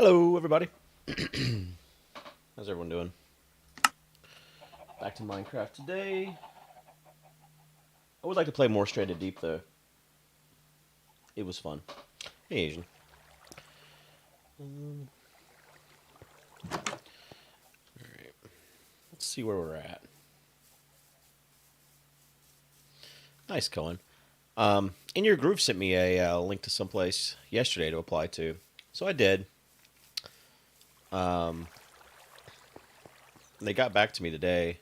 Hello, everybody. How's everyone doing? Back to Minecraft today. I would like to play more Stranded Deep, though. It was fun. Hey, Asian. Um, Alright, let's see where we're at. Nice, Cohen. In your groove sent me a link to someplace yesterday to apply to. So I did. Um, they got back to me today.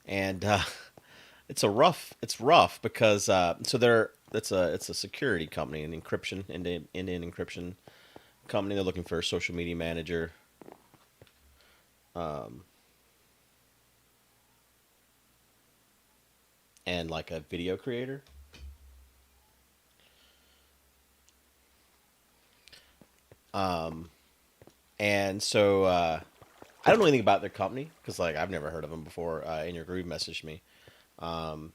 And it's rough because it's a security company, an encryption, Indian encryption company. They're looking for a social media manager. Um, and like a video creator. Um, and so I don't know anything about their company because like I've never heard of them before. In your groove messaged me, um,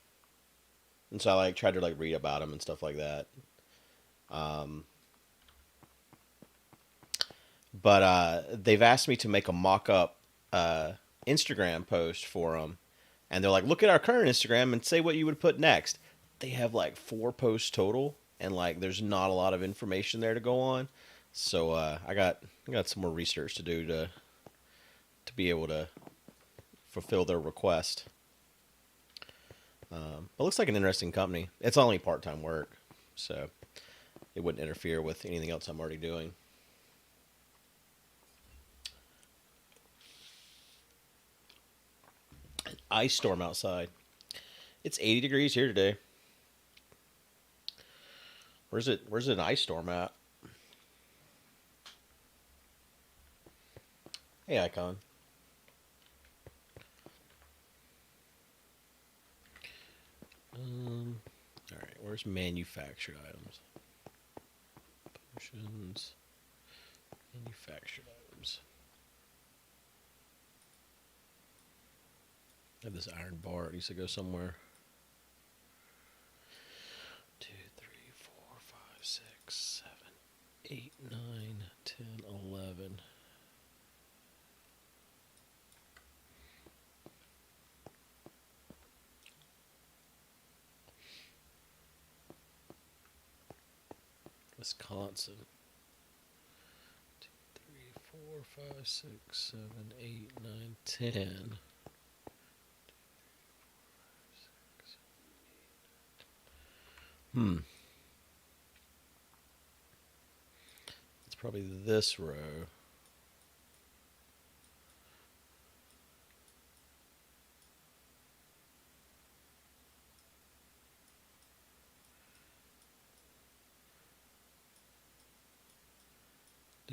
and so I like tried to like read about them and stuff like that. Um, but they've asked me to make a mock-up uh, Instagram post for them, and they're like, "Look at our current Instagram and say what you would put next." They have like 4 posts total, and like there's not a lot of information there to go on. So I got some more research to do to be able to fulfill their request. It looks like an interesting company. It's only part time work, so it wouldn't interfere with anything else I'm already doing. Ice storm outside. It's 80 degrees here today. Where's it an ice storm at? Hey, Icon. All right. Where's manufactured items? Potions. Manufactured items. I have this iron bar. It needs to go somewhere. 2, 3, 4, 5, 6, 7, 8, 9, 10, 11. Wisconsin. 2, 3, 4, 5, 6, 7, 8, 9, 10. Hmm. It's probably this row.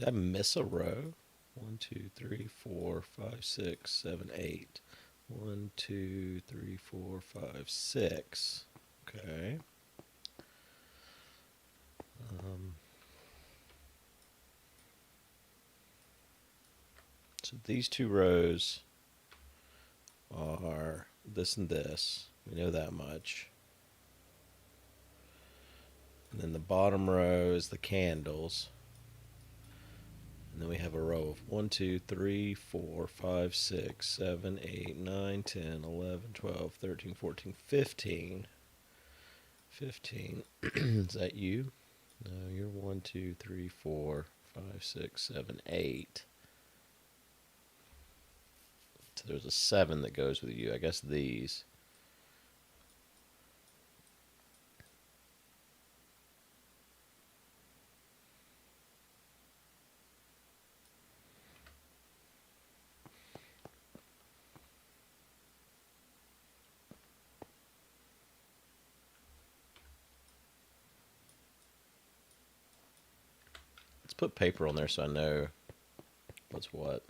Did I miss a row? 1, 2, 3, 4, 5, 6, 7, 8. 1, 2, 3, 4, 5, 6. Okay. Um, so these 2 rows are this and this. We know that much. And then the bottom row is the candles. And then we have a row of 1, 2, 3, 4, 5, 6, 7, 8, 9, 10, 11, 12, 13, 14, 15. 15. Is that you? No, you're 1, 2, 3, 4, 5, 6, 7, 8. So there's a 7 that goes with you. I guess these. Let's put paper on there so I know what's what.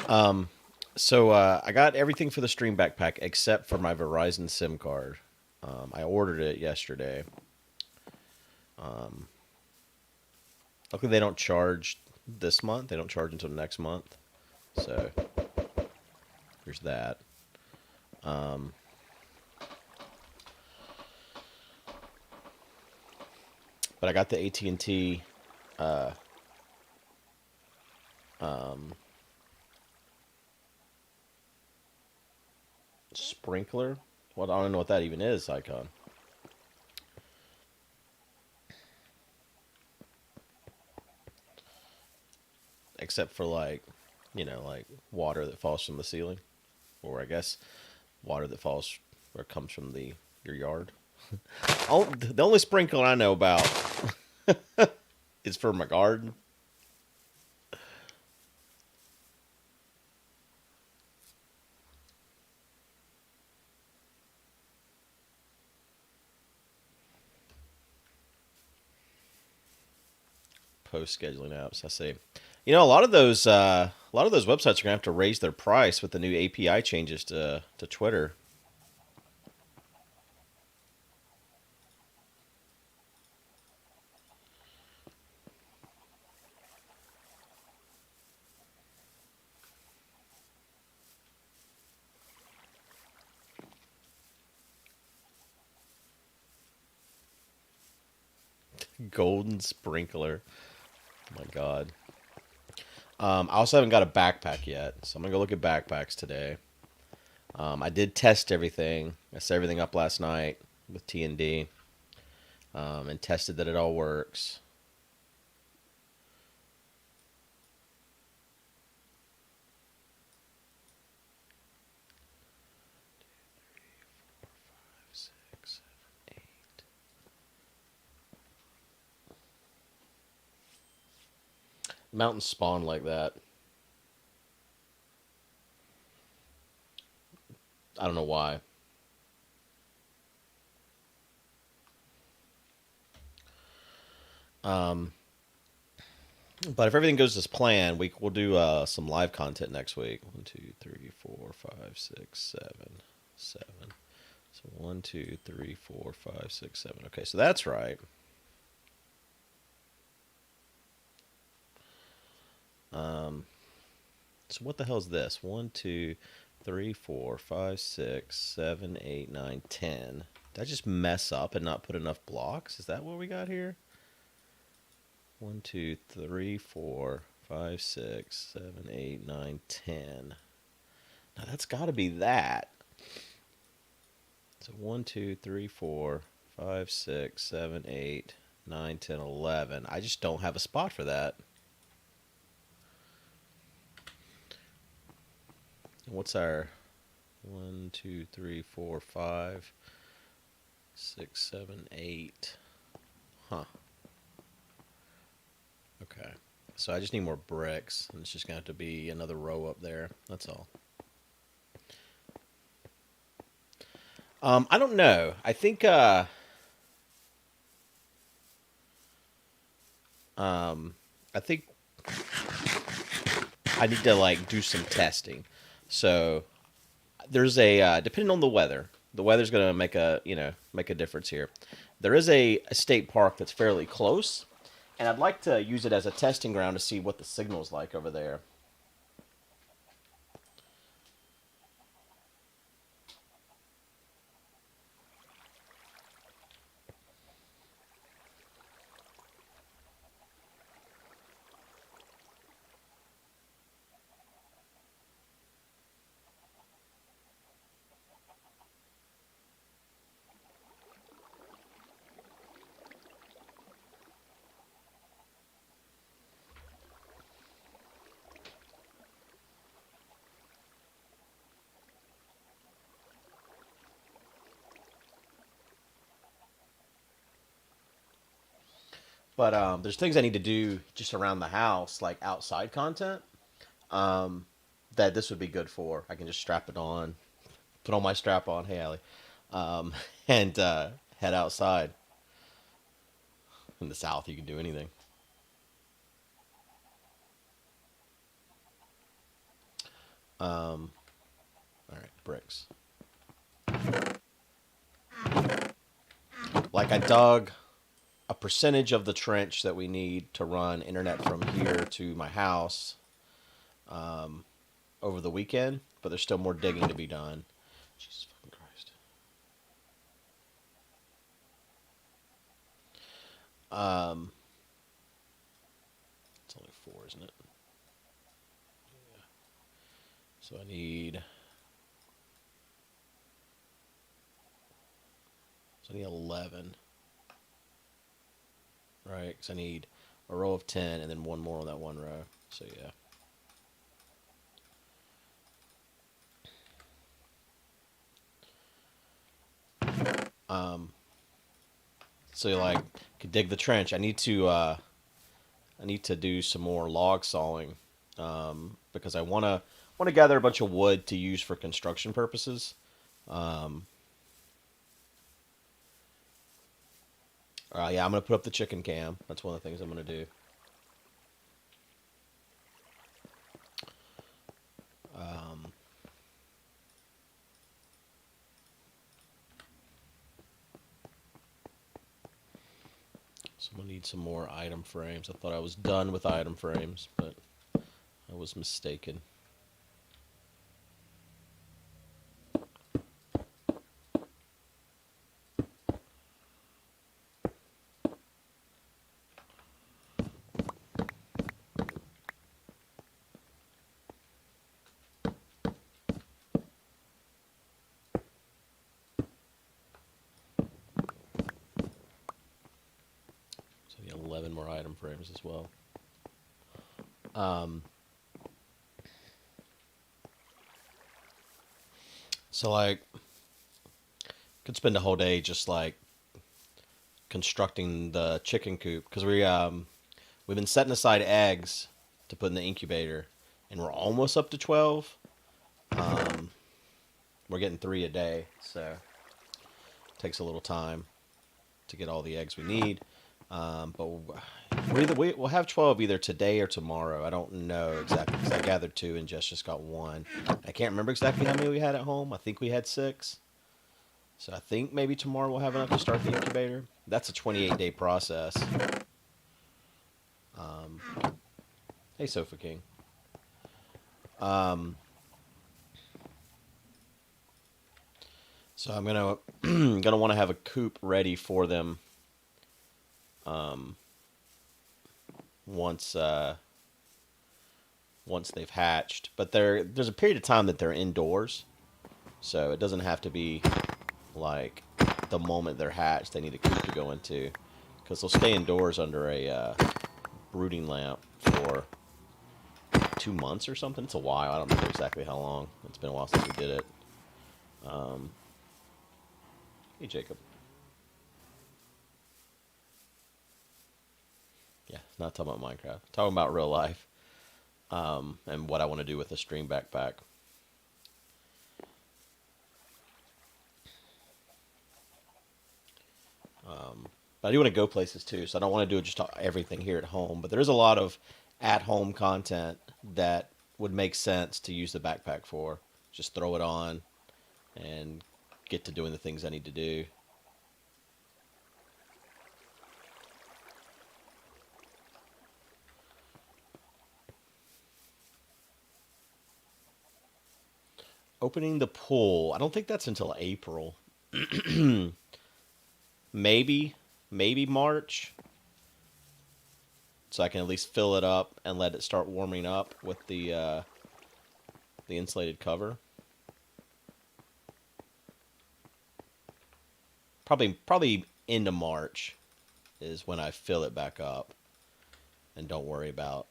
Um, so I got everything for the stream backpack except for my Verizon SIM card. I ordered it yesterday. Um, Luckily, they don't charge this month. They don't charge until next month. So there's that. Um, but I got the AT&T uh, um, sprinkler. Well, I don't know what that even is, Icon. Except for like, like water that falls from the ceiling, or I guess water that falls or comes from the your yard. Oh, the only sprinkler I know about is for my garden. Post scheduling apps. I see. A lot of those websites are gonna have to raise their price with the new API changes to Twitter. Golden sprinkler. Oh my god. I also haven't got a backpack yet, so I'm gonna go look at backpacks today. I did test everything. I set everything up last night with TND, and tested that it all works. Six, eight. Mountains spawn like that. I don't know why. Um, but if everything goes as planned, we'll do some live content next week. 1, 2, 3, 4, 5, 6, 7, 7. So 1, 2, 3, 4, 5, 6, 7. Okay, so that's right. Um, so what the hell is this? 1, 2, 3, 4, 5, 6, 7, 8, 9, 10. Did I just mess up and not put enough blocks? Is that what we got here? 1, 2, 3, 4, 5, 6, 7, 8, 9, 10. Now that's got to be that. So 1, 2, 3, 4, 5, 6, 7, 8, 9, 10, 11. I just don't have a spot for that. What's our 1, 2, 3, 4, 5, 6, 7, 8? Huh. Okay. So I just need more bricks, and it's just gonna have to be another row up there. That's all. I don't know. I think um I think I need to like do some testing. So there's a depending on the weather. The weather's gonna make a difference here. There is a state park that's fairly close, and I'd like to use it as a testing ground to see what the signal's like over there. But there's things I need to do just around the house, like outside content, um, that this would be good for. I can just strap it on, put on my strap on. Hey, Allie, um, and head outside. In the South, you can do anything. Um, all right, bricks. Like I dug a percentage of the trench that we need to run internet from here to my house um, over the weekend, but there's still more digging to be done. Jesus fucking Christ. Um, it's only 4, isn't it? So I need 11, right? Because I need a row of 10 and then one more on that one row. So yeah. Um, so you like could dig the trench. I need to do some more log sawing because I wanna gather a bunch of wood to use for construction purposes. Um, yeah, I'm gonna put up the chicken cam. That's one of the things I'm gonna do. Um, so I'm gonna need some more item frames. I thought I was done with item frames, but I was mistaken. So I need 11 more item frames as well. Um, so like, could spend a whole day just like constructing the chicken coop because we've been setting aside eggs to put in the incubator, and we're almost up to 12. Um, we're getting 3 a day, so it takes a little time to get all the eggs we need. But we'll have 12 either today or tomorrow. I don't know exactly because I gathered 2 and Jess just got 1. I can't remember exactly how many we had at home. I think we had 6. So I think maybe tomorrow we'll have enough to start the incubator. That's a 28-day process. Um, hey, Sofa King. Um, so I'm gonna gonna want to have a coop ready for them. Um, once once they've hatched, but there's a period of time that they're indoors, so it doesn't have to be like the moment they're hatched they need a coop to go into, because they'll stay indoors under a brooding lamp for 2 months or something. It's a while. I don't know exactly how long. It's been a while since we did it. Um, hey, Jacob. Yeah, not talking about Minecraft. Talking about real life and what I want to do with the stream backpack. But I do want to go places too, so I don't want to do just everything here at home. But there is a lot of at-home content that would make sense to use the backpack for. Just throw it on and get to doing the things I need to do. Opening the pool. I don't think that's until April. maybe, maybe March. So I can at least fill it up and let it start warming up with the insulated cover. Probably into March is when I fill it back up and don't worry about,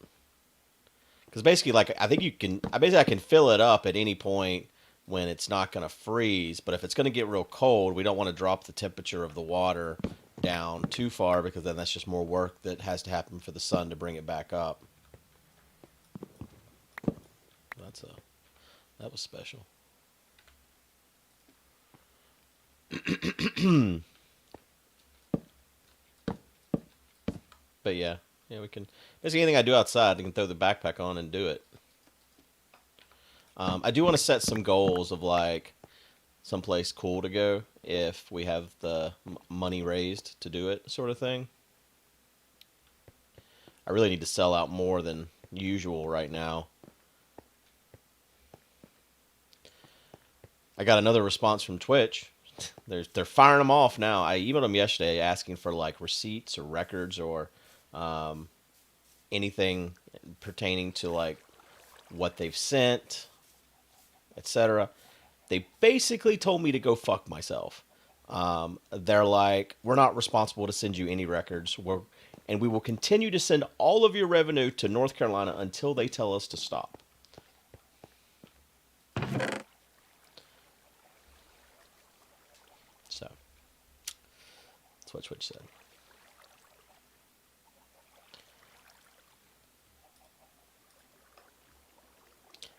because basically like I can fill it up at any point when it's not going to freeze, but if it's going to get real cold, we don't want to drop the temperature of the water down too far, because then that's just more work that has to happen for the sun to bring it back up. That was special. But yeah, we can basically anything I do outside, I can throw the backpack on and do it. I do want to set some goals of like someplace cool to go if we have the money raised to do it, sort of thing. I really need to sell out more than usual right now. I got another response from Twitch they're firing them off now. I emailed them yesterday asking for like receipts or records or um, anything pertaining to like what they've sent, etc. They basically told me to go fuck myself. They're like, we're not responsible to send you any records. And we will continue to send all of your revenue to North Carolina until they tell us to stop. So that's what Twitch said.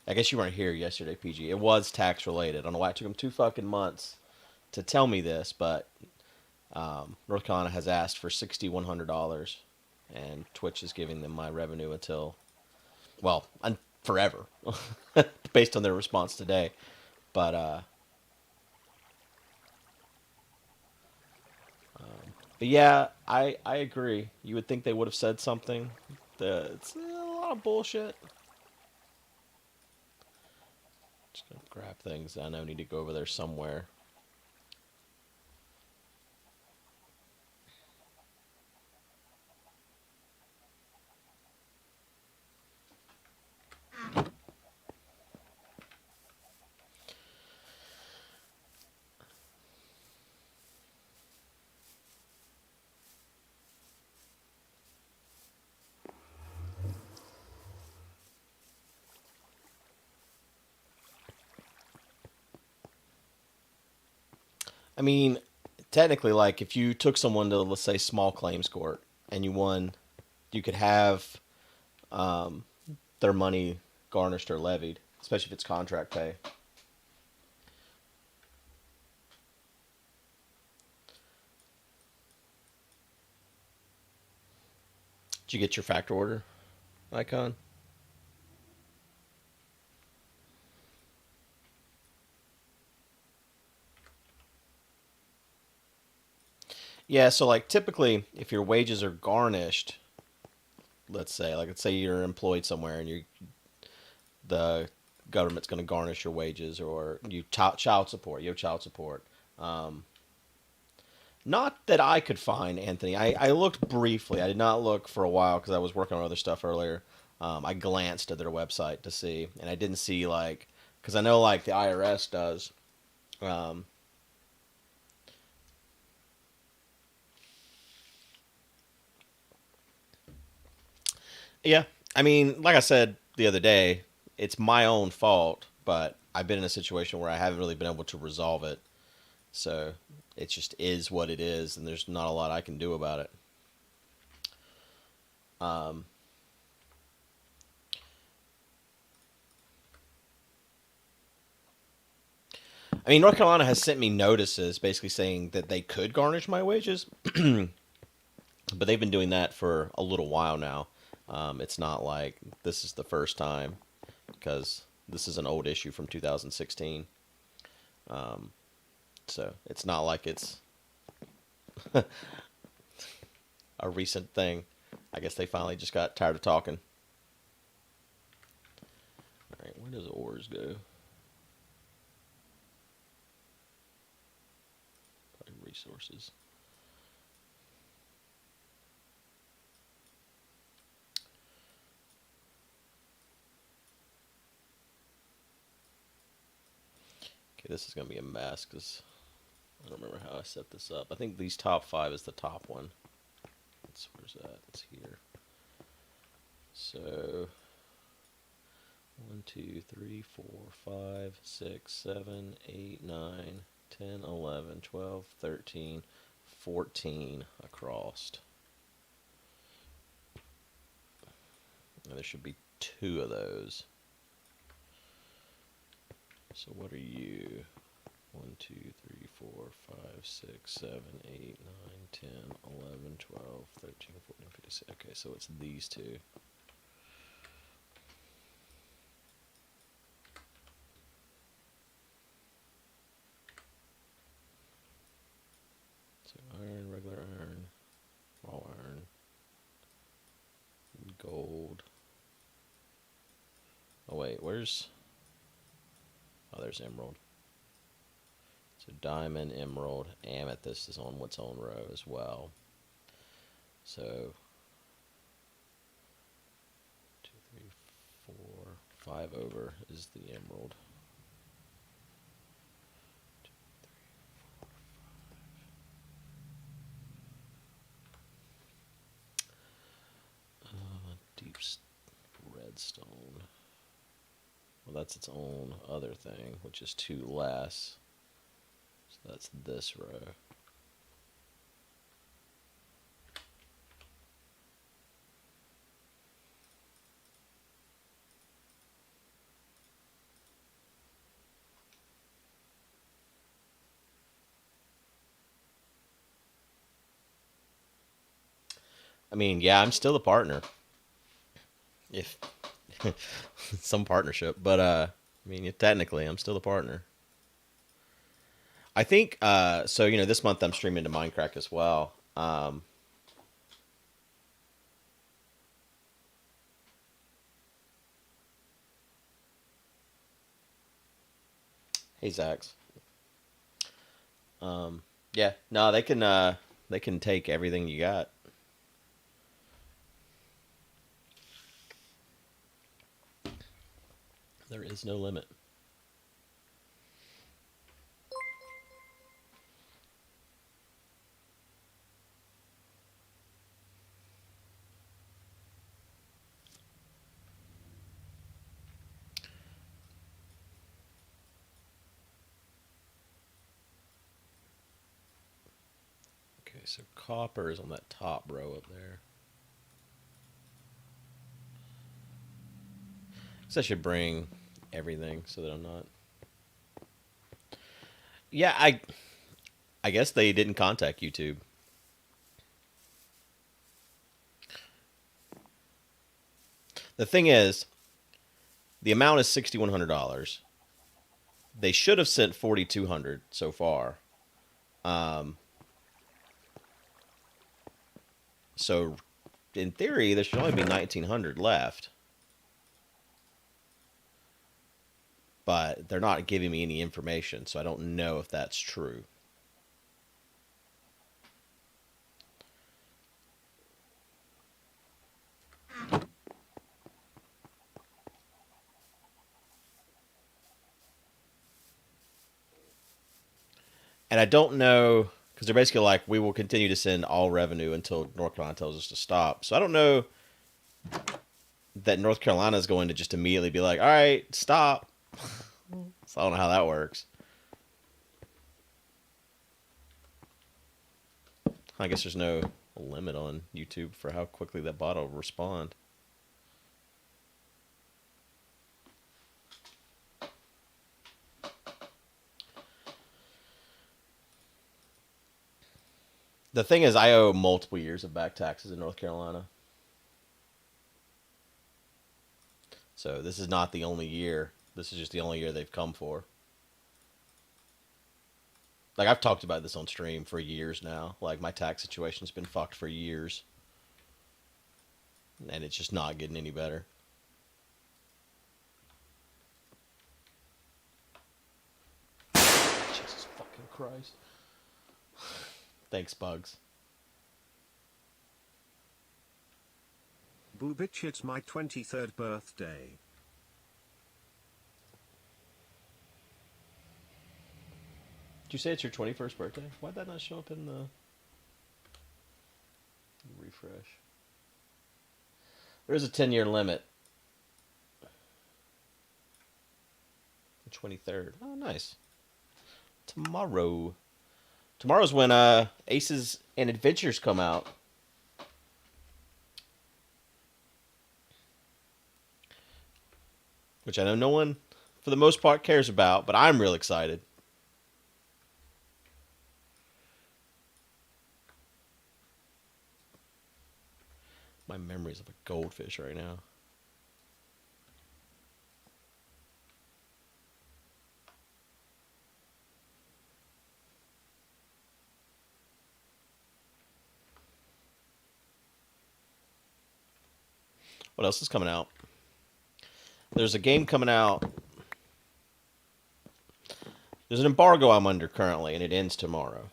I guess you weren't here yesterday, PG. It was tax related. I don't know why it took them 2 fucking months to tell me this, but North Carolina has asked for $6,100, and Twitch is giving them my revenue until, well, forever, based on their response today. But but yeah, I agree. You would think they would have said something. It's a lot of bullshit. Just gonna grab things. I know I need to go over there somewhere. I mean, technically, like if you took someone to, let's say, small claims court and you won, you could have um, their money garnished or levied, especially if it's contract pay. Did you get your factor order icon? Yeah, so like typically, if your wages are garnished, let's say you're employed somewhere and the government's going to garnish your wages or child support, you have child support. Um, Not that I could find, Anthony. I looked briefly. I did not look for a while because I was working on other stuff earlier. I glanced at their website to see, and I didn't see like, because I know like the IRS does. Um, yeah, I mean, like I said the other day, it's my own fault, but I've been in a situation where I haven't really been able to resolve it. So it just is what it is, and there's not a lot I can do about it. Um, I mean, North Carolina has sent me notices basically saying that they could garnish my wages, but they've been doing that for a little while now. It's not like this is the first time because this is an old issue from 2016. Um, so it's not like it's a recent thing. I guess they finally just got tired of talking. All right, where does ores go? Probably resources. Okay, this is going to be a mess because I don't remember how I set this up. I think these top five is the top one. Where's that? It's here. So 1, 2, 3, 4, 5, 6, 7, 8, 9, 10, 11, 12, 13, 14 across. And there should be 2 of those. So what are you? 1, 2, 3, 4, 5, 6, 7, 8, 9, 10, 11, 12, 13, 14, 15, 16. Okay, so it's these 2. So iron, regular iron, raw iron, gold. Oh wait, where's... Oh, there's emerald. So So diamond, emerald, amethyst is on its own row as well. So 2, 3, 4, 5 over is the emerald. 2, 3, 4, 5. Deep redstone. Well, that's its own other thing, which is 2 less. So that's this row. I mean, yeah, I'm still a partner. If some partnership, but I mean, technically, I'm still a partner. I think so. This month I'm streaming to Minecraft as well. Hey, Zax. Yeah, no, they can take everything you got. There is no limit. Okay, so copper is on that top row up there. So I should bring everything so that I'm not. Yeah, I guess they didn't contact YouTube. The thing is, the amount is $6,100. They should have sent 4,200 so far. Um, so in theory, there should only be 1,900 left. But they're not giving me any information, so I don't know if that's true. And I don't know because they're basically like, we will continue to send all revenue until North Carolina tells us to stop. So I don't know that North Carolina is going to just immediately be like, all right, stop. So I don't know how that works. I guess there's no limit on YouTube for how quickly that bot will respond. The thing is, I owe multiple years of back taxes in North Carolina. So this is not the only year. This is just the only year they've come for. Like, I've talked about this on stream for years now. Like, my tax situation's been fucked for years. And it's just not getting any better. Jesus fucking Christ. Thanks, Bugs. Boobitch, it's my 23rd birthday. Did you say it's your 21st birthday? Why'd that not show up in the refresh? There's a 10-year limit. The 23rd. Oh, nice. Tomorrow. Tomorrow's when Aces and Adventures come out. Which I know no one, for the most part, cares about, but I'm real excited. My memory's of a goldfish right now. What else is coming out? There's a game coming out. There's an embargo I'm under currently, and it ends tomorrow.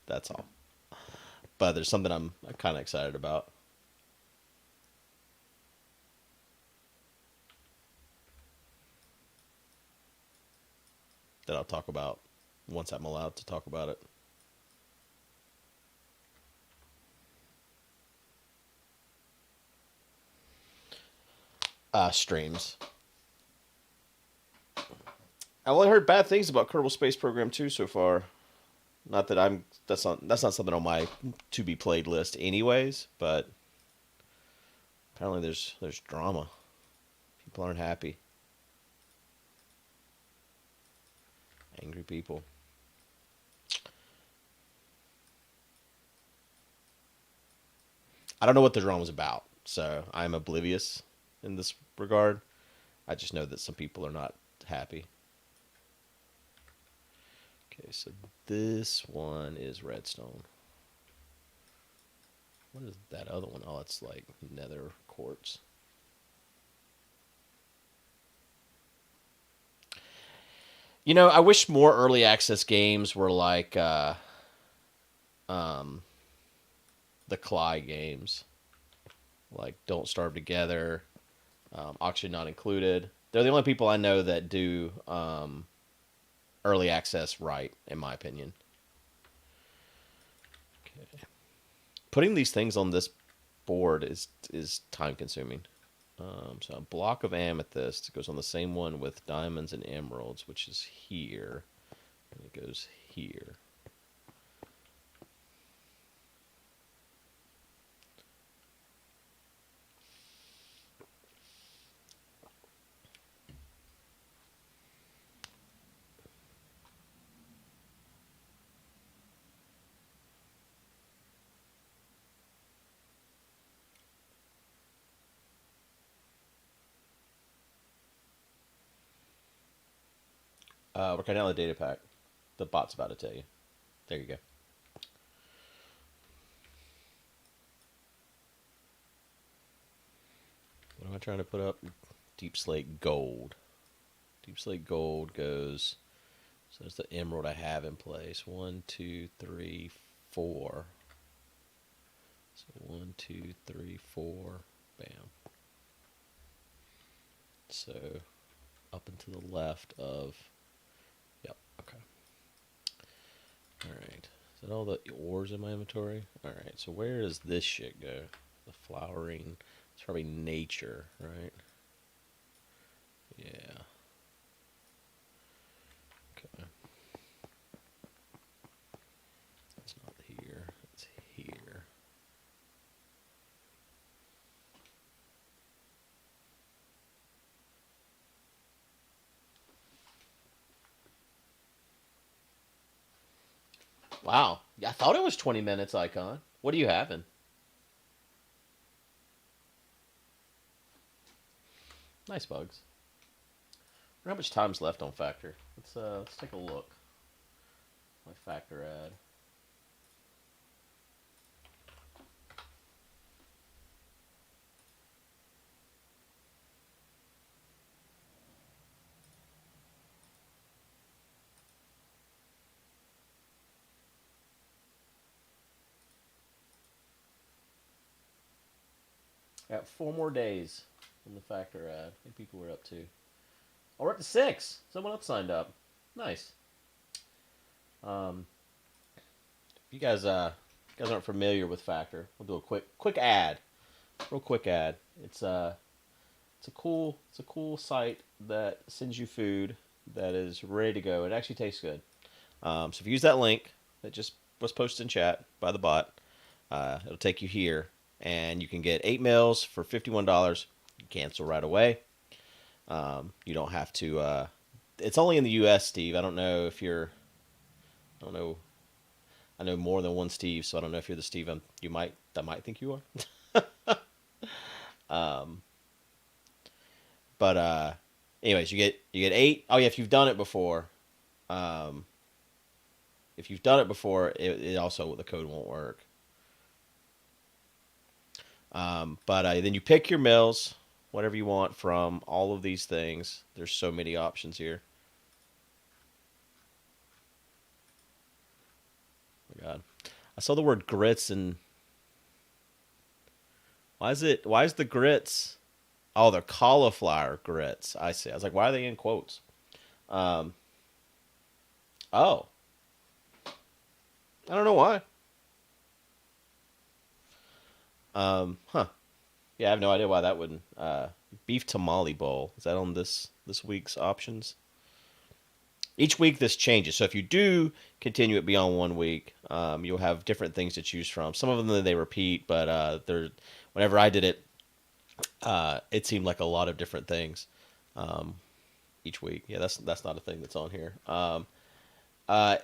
That's all. But there's something I'm kind of excited about that I'll talk about once I'm allowed to talk about it. Streams. I've only heard bad things about Kerbal Space Program 2 so far. Not that I'm that's not something on my to be played list anyways, but apparently there's drama. People aren't happy. Angry people. I don't know what the drama's about, so I'm oblivious in this regard. I just know that some people are not happy. Okay, so this one is redstone. What is that other one? Oh, it's like nether quartz. You know, I wish more early access games were like um, the Cly games, like Don't Starve Together, Oxygen Not Included. They're the only people I know that do early access right, in my opinion. Okay. Putting these things on this board is time consuming. So a block of amethyst goes on the same one with diamonds and emeralds, which is here, and it goes here. We're kind of on the data pack. The bot's about to tell you. There you go. What am I trying to put up? Deep slate gold. Deep slate gold goes. So there's the emerald I have in place. 1, 2, 3, 4. So 1, 2, 3, 4. Bam. So up and to the left of. Yep. Okay. All right. Is that all the ores in my inventory? All right. So where does this shit go? The flowering. It's probably nature, right? Yeah. Okay. It's not here. It's here. Wow. I thought it was 20 minutes, Icon. What are you having? Nice bugs. How much time's left on Factor? Let's take a look. My Factor ad. Got 4 more days on the Factor ad. I think people were up to. Oh, we're up to 6. Someone else signed up. Nice. Um, if you guys aren't familiar with Factor, we'll do a quick ad. Real quick ad. It's a cool site that sends you food that is ready to go. It actually tastes good. So if you use that link that just was posted in chat by the bot, it'll take you here, and you can get 8 meals for $51. You cancel right away. You don't have to. It's only in the U.S., Steve. I don't know if you're. I don't know. I know more than one Steve, so I don't know if you're the Steve I might think you are. But anyways, you get 8. Oh yeah, if you've done it before, um, it also the code won't work. But then you pick your meals, whatever you want from all of these things. There's so many options here. God. I saw the word grits and why is the grits? Oh, they're cauliflower grits. I see. I was like, why are they in quotes? Um, oh, I don't know why. Huh. Yeah, I have no idea why that wouldn't. Beef tamale bowl. Is that on this week's options? Each week this changes. So if you do continue it beyond 1 week, you'll have different things to choose from. Some of them they repeat, but they're whenever I did it, it seemed like a lot of different things each week. Yeah, that's not a thing that's on here.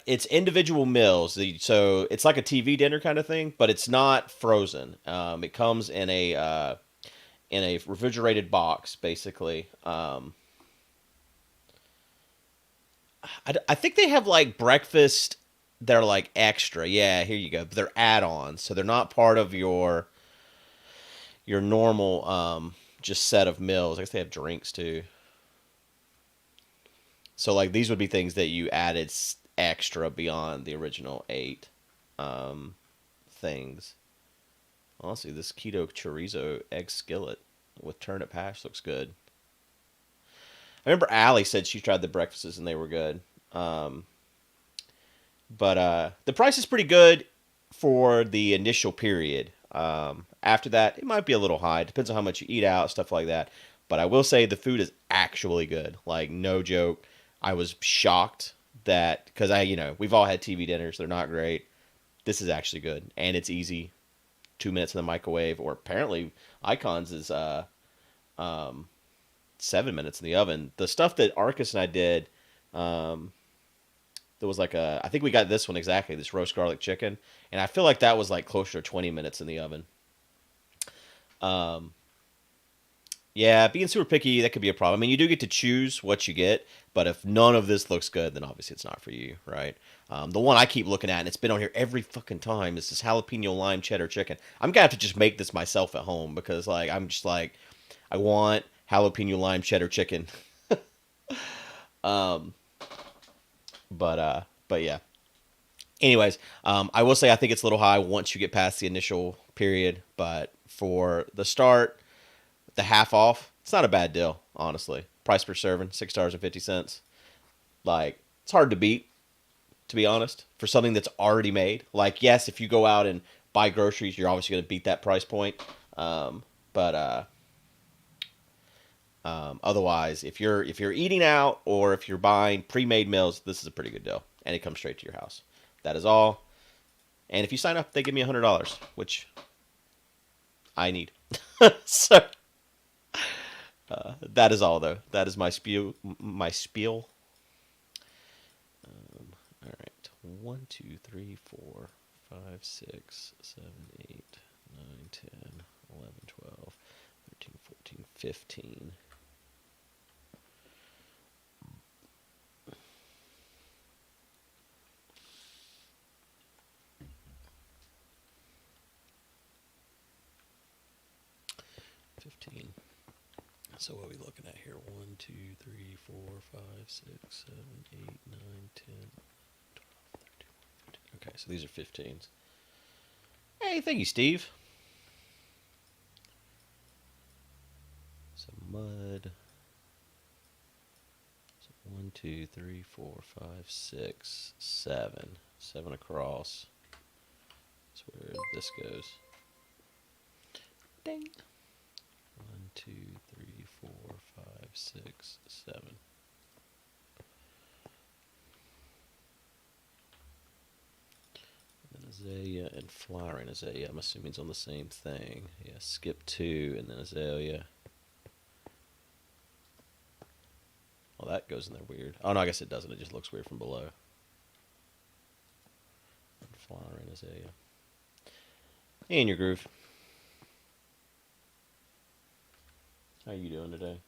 It's individual meals, so it's like a TV dinner kind of thing, but it's not frozen. It comes in a refrigerated box, basically. I think they have like breakfast. They're like extra. Yeah, here you go. They're add-ons, so they're not part of your normal just set of meals. I guess they have drinks too. So like these would be things that you added extra beyond the original eight things. Honestly, this keto chorizo egg skillet with turnip hash looks good. I remember Allie said she tried the breakfasts and they were good. Um, but the price is pretty good for the initial period. After that, it might be a little high. It depends on how much you eat out, stuff like that. But I will say the food is actually good. Like, no joke. I was shocked that, because we've all had TV dinners. They're not great. This is actually good. And it's easy. 2 minutes in the microwave. Or apparently, Icons is 7 minutes in the oven. The stuff that Arcus and I did, um, there was like I think we got this one exactly, this roast garlic chicken, and I feel like that was like closer to 20 minutes in the oven. Um, yeah, being super picky, that could be a problem. I mean, you do get to choose what you get, but if none of this looks good, then obviously it's not for you, right? The one I keep looking at, and it's been on here every fucking time, is this jalapeno lime cheddar chicken. I'm gonna have to just make this myself at home because, like, I'm just like, I want jalapeno lime cheddar chicken. Um, but yeah. Anyways, I will say I think it's a little high once you get past the initial period, but for the start, the half off, it's not a bad deal, honestly. Price per serving, $6.50. Like, it's hard to beat, to be honest, for something that's already made. Like, yes, if you go out and buy groceries, you're obviously going to beat that price point. But otherwise, if you're eating out or if you're buying pre-made meals, this is a pretty good deal, and it comes straight to your house. That is all. And if you sign up, they give me $100, which I need. So that is all, though. That is my spiel. My spiel. All right. 1, 2, 3, 4, 5, 6, 7, 8, 9, 10, 11, 12, 13, 14, 15. 15. So what are we looking at here? 1, 2, 3, 4, 5, 6, 7, 8, 9, 10, 12, 13, 14, 15. Okay, so these are 15s. Hey, thank you, Steve. So mud. So 1, 2, 3, 4, 5, 6, 7. 7 across. That's where this goes. Ding. 1, 2, 3, 4, 5, 6, 7. And then azalea and flowering azalea, I'm assuming it's on the same thing. Yeah, skip 2 and then azalea. Well, that goes in there weird. Oh, no, I guess it doesn't. It just looks weird from below. And flowering azalea. Hey, in your groove. How you doing today?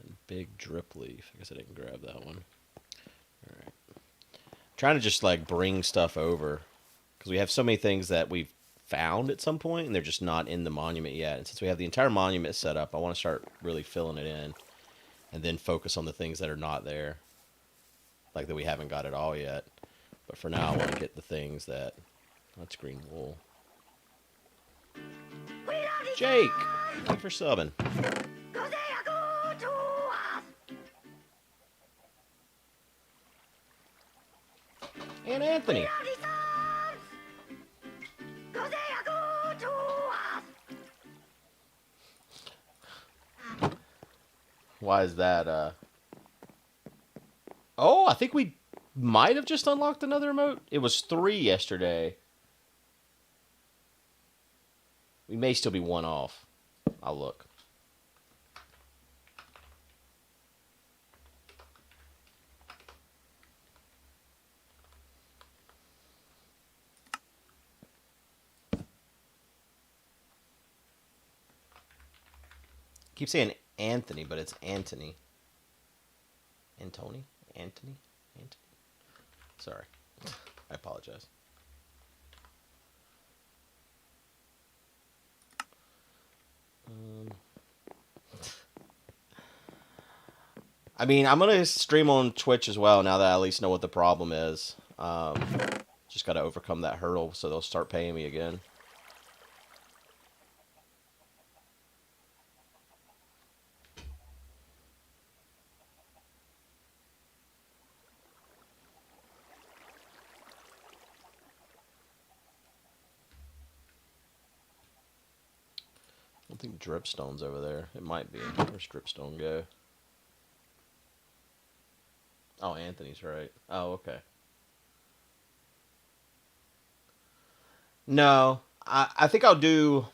And big drip leaf. I guess I didn't grab that one. All right. Trying to just like bring stuff over because we have so many things that we've found at some point, and they're just not in the monument yet. And since we have the entire monument set up, I want to start really filling it in, and then focus on the things that are not there, like that we haven't got at all yet. But for now, I want to get the things that. That's green wool. Jake, thank you for subbing. And Anthony. Why is that? Oh, I think we might have just unlocked another emote. It was 3 yesterday. We may still be 1 off. I'll look. Keep saying Anthony, but it's Antony. Antony? Anthony? Sorry. I apologize. I mean, I'm going to stream on Twitch as well now that I at least know what the problem is. Just got to overcome that hurdle so they'll start paying me again. I don't think Dripstone's over there. It might be. Where's Dripstone go? Oh, Anthony's right. Oh, okay. No, I think I'll do...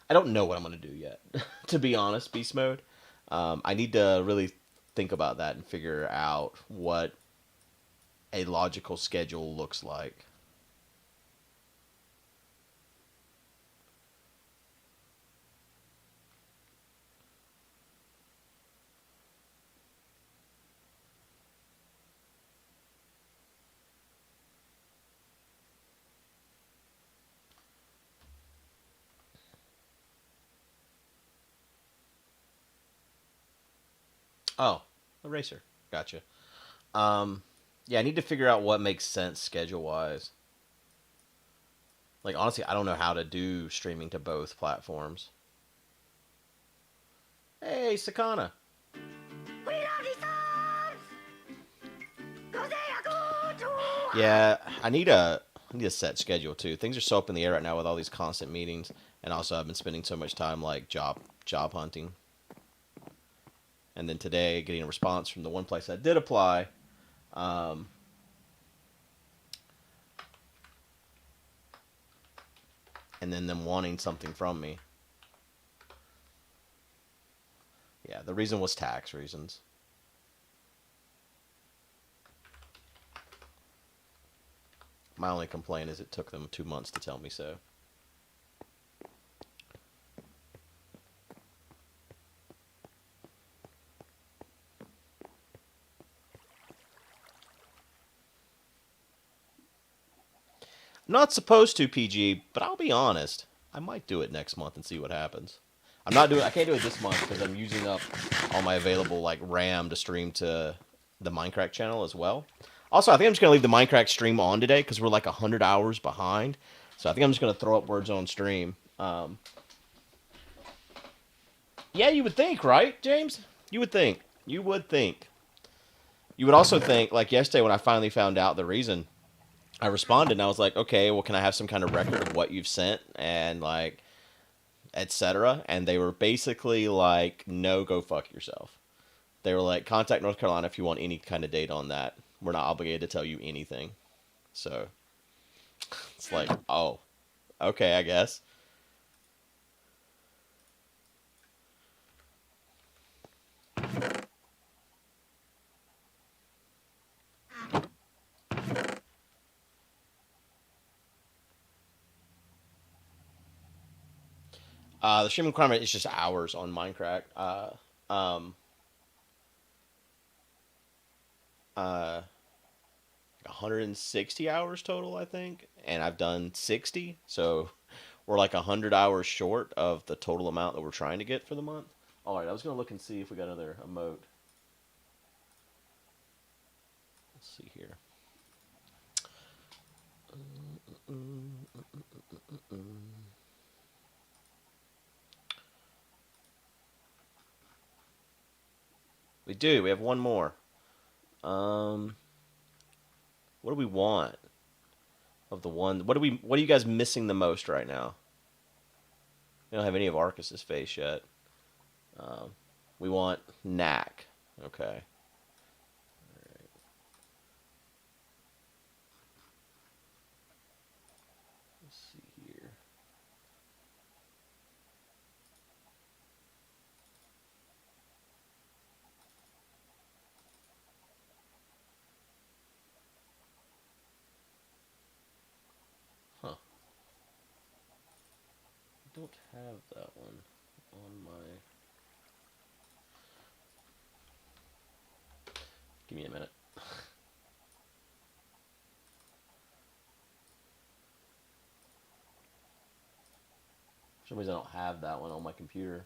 I don't know what I'm going to do yet, to be honest, Beast Mode. I need to really think about that and figure out what a logical schedule looks like. Oh, Eraser. Gotcha. Yeah, I need to figure out what makes sense schedule-wise. Like, honestly, I don't know how to do streaming to both platforms. Hey, Sakana. Yeah, I need a set schedule too. Things are so up in the air right now with all these constant meetings, and also I've been spending so much time like job hunting. And then today, getting a response from the one place I did apply. And then them wanting something from me. Yeah, the reason was tax reasons. My only complaint is it took them 2 months to tell me so. I'm not supposed to, PG, but I'll be honest. I might do it next month and see what happens. I can't do it this month because I'm using up all my available like RAM to stream to the Minecraft channel as well. Also, I think I'm just gonna leave the Minecraft stream on today because we're like 100 hours behind. So I think I'm just gonna throw up words on stream. Yeah, you would think, right, James? You would think. You would think. You would also think, like yesterday when I finally found out the reason, I responded and I was like, okay, well, can I have some kind of record of what you've sent and like, etc. And they were basically like, no, go fuck yourself. They were like, contact North Carolina if you want any kind of data on that. We're not obligated to tell you anything. So it's like, oh, okay, I guess. The stream requirement is just hours on Minecraft. Um, uh, 160 hours total, I think, and I've done 60. So we're like 100 hours short of the total amount that we're trying to get for the month. All right, I was gonna look and see if we got another emote. Let's see here. We do. We have one more. Um, what do we want of the one? What do we? What are you guys missing the most right now? We don't have any of Arcus's face yet. Um, we want Knack. Okay. Let's see here. Huh. I don't have that one on my. Give me a minute. For some reason, I don't have that one on my computer.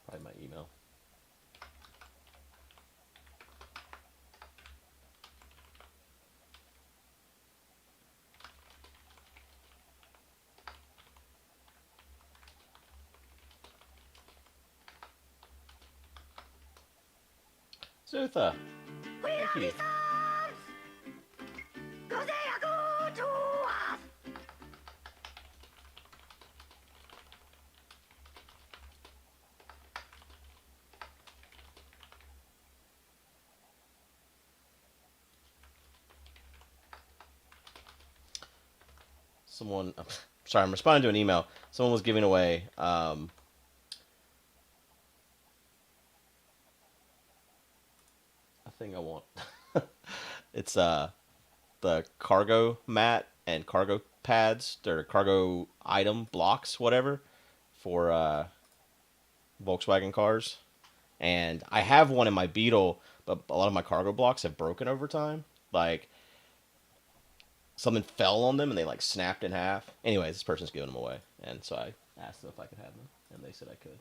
Probably my email. Zutha, thank you. Someone, sorry, I'm responding to an email. Someone was giving away a thing I want. It's the cargo mat and cargo pads. They're cargo item blocks, whatever, for Volkswagen cars. And I have one in my Beetle, but a lot of my cargo blocks have broken over time. Like something fell on them and they like snapped in half. Anyways, this person's giving them away, and so I asked them if I could have them, and they said I could.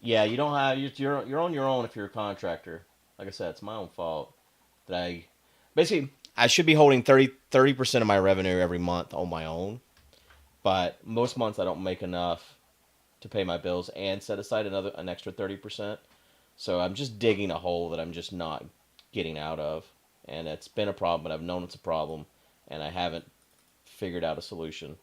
Yeah, you don't have you're on your own if you're a contractor. Like I said, it's my own fault that I basically I should be holding 30% of my revenue every month on my own, but most months I don't make enough to pay my bills and set aside an extra 30%. So I'm just digging a hole that I'm just not getting out of, and it's been a problem, but I've known it's a problem, and I haven't figured out a solution.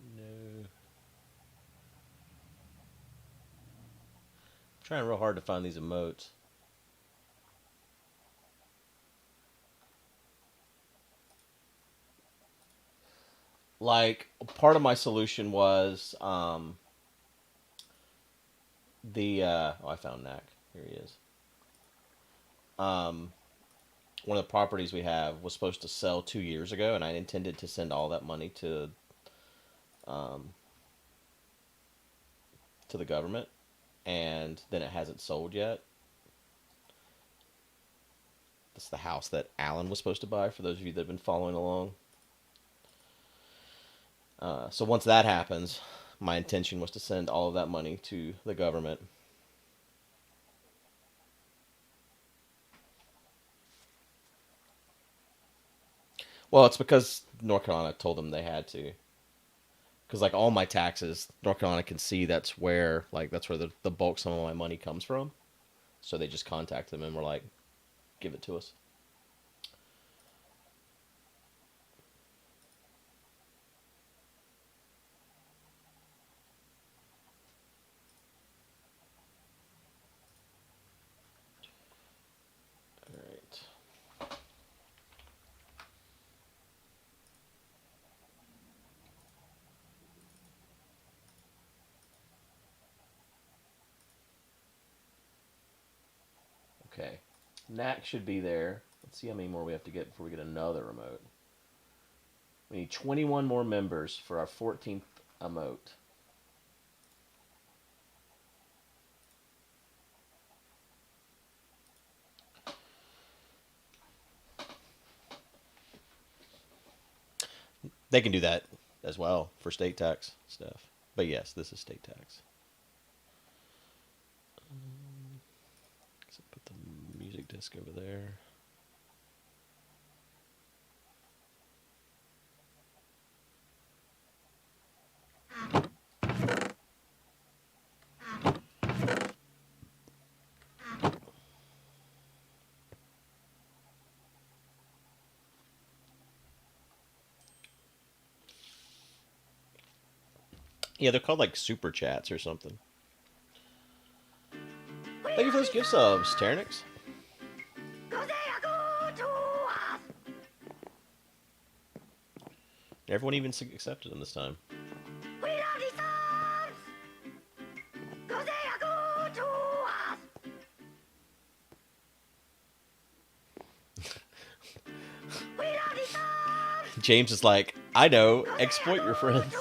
No, I'm trying real hard to find these emotes. Like part of my solution was the I found Knack. Here he is. Um, one of the properties we have was supposed to sell 2 years ago, and I intended to send all that money um, to the government, and then it hasn't sold yet. That's the house that Alan was supposed to buy. For those of you that have been following along, so once that happens, my intention was to send all of that money to the government. Well, it's because North Carolina told them they had to. Because like all my taxes, North Carolina can see that's where the bulk some of my money comes from. So they just contacted them and were like, "Give it to us." Knack should be there. Let's see how many more we have to get before we get another emote. We need 21 more members for our 14th emote. They can do that as well for state tax stuff. But yes, this is state tax. So put the music disc over there. Yeah, they're called like super chats or something. Thank you for those gift subs, Ternix. Everyone even accepted them this time. James is like, I know, exploit your friends.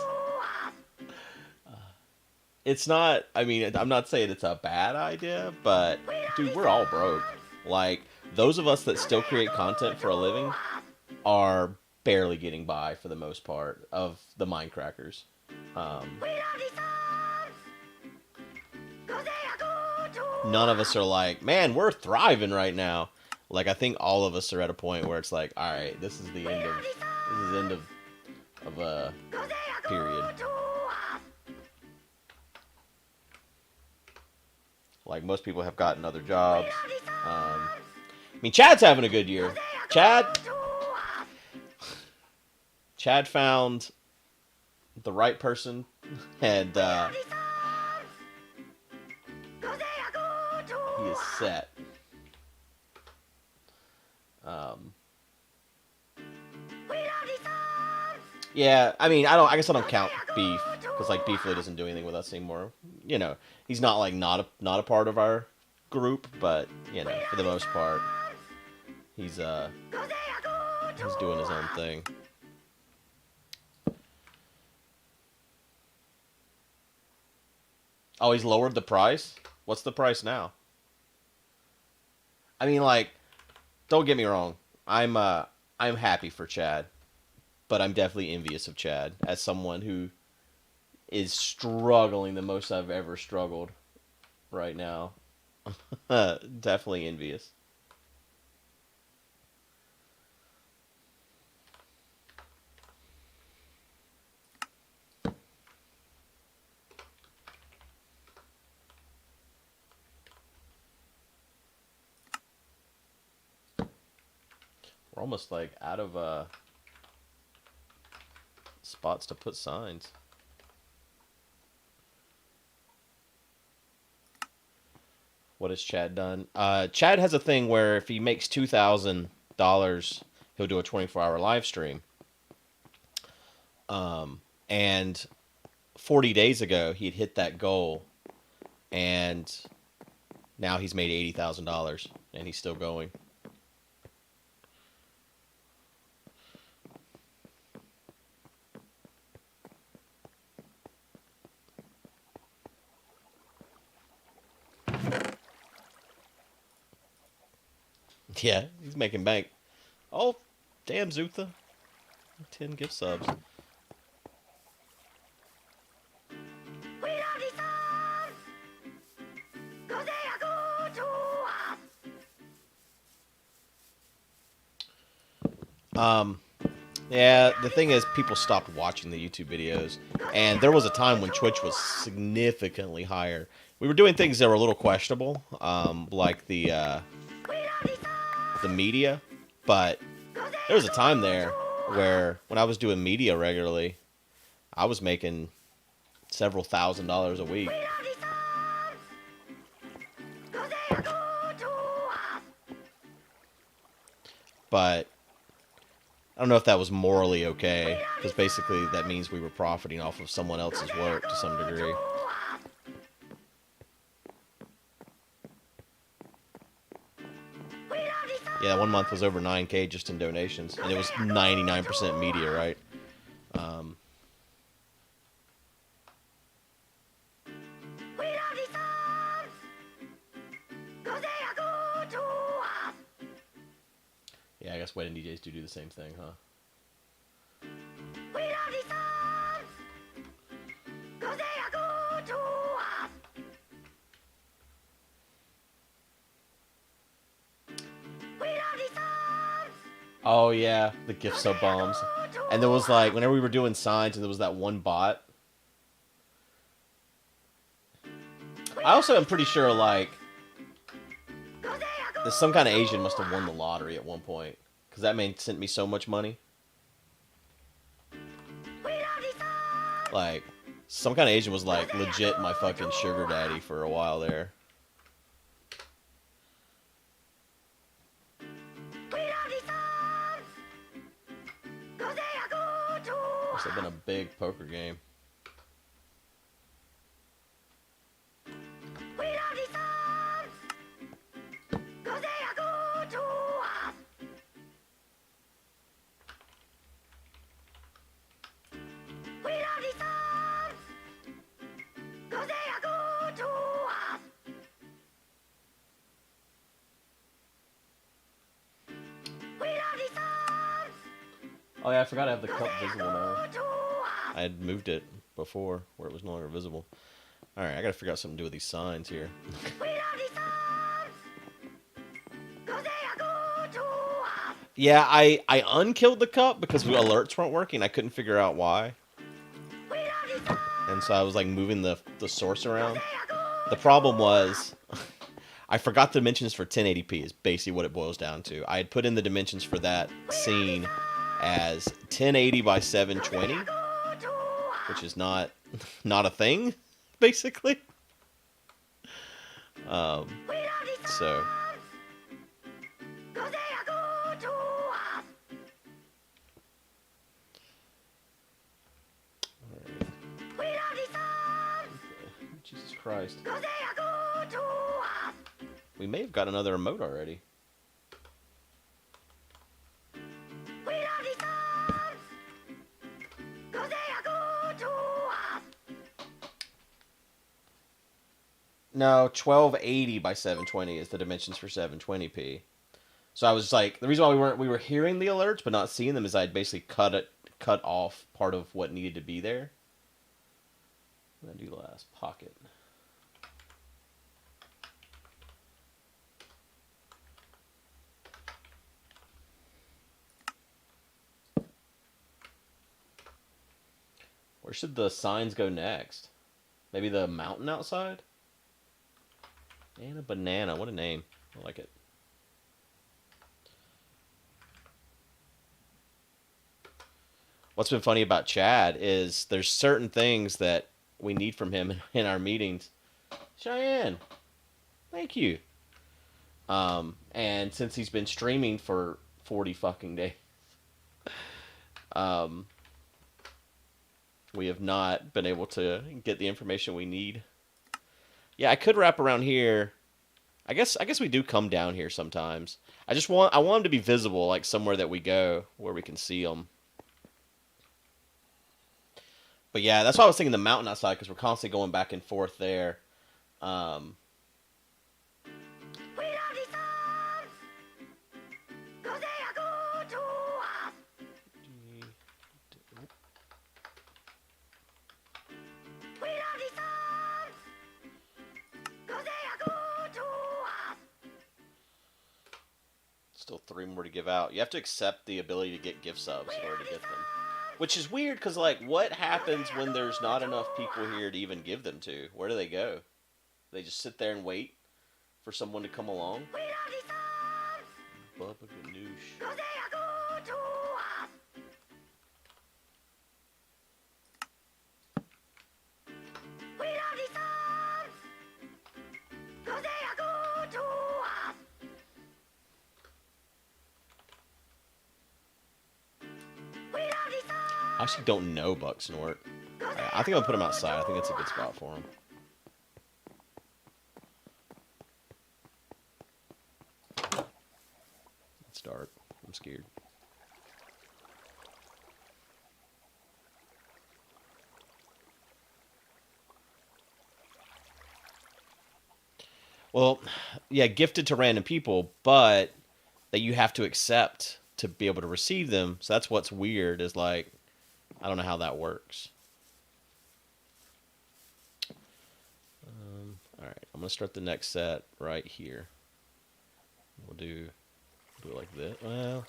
It's not, I mean, I'm not saying it's a bad idea, but dude, we're all broke. Like, those of us that still create content for a living are barely getting by for the most part of the Minecrackers. None of us are like, man, we're thriving right now. Like, I think all of us are at a point where it's like, all right, this is the end of a period. Like, most people have gotten other jobs. I mean, Chad's having a good year. Chad found the right person, and he is set. Yeah, I mean, I guess I don't count Beef because like Beef really doesn't do anything with us anymore. You know, he's not like not a part of our group, but you know, for the most part, he's doing his own thing. Oh, he's lowered the price? What's the price now? I mean, like, don't get me wrong. I'm happy for Chad, but I'm definitely envious of Chad as someone who is struggling the most I've ever struggled right now. Definitely envious. We're almost like out of spots to put signs. What has Chad done? Chad has a thing where if he makes $2,000, he'll do a 24-hour live stream. And 40 days ago, he'd hit that goal, and now he's made $80,000, and he's still going. Yeah, he's making bank. Oh, damn, Zutha. 10 gift subs. Yeah, the thing is, people stopped watching the YouTube videos, and there was a time when Twitch was significantly higher. We were doing things that were a little questionable, like the media, but there was a time there where when I was doing media regularly, I was making several $1,000s a week. But I don't know if that was morally okay, because basically that means we were profiting off of someone else's work to some degree. Yeah, 1 month was over 9K just in donations, and it was 99% media, right? Um, yeah, I guess wedding DJs do the same thing, huh? Oh yeah, the gift sub bombs. And there was like whenever we were doing signs, and there was that one bot. I also am pretty sure like there's some kind of Asian must have won the lottery at one point because that man sent me so much money. Like some kind of Asian was like legit my fucking sugar daddy for a while there. Must have been a big poker game. Oh yeah, I forgot I have the cup visible now. I had moved it before where it was no longer visible. Alright, I gotta figure out something to do with these signs here. Yeah, I unkilled the cup because the alerts weren't working. I couldn't figure out why. And so I was like moving the source around. The problem was I forgot the dimensions for 1080p is basically what it boils down to. I had put in the dimensions for that scene as 1080 by 720, which is not a thing, basically. So Jesus Christ. We may have got another emote already. No, 1280 by 720 is the dimensions for 720p. So I was like, the reason why we were hearing the alerts but not seeing them is I'd basically cut off part of what needed to be there. I'm gonna do last pocket. Where should the signs go next? Maybe the mountain outside? And a banana. What a name. I like it. What's been funny about Chad is there's certain things that we need from him in our meetings. Cheyenne, thank you. And since he's been streaming for 40 fucking days, we have not been able to get the information we need. Yeah, I could wrap around here. I guess we do come down here sometimes. I want them to be visible, like somewhere that we go where we can see them. But yeah, that's why I was thinking the mountain outside because we're constantly going back and forth there. Still 3 more to give out. You have to accept the ability to get gift subs in order to get them. Which is weird, because, like, what happens when there's not enough people here to even give them to? Where do they go? They just sit there and wait for someone to come along? Bubba Ganoush. I actually don't know Buck Snort. I think I'll put him outside. I think that's a good spot for him. It's dark. I'm scared. Well, yeah, gifted to random people, but that you have to accept to be able to receive them. So that's what's weird is like, I don't know how that works. All right, I'm going to start the next set right here. We'll do it like this. Well,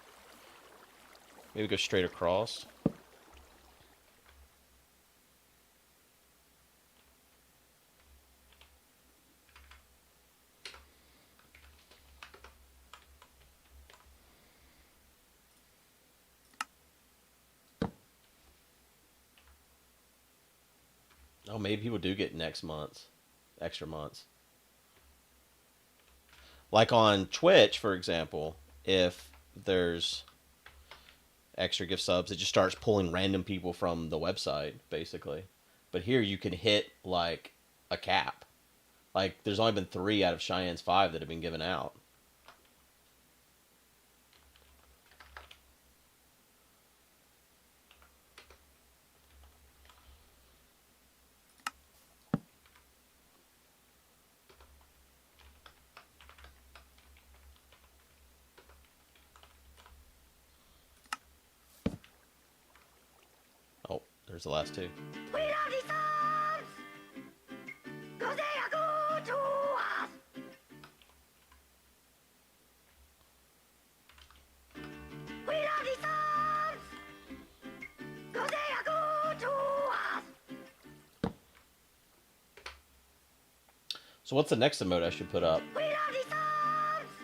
maybe go straight across. Oh, maybe people do get next month's, extra months. Like on Twitch, for example, if there's extra gift subs, it just starts pulling random people from the website, basically. But here you can hit like a cap. Like there's only been 3 out of Cheyenne's 5 that have been given out. Oh, there's the last 2. So what's the next emote I should put up?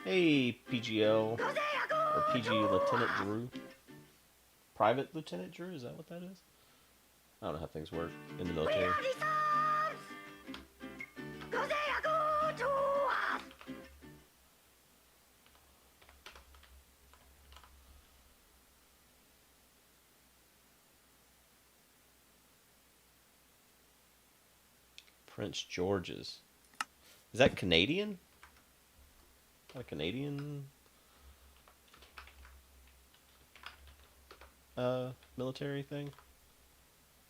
Hey, PGL. Or PG Lieutenant Drew. Private Lieutenant Drew? Is that what that is? I don't know how things work in the military. Prince George's. Is that Canadian? A Canadian military thing?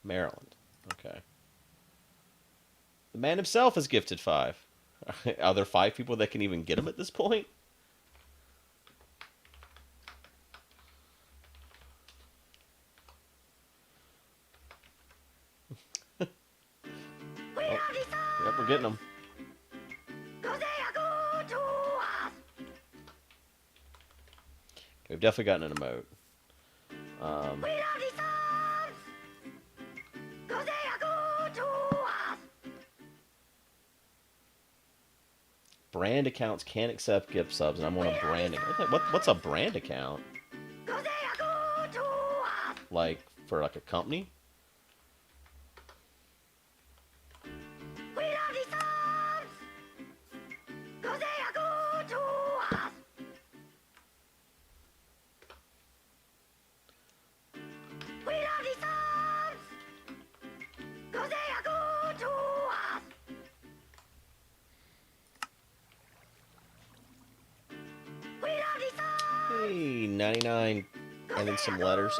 Maryland. Okay. The man himself is gifted 5. Are there 5 people that can even get him at this point? Oh, yep, we're getting them. We've definitely gotten an emote. Brand accounts can't accept gift subs, and I'm on a branding. What's a brand account? Like for like a company? Hey, 99 and then some letters.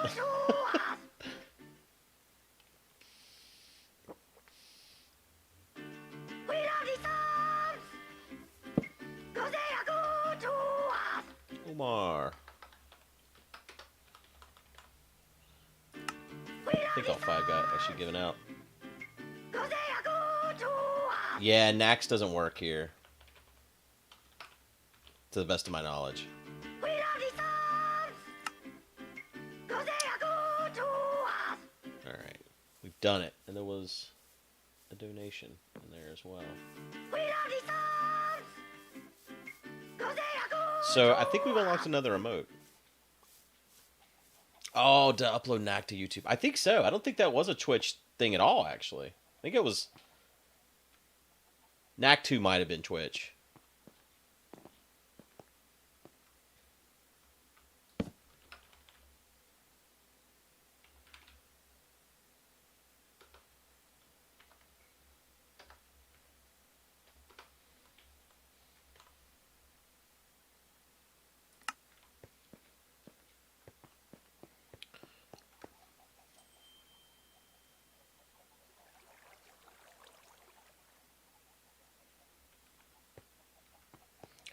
Omar. I think all 5 got actually given out. Yeah, Nax doesn't work here. To the best of my knowledge. Alright. We've done it. And there was a donation in there as well. So I think we've unlocked another emote. Oh, to upload Knack to YouTube. I think so. I don't think that was a Twitch thing at all, actually. I think it was... Knack 2 might have been Twitch.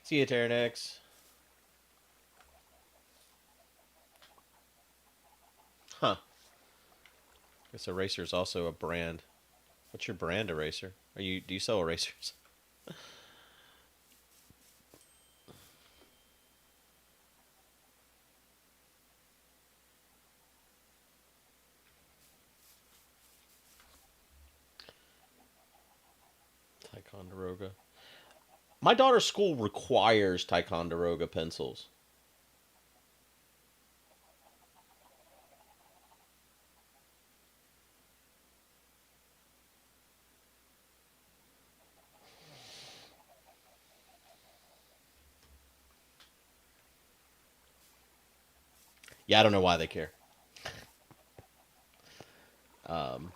See you, Terranex. Huh. Guess Eraser is also a brand. What's your brand, Eraser? Do you sell erasers? Ticonderoga. My daughter's school requires Ticonderoga pencils. Yeah, I don't know why they care. Um,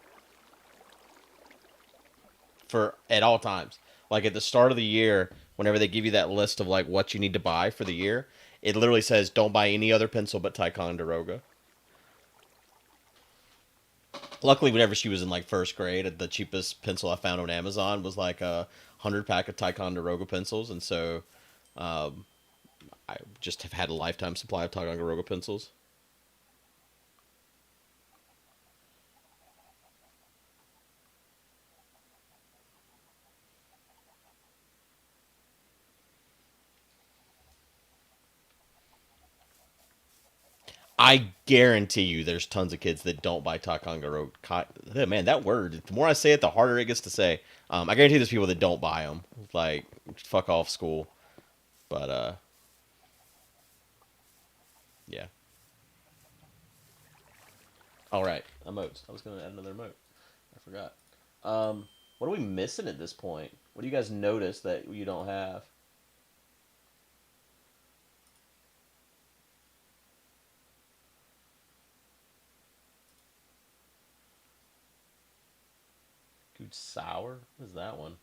for at all times, like at the start of the year, whenever they give you that list of like what you need to buy for the year, it literally says don't buy any other pencil but Ticonderoga. Luckily, whenever she was in like first grade, the cheapest pencil I found on Amazon was like a 100 pack of Ticonderoga pencils, and so um, I just have had a lifetime supply of Ticonderoga pencils. I guarantee you, there's tons of kids that don't buy Ticonderoga. Man, that word. The more I say it, the harder it gets to say. I guarantee there's people that don't buy them. Like, fuck off school. But yeah. All right, emotes. I was gonna add another emote. I forgot. What are we missing at this point? What do you guys notice that you don't have? Good sour. What is that one?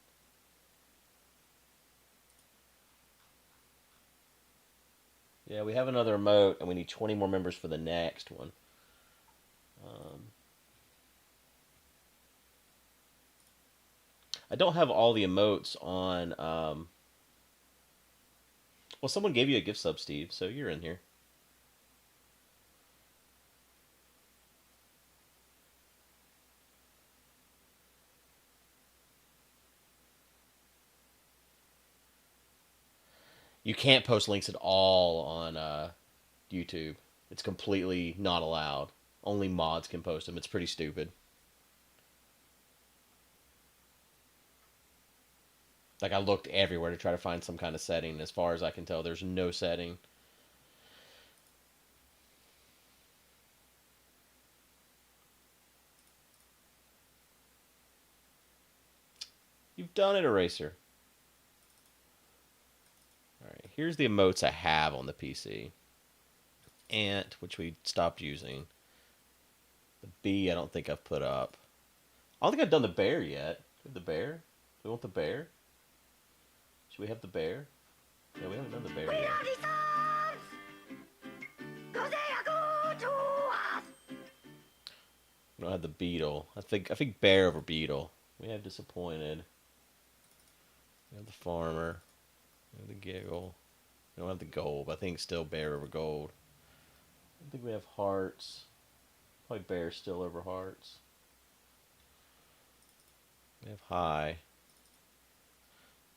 Yeah, we have another emote, and we need 20 more members for the next one. Um, I don't have all the emotes on. Well, someone gave you a gift sub, Steve, so you're in here. You can't post links at all on YouTube. It's completely not allowed. Only mods can post them. It's pretty stupid. Like I looked everywhere to try to find some kind of setting. As far as I can tell, there's no setting. You've done it, Eraser. All right, here's the emotes I have on the PC. Ant, which we stopped using. The bee, I don't think I've put up. I don't think I've done the bear yet. The bear? Do we want the bear? Should we have the bear? Yeah, we haven't done the bear yet. We don't have the beetle. I think bear over beetle. We have disappointed. We have the farmer. We have the giggle. We don't have the gold, but I think still bear over gold. I think we have hearts. Probably bear still over hearts. We have high.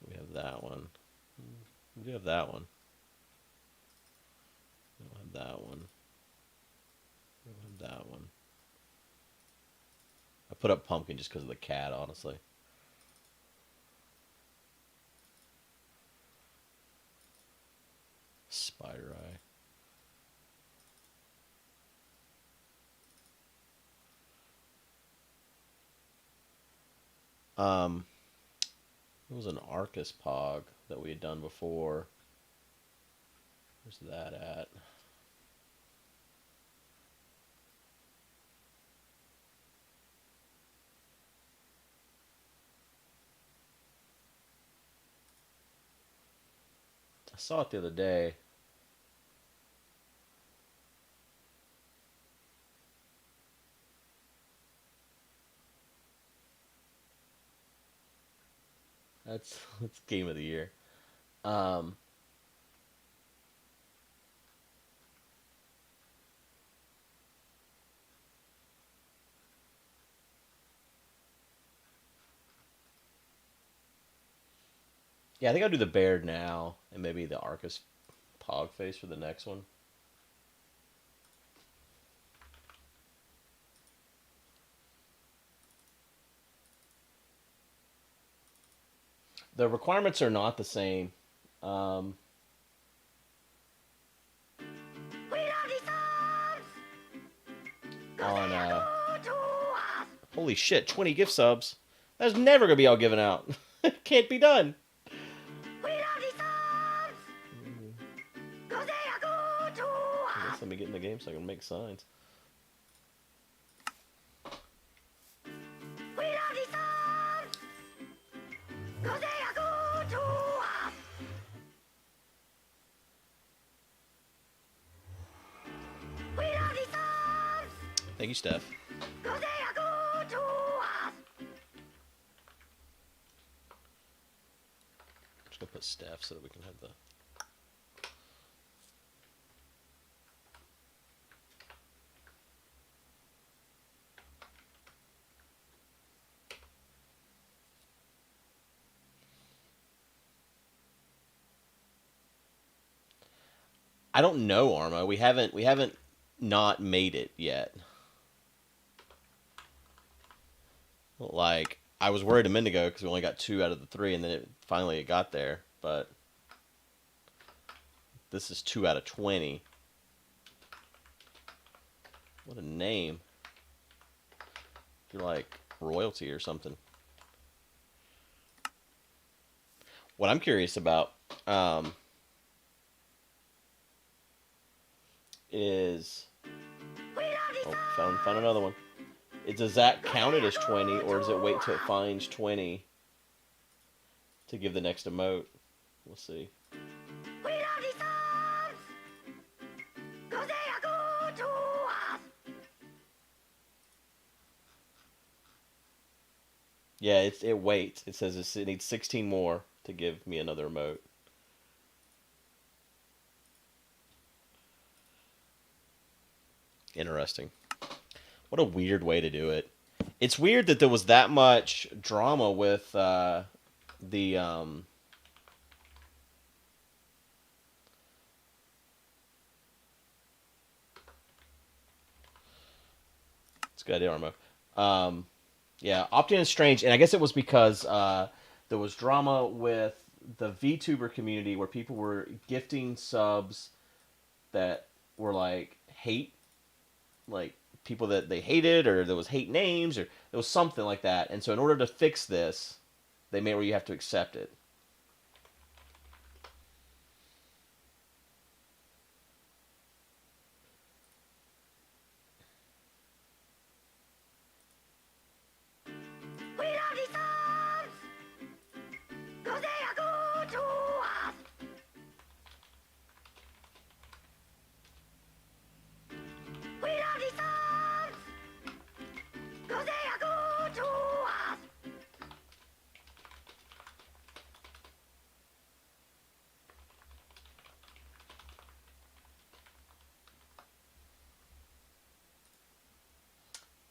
We have that one. We do have that one. We don't have that one. We don't have that one. I put up pumpkin just because of the cat, honestly. Spider eye. It was an Arcus Pog that we had done before. Where's that at? I saw it the other day. That's game of the year. Um, Yeah, I think I'll do the bear now, and maybe the Arcus Pog face for the next one. The requirements are not the same. Um, on Holy shit, 20 gift subs. That's never gonna be all given out. It can't be done. I guess let me get in the game so I can make signs. Thank you, Steph. I'm just gonna put Steph so that we can have the. I don't know, Armo. We haven't not made it yet. Like I was worried a minute ago because we only got 2 out of the 3, and then it got there. But this is 2 out of 20. What a name! You're like royalty or something. What I'm curious about is found another one. Does that count it as 20, or does it wait till it finds 20 to give the next emote? We'll see. Yeah, it waits. It says it needs 16 more to give me another emote. Interesting. What a weird way to do it. It's weird that there was that much drama with the it's a good idea, Armo. Yeah, opt-in is strange, and I guess it was because there was drama with the VTuber community where people were gifting subs that were like hate, like people that they hated, or there was hate names, or there was something like that. And so, in order to fix this, they made where you have to accept it.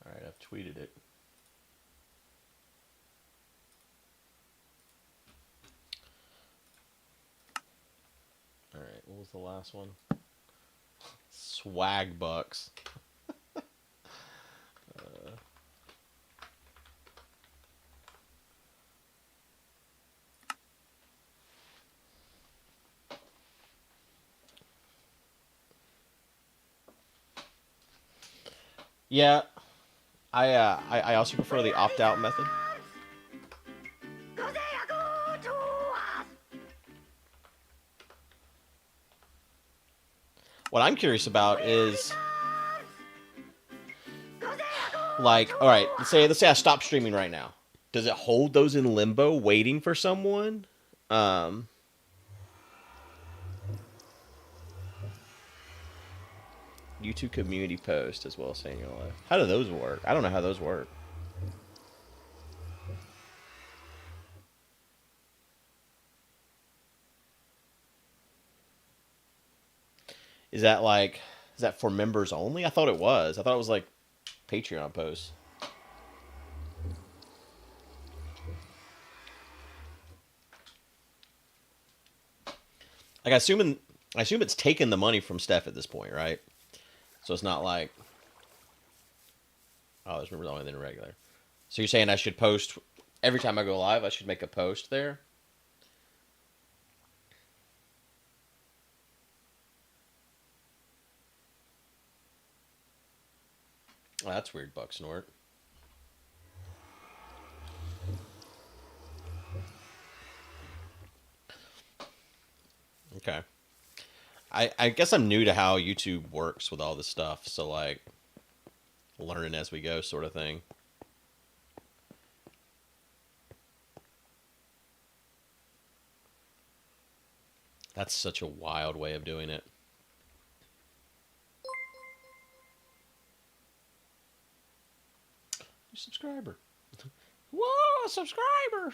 All right, I've tweeted it. All right, what was the last one? Swag bucks. Yeah, I also prefer the opt out method. What I'm curious about is like, all right, let's say I stop streaming right now. Does it hold those in limbo, waiting for someone? Um, YouTube community post as well as saying your life. How do those work? I don't know how those work. Is that like is that for members only? I thought it was. I thought it was like Patreon posts. Like I assume it's taken the money from Steph at this point, right? So it's not like, oh, this member's only than regular. So you're saying I should post every time I go live? I should make a post there. Oh, that's weird, Buck Snort. Okay. I guess I'm new to how YouTube works with all this stuff, so like learning as we go sort of thing. That's such a wild way of doing it. Subscriber. Whoa, subscriber!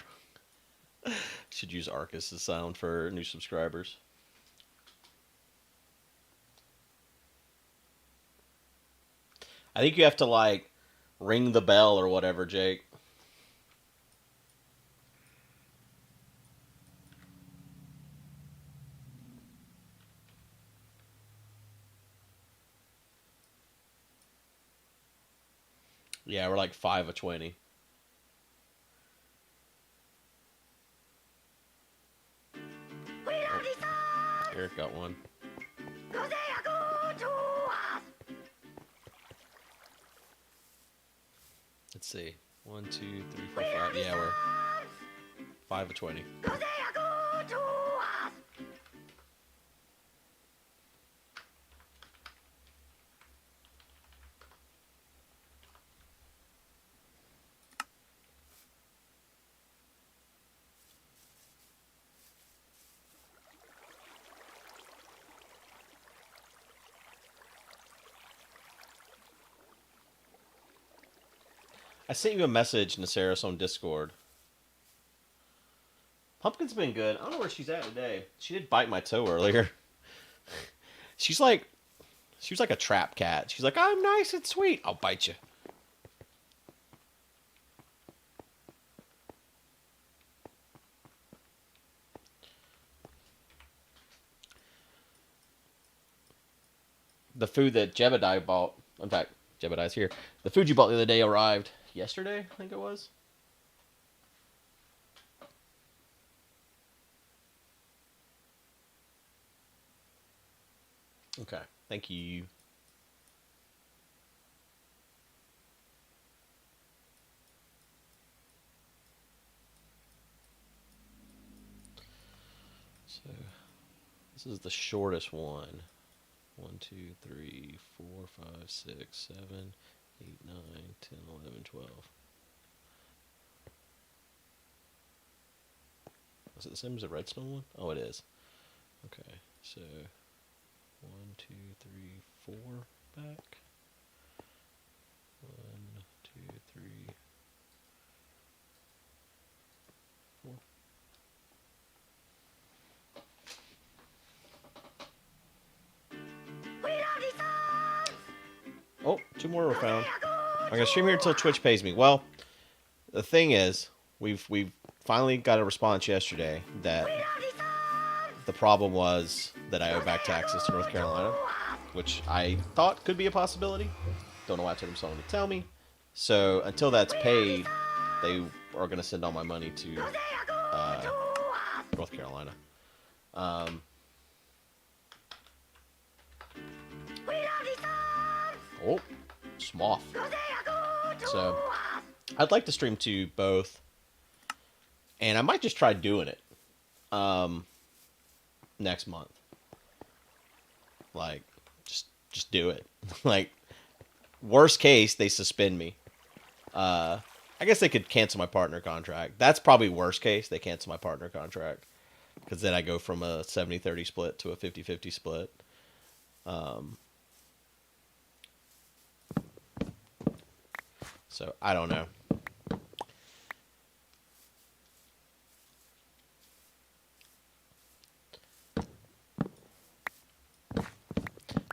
Should use Arcus as sound for new subscribers. I think you have to like ring the bell or whatever, Jake. Yeah, we're like 5 of 20. Oh, Eric got one. Let's see. 1, 2, 3, 4, 5. Yeah, we're 5 of 20. I sent you a message, Naceris, on Discord. Pumpkin's been good. I don't know where she's at today. She did bite my toe earlier. She's like, she was like a trap cat. She's like, I'm nice and sweet. I'll bite you. The food that Jebediah bought, in fact, Jebediah's here. The food you bought the other day arrived yesterday, I think it was. Okay, thank you. So, this is the shortest one. 1, 2, 3, 4, 5, 6, 7, 8, 9, 10, 11, 12. Is it the same as the redstone one? Oh, it is. Okay, so 1, 2, 3, 4 back. 1, 2, 3, 4. Oh, 2 more were found. I'm gonna stream here until Twitch pays me. Well, the thing is, we've finally got a response yesterday that the problem was that I owe back taxes to North Carolina, which I thought could be a possibility. Don't know why I told them someone to tell me. So until that's paid, they are gonna send all my money to North Carolina. Oh, Smoth. So, I'd like to stream to both, and I might just try doing it next month. Like, just do it. Like, worst case, they suspend me. I guess they could cancel my partner contract. That's probably worst case. They cancel my partner contract, because then I go from a 70-30 split to a 50-50 split. So, I don't know.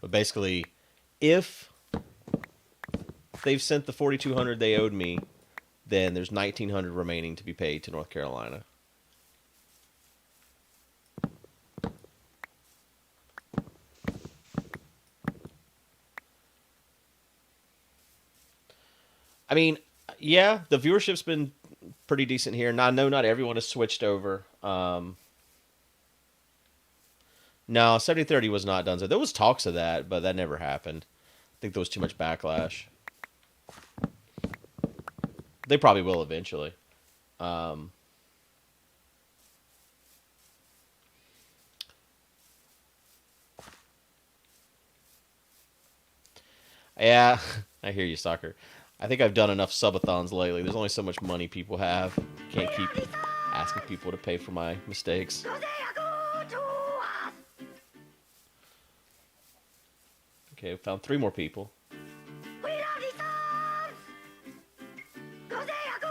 But basically, if they've sent the $4,200 they owed me, then there's $1,900 remaining to be paid to North Carolina. I mean, yeah, the viewership's been pretty decent here. Now, I know not everyone has switched over. No, 70/30 was not done. So there was talks of that, but that never happened. I think there was too much backlash. They probably will eventually. Um, yeah, I hear you, soccer. I think I've done enough subathons lately. There's only so much money people have. Can't keep asking people to pay for my mistakes. Okay, found 3 more people.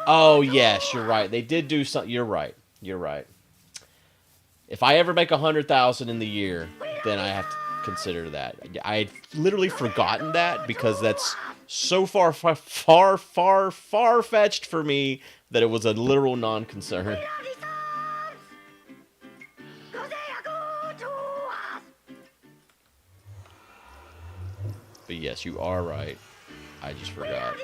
Oh yes, you're right. They did do something. You're right. You're right. If I ever make 100,000 in the year, then I have to consider that. I had literally forgotten that because that's so far fetched for me that it was a literal non-concern. But yes, you are right. I just forgot.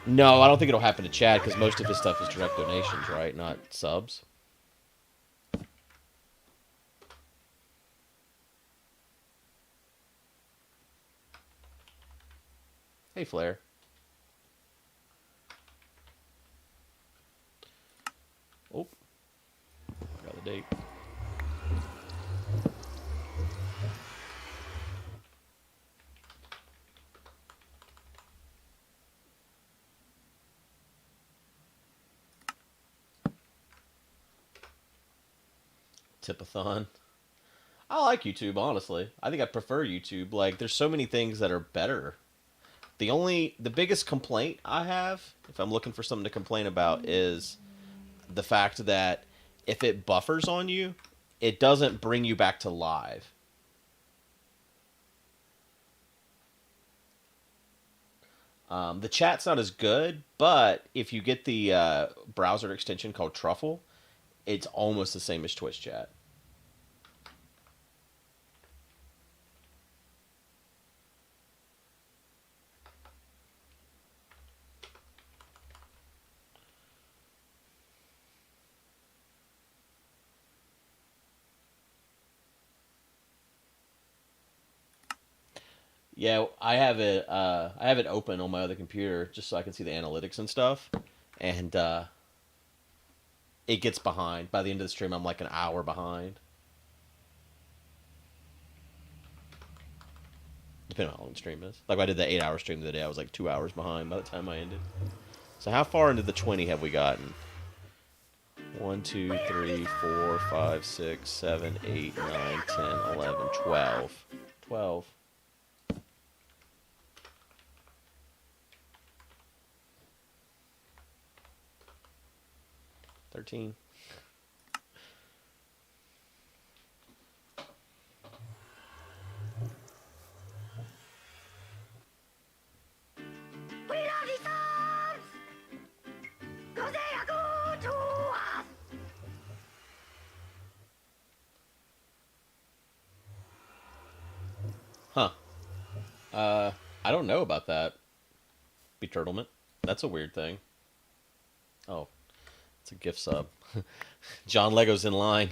No, I don't think it'll happen to Chad because most of his stuff is direct donations, right? Not subs. Hey, Flair. Oh, got the date. Tipathon. I like YouTube, honestly. I think I prefer YouTube. Like, there's so many things that are better. The biggest complaint I have, if I'm looking for something to complain about, is the fact that if it buffers on you, it doesn't bring you back to live. The chat's not as good, but if you get the browser extension called Truffle, it's almost the same as Twitch chat. Yeah, I have it. I have it open on my other computer just so I can see the analytics and stuff, and it gets behind. By the end of the stream, I'm like an hour behind, depending on how long the stream is. Like, if I did the 8-hour stream the other day, I was like 2 hours behind by the time I ended. So how far into the 20 have we gotten? 1, 2, 3, 4, 5, 6, 7, 8, 9, 10, 11, 12. 12. 13. Huh. I don't know about that. Beturtlement. That's a weird thing. Oh, it's a gift sub. John Lego's in line.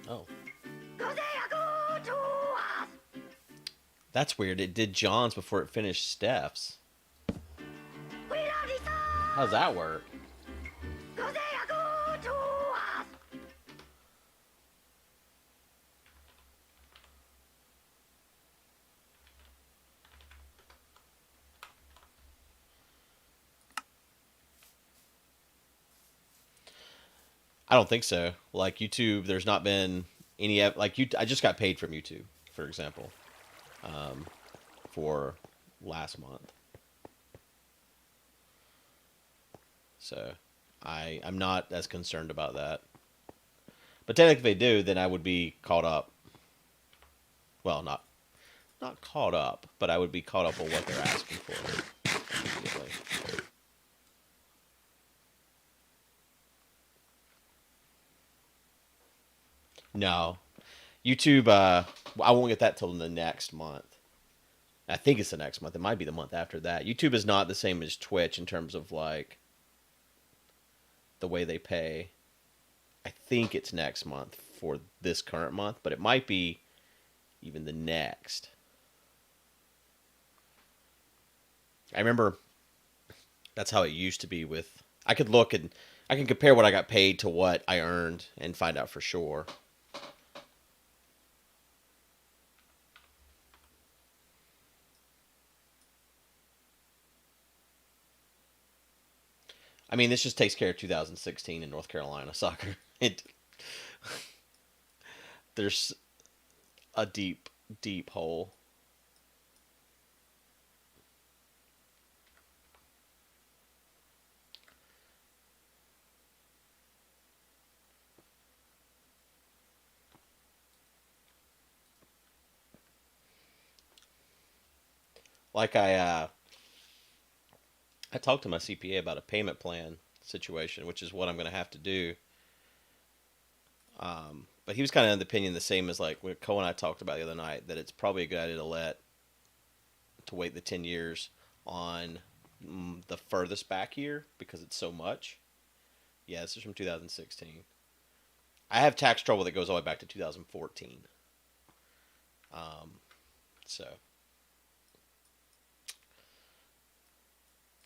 Oh. That's weird. It did John's before it finished Steph's. How does that work? I don't think so. Like YouTube, there's not been any like you. I just got paid from YouTube, for example, for last month. So I'm not as concerned about that. But technically, if they do, then I would be caught up. Well, not not caught up, but I would be caught up on what they're asking for immediately. No, YouTube. I won't get that till the next month. I think it's the next month. It might be the month after that. YouTube is not the same as Twitch in terms of like the way they pay. I think it's next month for this current month, but it might be even the next. I remember that's how it used to be with. I could look and I can compare what I got paid to what I earned and find out for sure. I mean, this just takes care of 2016 in North Carolina soccer. It there's a deep, deep hole. Like I talked to my CPA about a payment plan situation, which is what I'm going to have to do. But he was kind of of the opinion the same as like what Cole and I talked about the other night, that it's probably a good idea to wait the 10 years on the furthest back year because it's so much. Yeah, this is from 2016. I have tax trouble that goes all the way back to 2014. So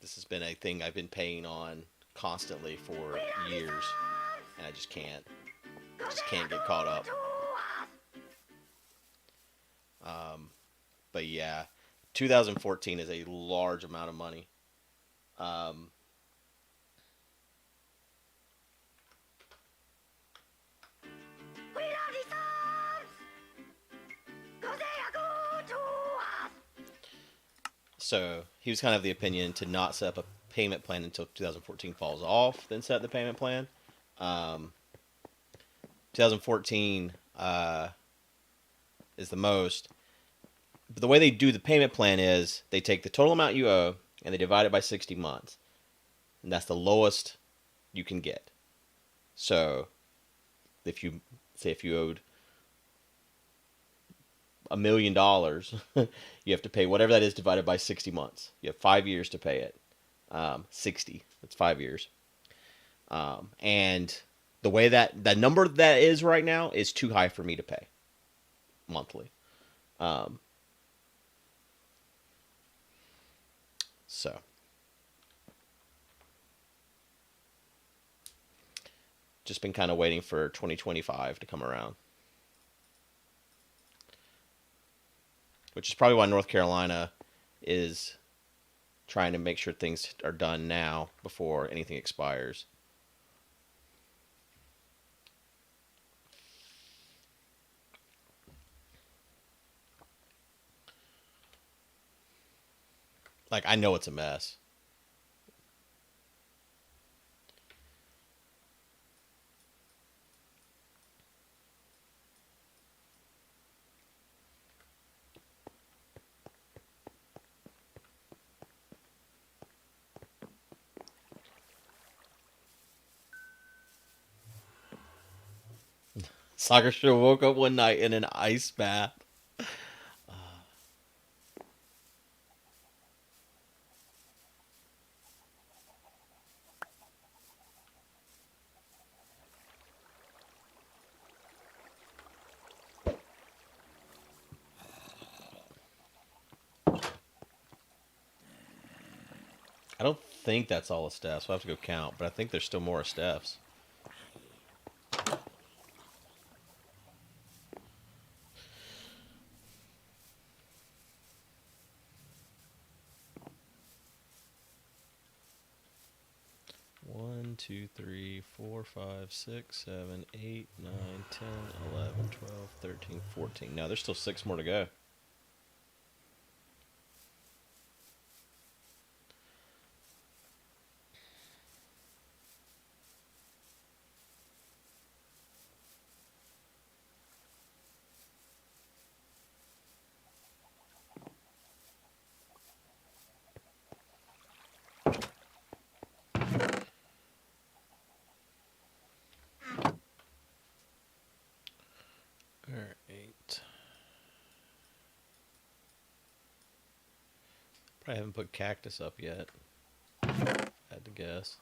this has been a thing I've been paying on constantly for years, and I just can't get caught up. But yeah, 2014 is a large amount of money. Um, so he was kind of the opinion to not set up a payment plan until 2014 falls off, then set the payment plan. Um, 2014 is the most. But the way they do the payment plan is they take the total amount you owe and they divide it by 60 months. And that's the lowest you can get. So if you say if you owed $1 million, you have to pay whatever that is divided by 60 months. You have 5 years to pay it. 60. That's 5 years. And the way that number that is right now is too high for me to pay monthly. Um, so just been kind of waiting for 2025 to come around, which is probably why North Carolina is trying to make sure things are done now before anything expires. Like, I know it's a mess. Soccer show woke up one night in an ice bath. I don't think that's all of Steph's. We'll have to go count, but I think there's still more of Steph's. One, 2, 3, 4, 5, 6, 7, 8, 9, 10, 11, 12, 13, 14. No, there's still 6 more to go. I haven't put cactus up yet. Had to guess.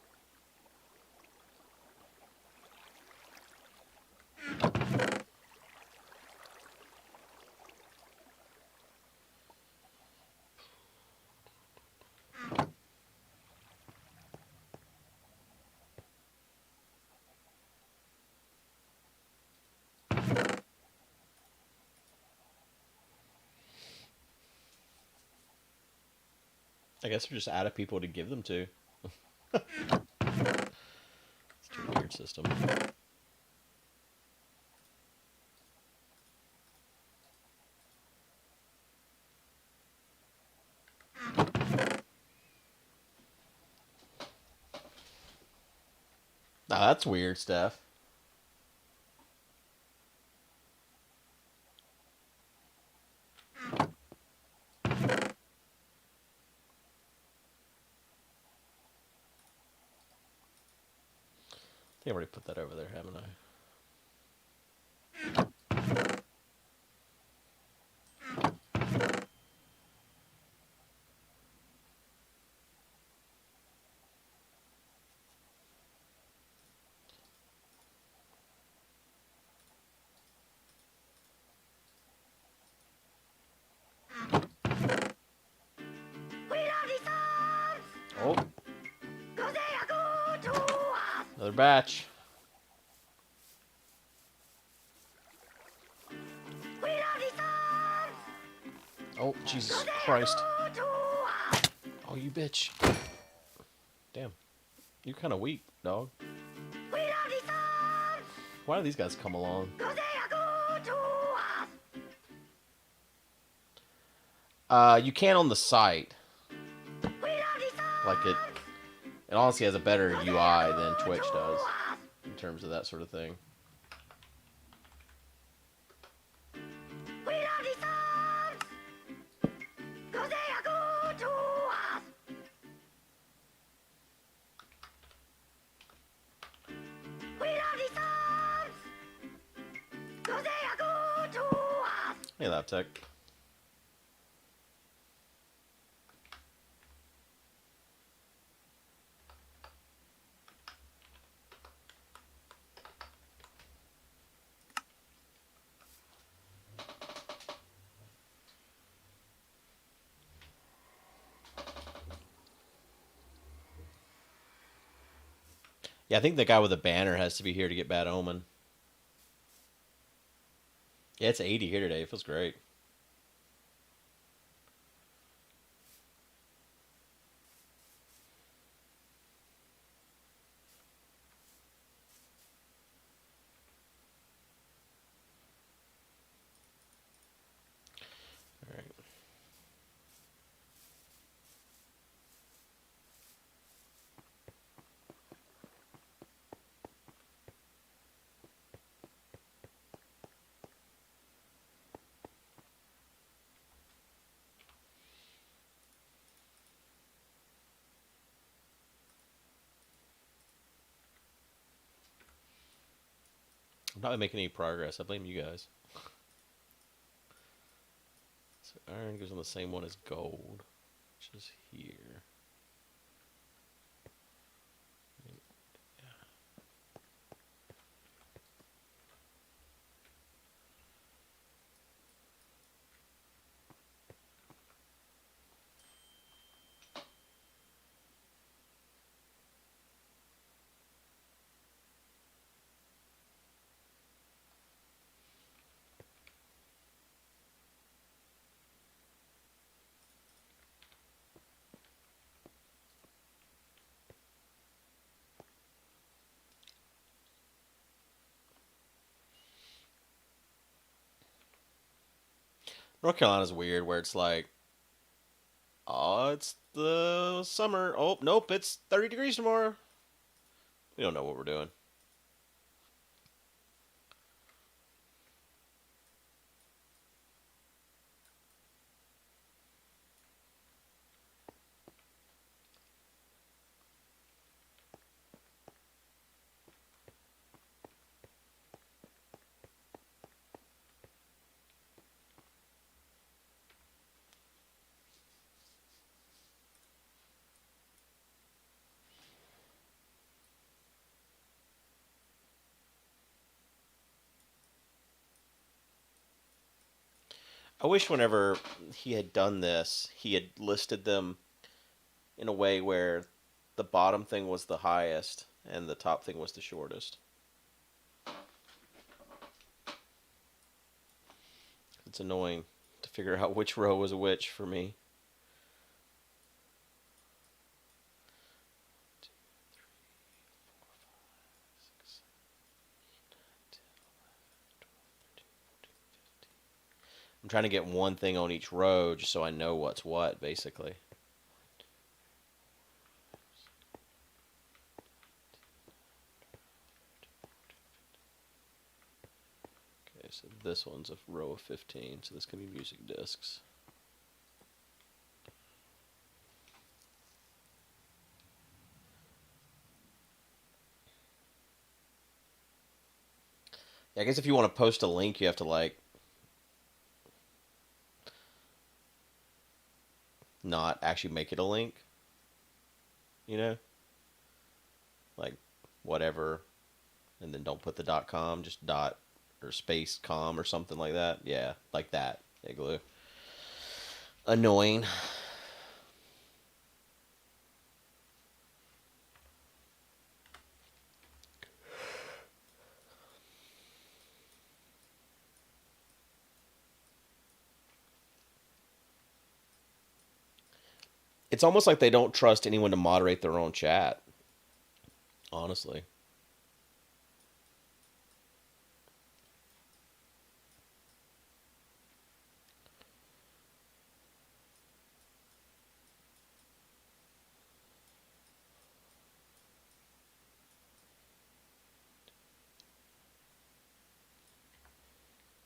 I guess we're just out of people to give them to. It's a weird system. Now that's weird stuff. I think I already put that over there, haven't I? Oh, another batch. Oh, Jesus Christ. Oh, you bitch. Damn. You're kind of weak, dog. Why do these guys come along? You can on the site. Like it honestly has a better UI than Twitch does in terms of that sort of thing. Hey, Lab Tech. Yeah, I think the guy with the banner has to be here to get Bad Omen. Yeah, it's 80 here today. It feels great. All right. I'm not making any progress. I blame you guys. So iron goes on the same one as gold, which is here. North Carolina's weird, where it's like, oh, it's the summer. Oh, nope, it's 30 degrees tomorrow. We don't know what we're doing. I wish whenever he had done this, he had listed them in a way where the bottom thing was the highest and the top thing was the shortest. It's annoying to figure out which row was which for me. I'm trying to get one thing on each row just so I know what's what, basically. Okay, so this one's a row of 15, so this can be music discs. Yeah, I guess if you want to post a link, you have to, like, not actually make it a link, you know? Like, whatever, and then don't put the .com, just dot or space com or something like that. Yeah, like that. Igloo. Annoying. It's almost like they don't trust anyone to moderate their own chat, honestly.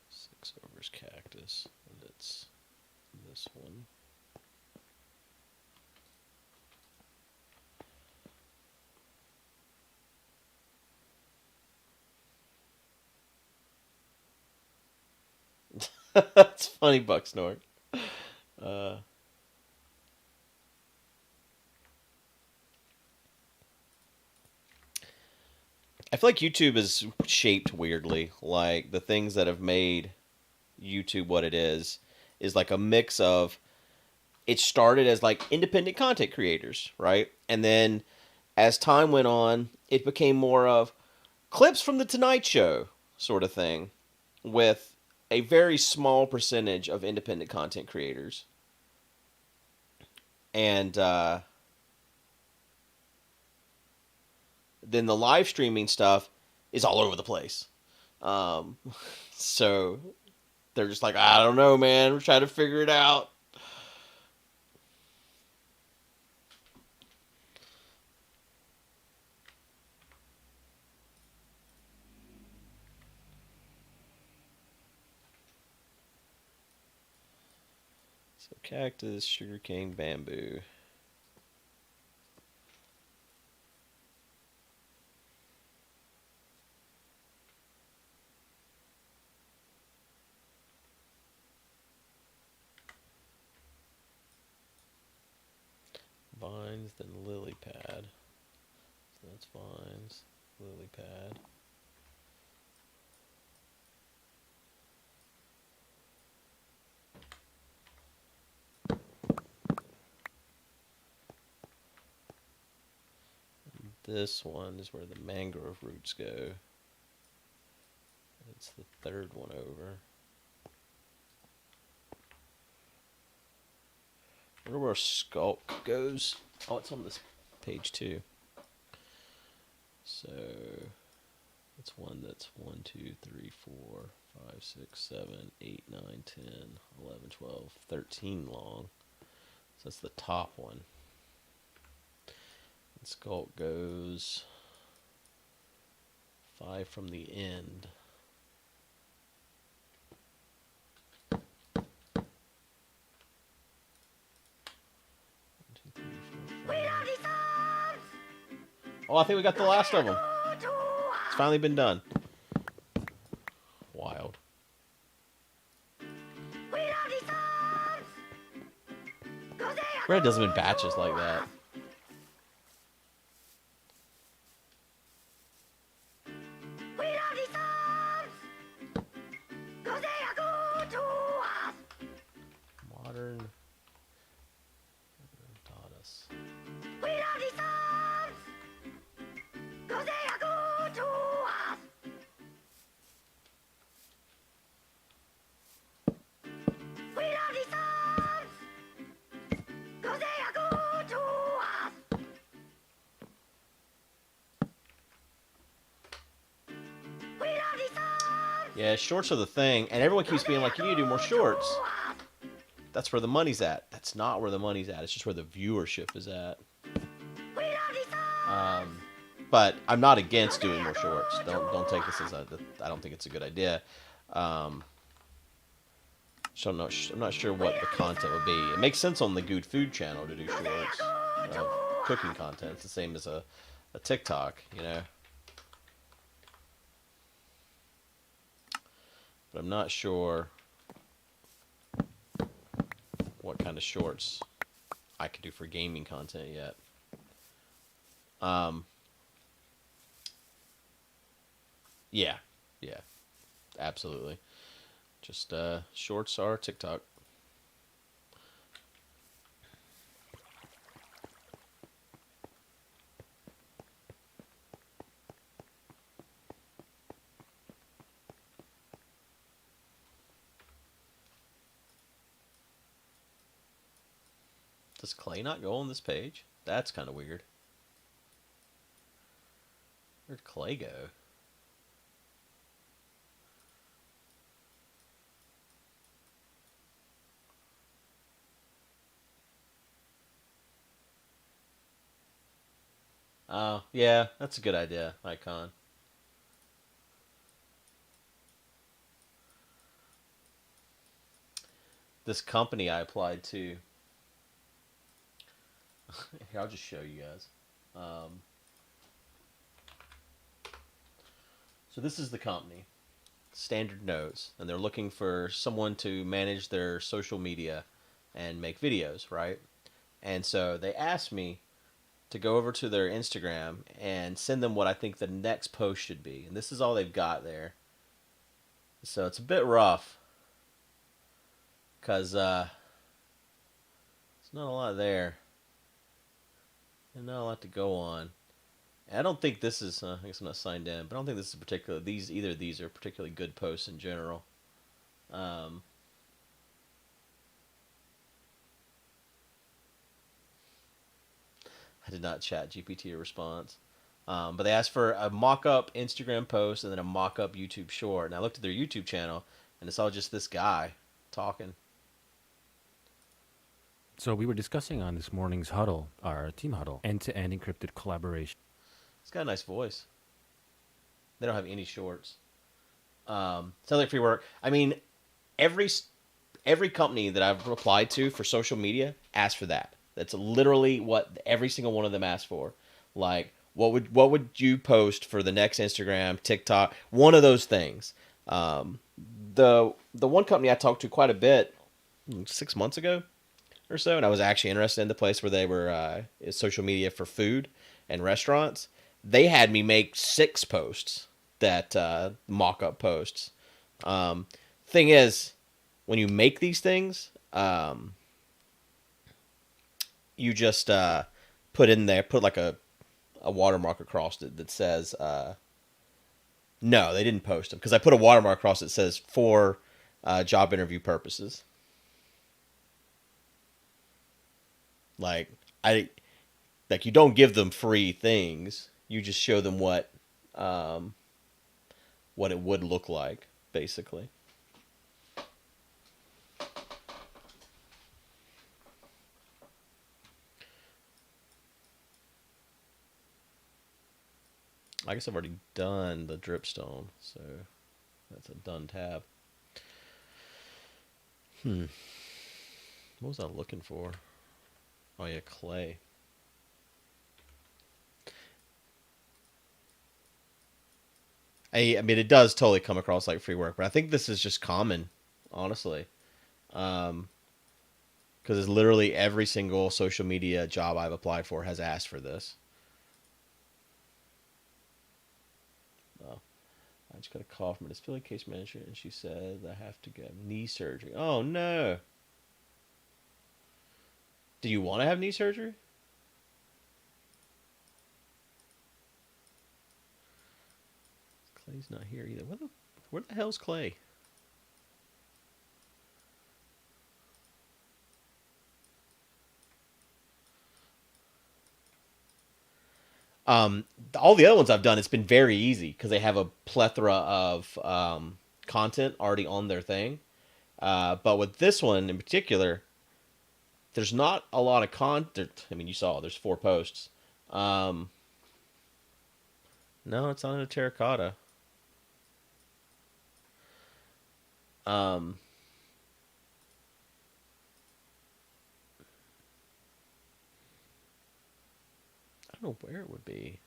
6 overs cactus, and it's this one. That's funny, Bucksnort. Uh, I feel like YouTube is shaped weirdly. Like the things that have made YouTube what it is like a mix of it started as like independent content creators, right? And then as time went on, it became more of clips from the Tonight Show sort of thing with a very small percentage of independent content creators. And then the live streaming stuff is all over the place. Um, so they're just like, I don't know, man. We're trying to figure it out. So cactus, sugarcane, bamboo. Vines, then lily pad. So that's vines, lily pad. This one is where the mangrove roots go. It's the third one over. I wonder where skulk goes. Oh, it's on this page too. So it's one that's 1, 2, 3, 4, 5, 6, 7, 8, 9, 10, 11, 12, 13 long. So that's the top one. And skulk goes 5 from the end. Oh, I think we got the last of them. It's finally been done. Wild. Red does them in batches like that. Yeah, shorts are the thing, and everyone keeps being like, you need to do more shorts. That's where the money's at. That's not where the money's at. It's just where the viewership is at. Um, but I'm not against doing more shorts. Don't take this as I don't think it's a good idea. Um, so I'm not sure what the content would be. It makes sense on the Good Food channel to do shorts of cooking content. It's the same as a TikTok, you know. But I'm not sure what kind of shorts I could do for gaming content yet. Um, yeah, yeah, absolutely. Just shorts are TikTok. Does Clay not go on this page? That's kind of weird. Where'd Clay go? Oh, yeah, that's a good idea, Icon. This company I applied to. Here, I'll just show you guys. Um, so this is the company, Standard Notes, and they're looking for someone to manage their social media and make videos, right? And so they asked me to go over to their Instagram and send them what I think the next post should be. And this is all they've got there. So it's a bit rough because there's not a lot there and not a lot to go on. And I don't think this is, I guess I'm not signed in, but I don't think this is particular. Either of these are particularly good posts in general. Um, I did not chat GPT a response. But they asked for a mock-up Instagram post and then a mock-up YouTube short. And I looked at their YouTube channel, and it's all just this guy talking. So we were discussing on this morning's huddle, our team huddle, end-to-end encrypted collaboration. He's got a nice voice. They don't have any shorts. Sounds like free work. I mean, every every company that I've applied to for social media asks for that. That's literally what every single one of them asks for. Like, what would you post for the next Instagram, TikTok, one of those things. Um, the one company I talked to quite a bit 6 months ago or so, and I was actually interested in the place where they were social media for food and restaurants. They had me make 6 posts that mock-up posts. Thing is, when you make these things, you just put like a watermark across it that says, no, they didn't post them because I put a watermark across it that says for job interview purposes. Like I like you don't give them free things. You just show them um, what it would look like, basically. I guess I've already done the dripstone, so that's a done tab. What was I looking for? Oh yeah, clay. I mean, it does totally come across like free work, but I think this is just common, honestly. Um, because it's literally every single social media job I've applied for has asked for this. Oh, I just got a call from a disability case manager, and she said I have to get knee surgery. Oh no! Do you want to have knee surgery? Clay's not here either. Where the hell's Clay? All the other ones I've done, it's been very easy because they have a plethora of content already on their thing. But with this one in particular, there's not a lot of content. I mean, you saw there's 4 posts. Um, no, it's not in a terracotta. Um, I don't know where it would be.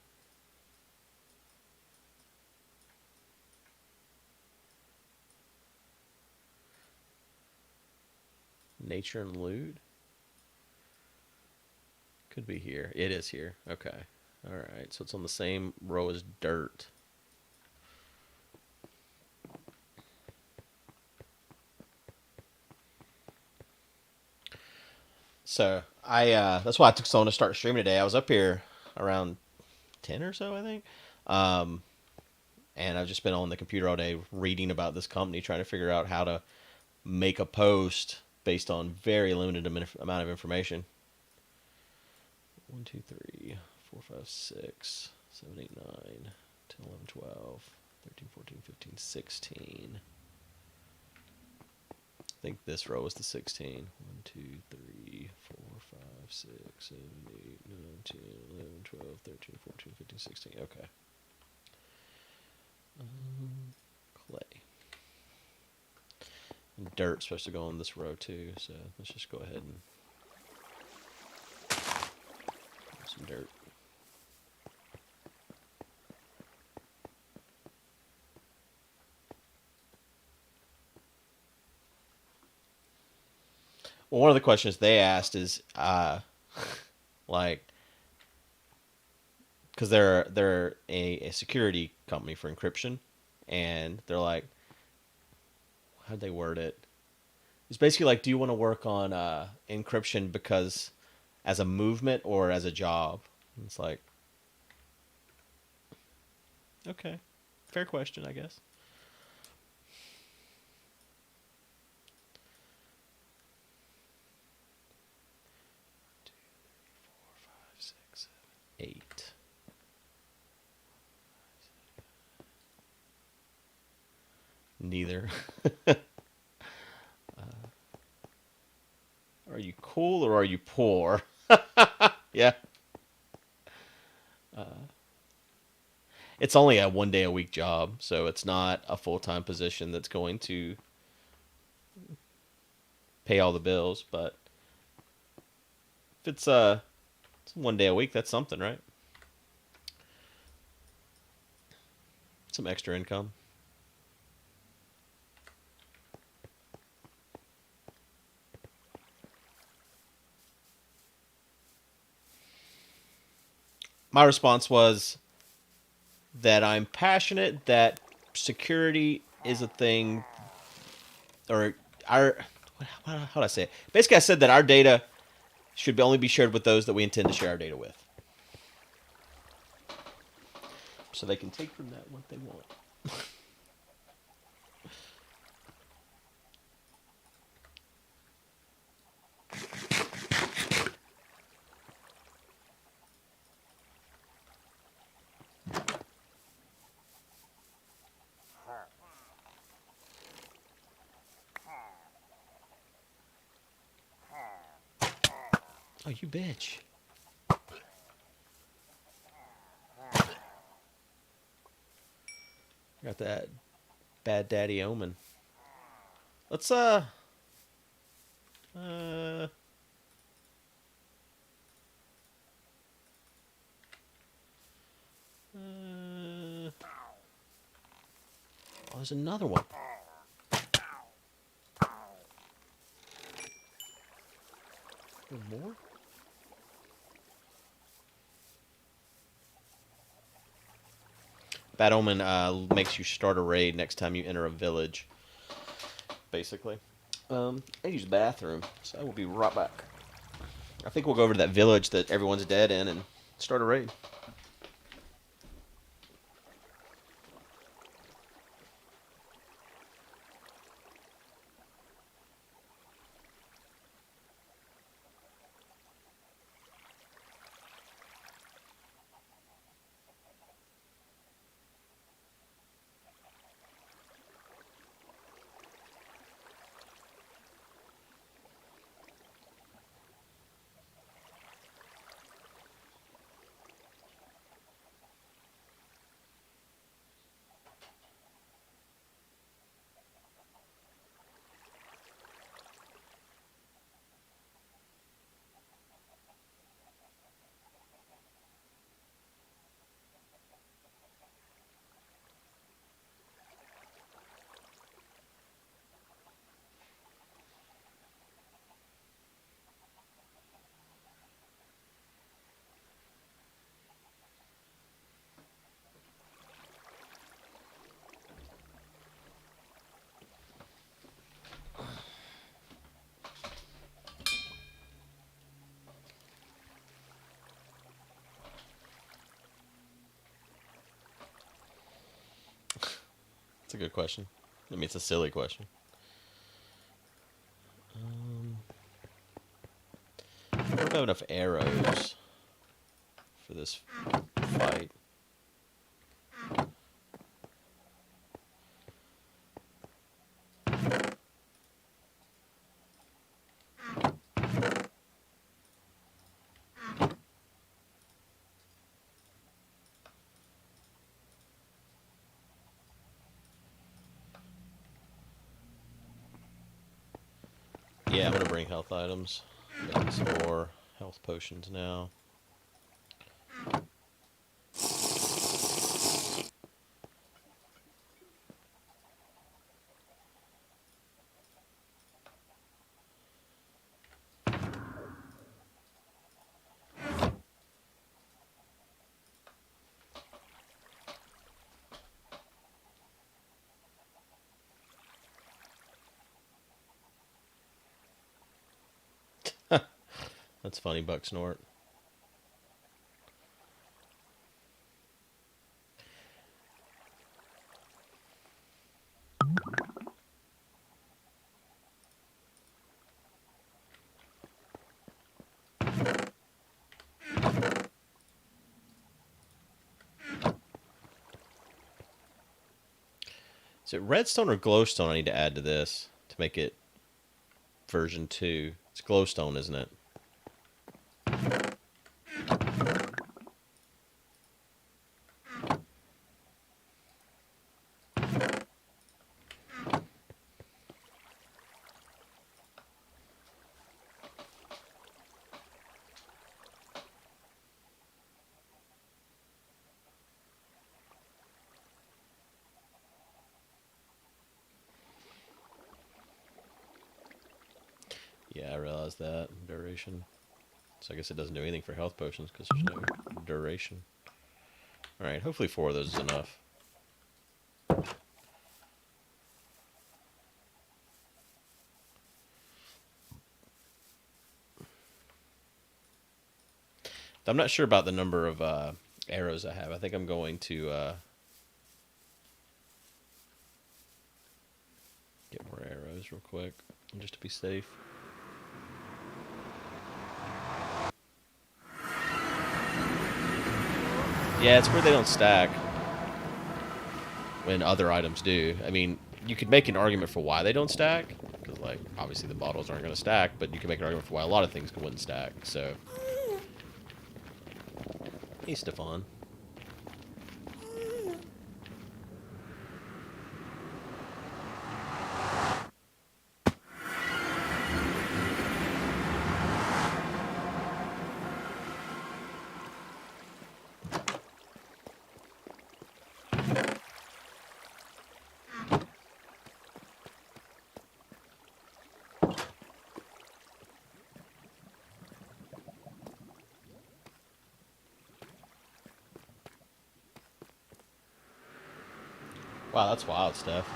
Nature and loot could be here. It is here. Okay. All right. So it's on the same row as dirt. So that's why I took so long to start streaming today. I was up here around 10 or so, I think. Um, and I've just been on the computer all day reading about this company, trying to figure out how to make a post based on very limited amount of information. 1, 2, 3, 4, 5, 6, 7, 8, 9, 10, 11, 12, 13, 14, 15, 16. I think this row is the 16. 1, 2, 3, 4, 5, 6, 7, 8, 9, 10, 11, 12, 13, 14, 15, 16. Okay. Clay. And dirt's supposed to go on this row too, so let's just go ahead and some dirt. Well, one of the questions they asked is, like, because they're a security company for encryption, and they're like, how'd they word it? It's basically like, do you want to work on encryption because as a movement or as a job? And it's like, okay, fair question, I guess. 8. Neither. Are you cool or are you poor? Yeah. It's only a 1 day a week job, so it's not a full time position that's going to pay all the bills. But if it's 1 day a week, that's something, right? Some extra income. My response was that I'm passionate that security is a thing, or our, how do I say it? Basically, I said that our data should only be shared with those that we intend to share our data with. So they can take from that what they want. Oh, you bitch. Got that bad daddy omen. Let's uh oh, there's another one. There's more? Bad Omen makes you start a raid next time you enter a village, basically. I use the bathroom, so I will be right back. I think we'll go over to that village that everyone's dead in and start a raid. It's a good question. I mean, it's a silly question. I don't have enough arrows for this fight. Yeah, I'm gonna bring health items. Making some more health potions now. That's funny, Buck Snort. Is it redstone or glowstone I need to add to this to make it version 2? It's glowstone, isn't it? Yeah, I realized that. Duration. So I guess it doesn't do anything for health potions because there's no duration. Alright, hopefully 4 of those is enough. I'm not sure about the number of arrows I have. I think I'm going to get more arrows real quick, just to be safe. Yeah, it's where they don't stack when other items do. I mean, you could make an argument for why they don't stack, because, like, obviously the bottles aren't going to stack, but you can make an argument for why a lot of things wouldn't stack, so. Hey, Stefan. Wow, that's wild, Steph.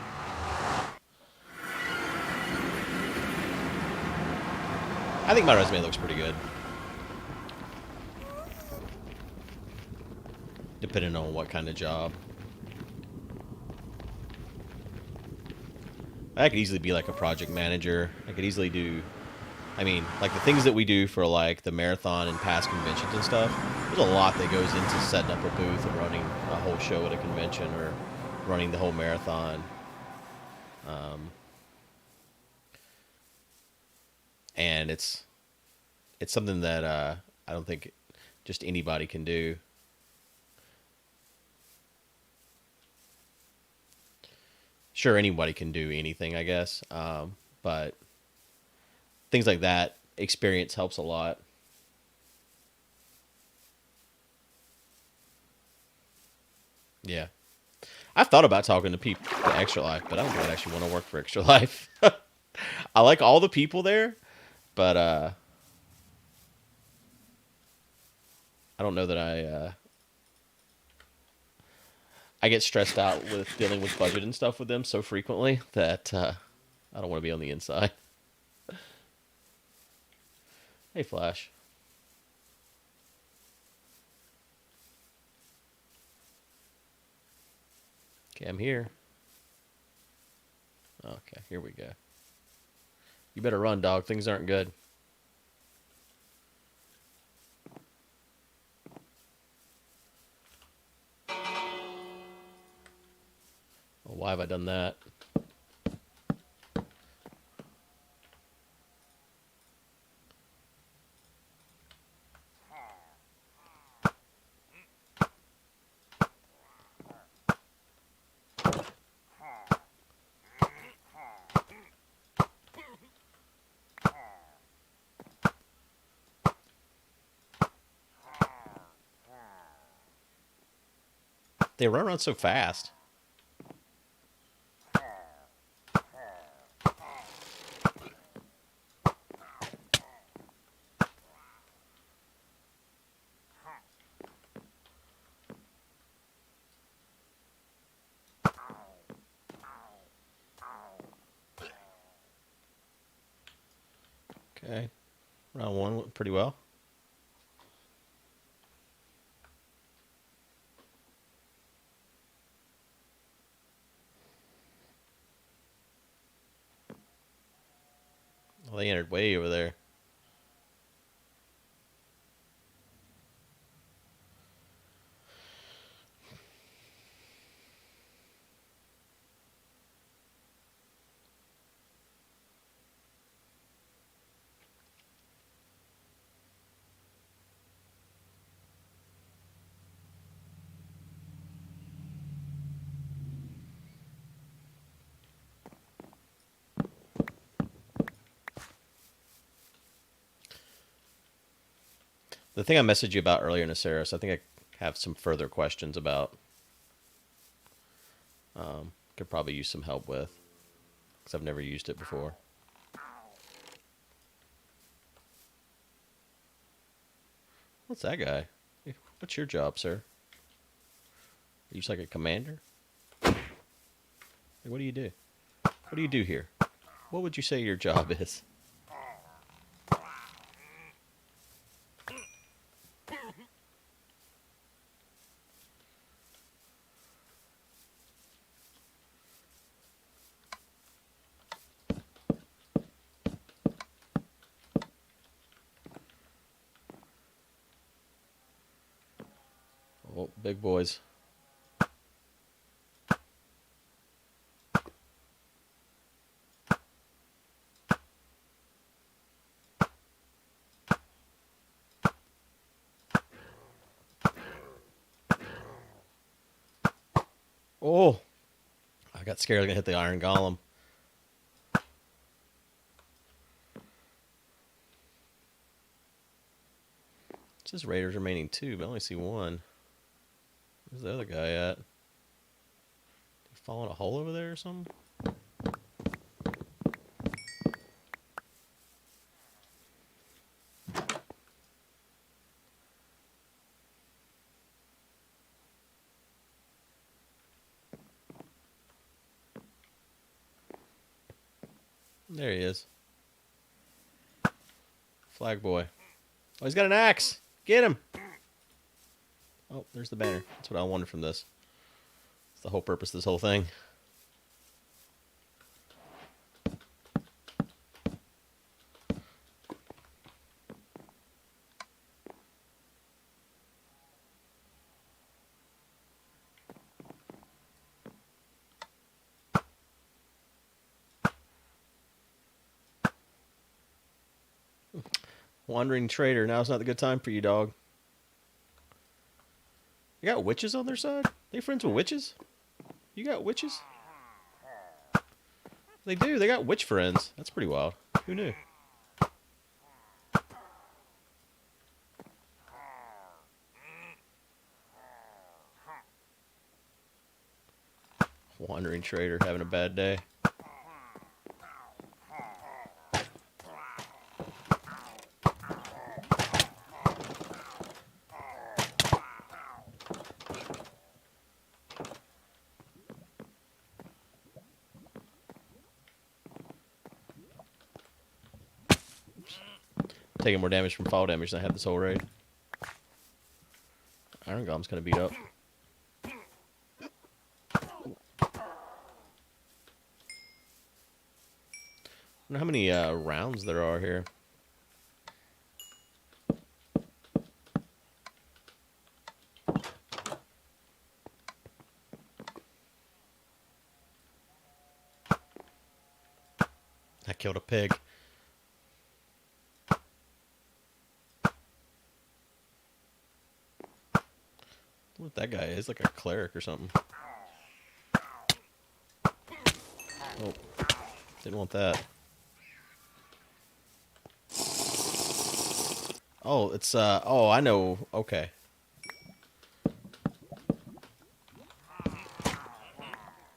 I think my resume looks pretty good. Depending on what kind of job. I could easily be like a project manager. I could easily do, I mean, like the things that we do for like the marathon and past conventions and stuff. There's a lot that goes into setting up a booth and running a whole show at a convention or running the whole marathon. And it's something that I don't think just anybody can do. Sure, anybody can do anything, I guess. But things like that, experience helps a lot. Yeah. I've thought about talking to people to Extra Life, but I don't think I actually want to work for Extra Life. I like all the people there, but I don't know that I get stressed out with dealing with budget and stuff with them so frequently that I don't want to be on the inside. Hey, Flash. Okay, I'm here. Okay, here we go. You better run, dog. Things aren't good. Well, why have I done that? They run around so fast. Okay. Round one went pretty well. Well, they entered way over there. The thing I messaged you about earlier, Naceris, I think I have some further questions about. Could probably use some help with, because I've never used it before. What's that guy? What's your job, sir? Are you just like a commander? Like, what do you do? What do you do here? What would you say your job is? Oh, big boys. Oh, I got scared I was going to hit the iron golem. It says Raiders remaining 2, but I only see 1. Where's the other guy at? Did he fall in a hole over there or something? There he is. Flag boy. Oh, he's got an axe. Get him. Oh, there's the banner. That's what I wanted from this. It's the whole purpose of this whole thing. Wandering trader. Now's not the good time for you, dog. You got witches on their side? They friends with witches? You got witches? They do. They got witch friends. That's pretty wild. Who knew? Wandering trader having a bad day. Taking more damage from fall damage than I had this whole raid. Iron Golem's gonna beat up. wonder how many rounds there are here. I killed a pig. What that guy is, like a cleric or something. Oh, didn't want that. Oh, it's, oh, I know. Okay.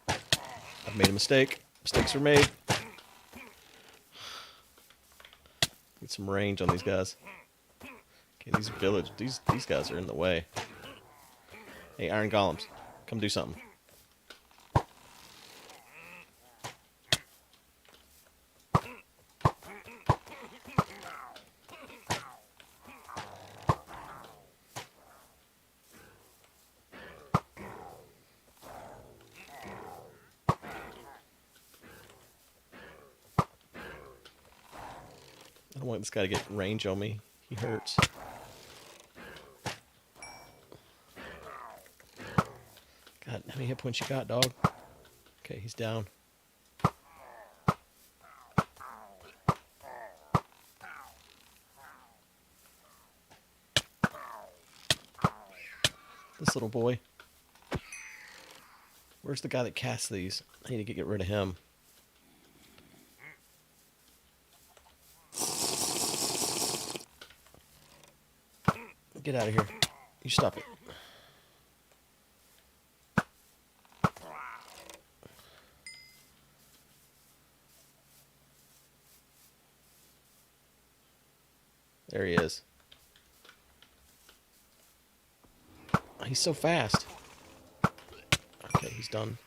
I've made a mistake. Mistakes were made. Get some range on these guys. Okay, these guys are in the way. Hey, iron golems, come do something. I don't want this guy to get range on me. He hurts. God, how many hit points you got, dog? Okay, he's down. This little boy. Where's the guy that casts these? I need to get rid of him. Get out of here. You stop it. There he is. He's so fast. Okay, he's done.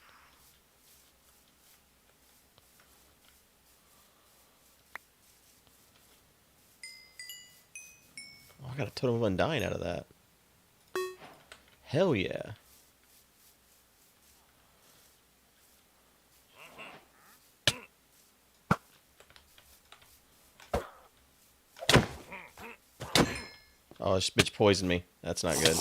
Oh, I got a totem of undying out of that. Hell yeah. Oh, this bitch poisoned me. That's not good.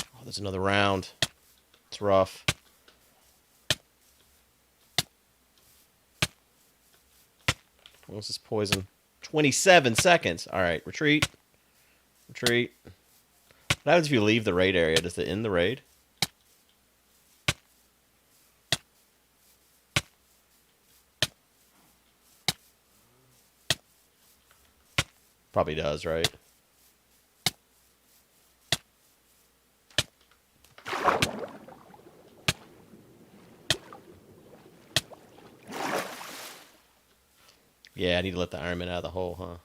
Oh, there's another round. It's rough. What's this poison? 27 seconds. All right, retreat. Retreat. What happens if you leave the raid area? Does it end the raid? Probably does, right? Yeah, I need to let the Iron Man out of the hole, huh?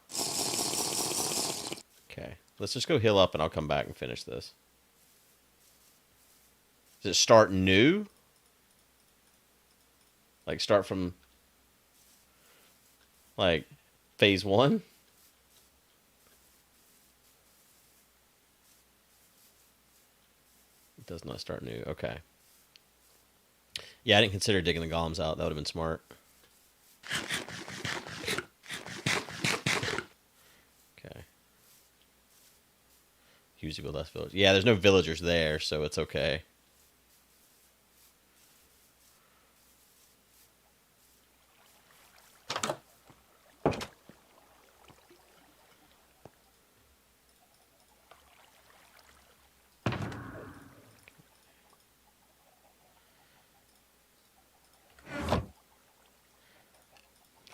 Okay. Let's just go heal up and I'll come back and finish this. Does it start new? Like start from like phase 1? It does not start new. Okay. Yeah, I didn't consider digging the golems out. That would have been smart. Okay. Usually with less villagers. Yeah, there's no villagers there, so it's okay.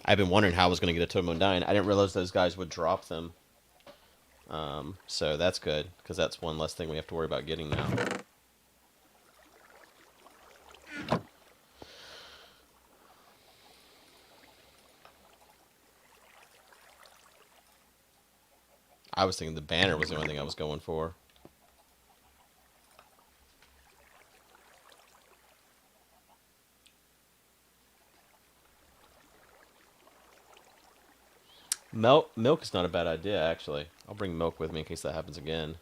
I've been wondering how I was going to get a totem of undying. I didn't realize those guys would drop them. So that's good, because that's one less thing we have to worry about getting now. I was thinking the banner was the only thing I was going for. Milk is not a bad idea, actually. I'll bring milk with me in case that happens again.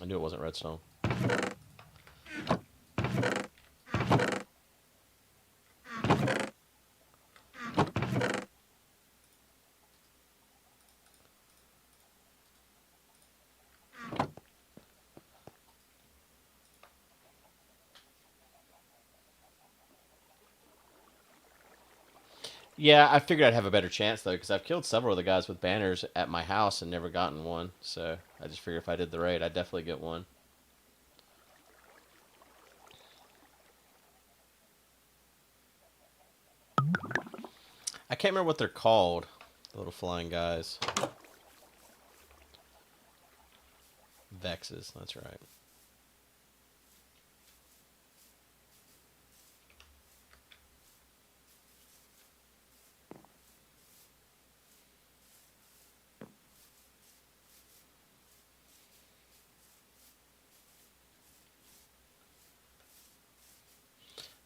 I knew it wasn't redstone. Yeah, I figured I'd have a better chance though, because I've killed several of the guys with banners at my house and never gotten one. So I just figured if I did the raid, I'd definitely get one. I can't remember what they're called. The little flying guys. Vexes, that's right.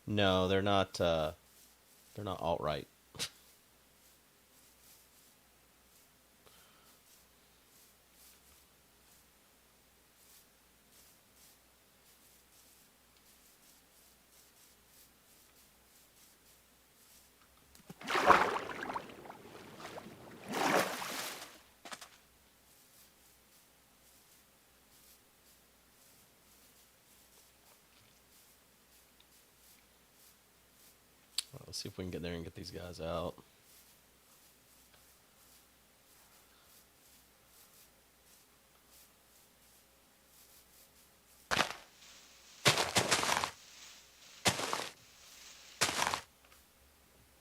No, they're not. They're not alt right. Well, let's see if we can get there and get these guys out.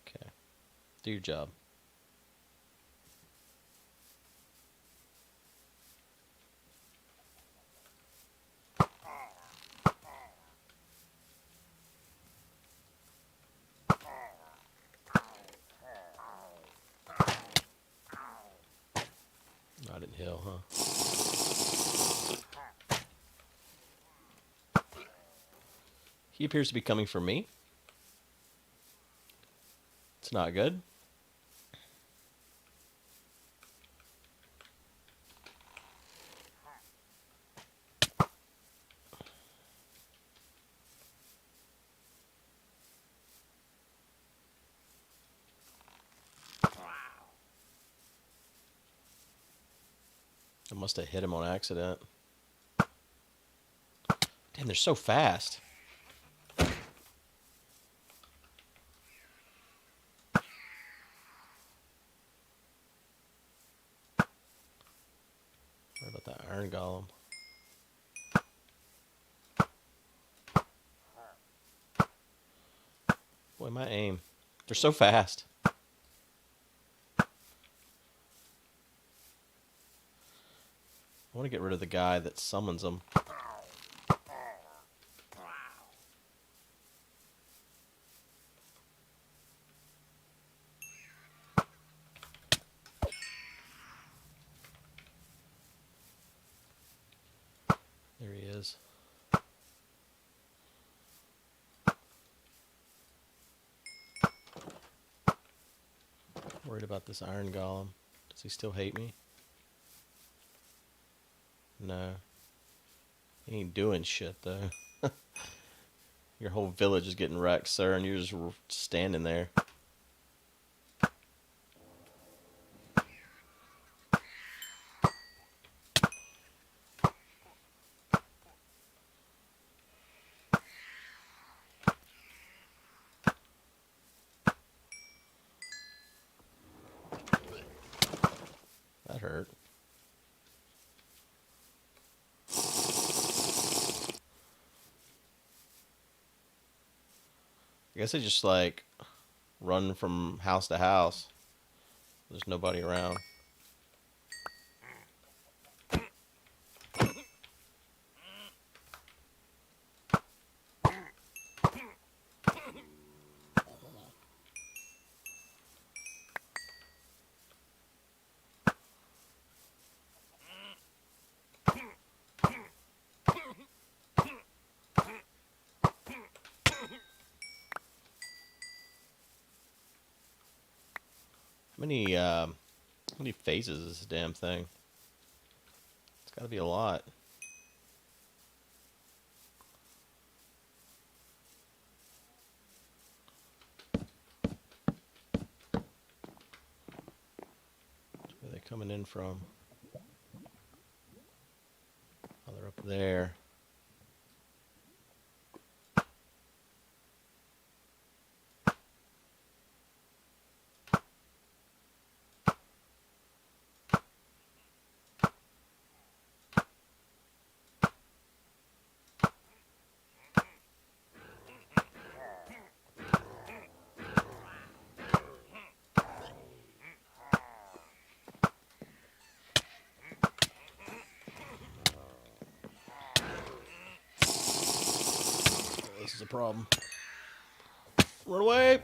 Okay, do your job. I didn't heal, huh? He appears to be coming for me. It's not good. I must have hit him on accident. Damn, they're so fast. What about that iron golem? Boy, my aim. They're so fast. I want to get rid of the guy that summons them. There he is. Worried about this iron golem. Does he still hate me? No. He ain't doing shit, though. Your whole village is getting wrecked, sir, and you're just standing there. That hurt. I guess they just, like, run from house to house. There's nobody around. How many phases is this damn thing? It's gotta be a lot. coming in from? Oh, they're up there. This is a problem. Run away!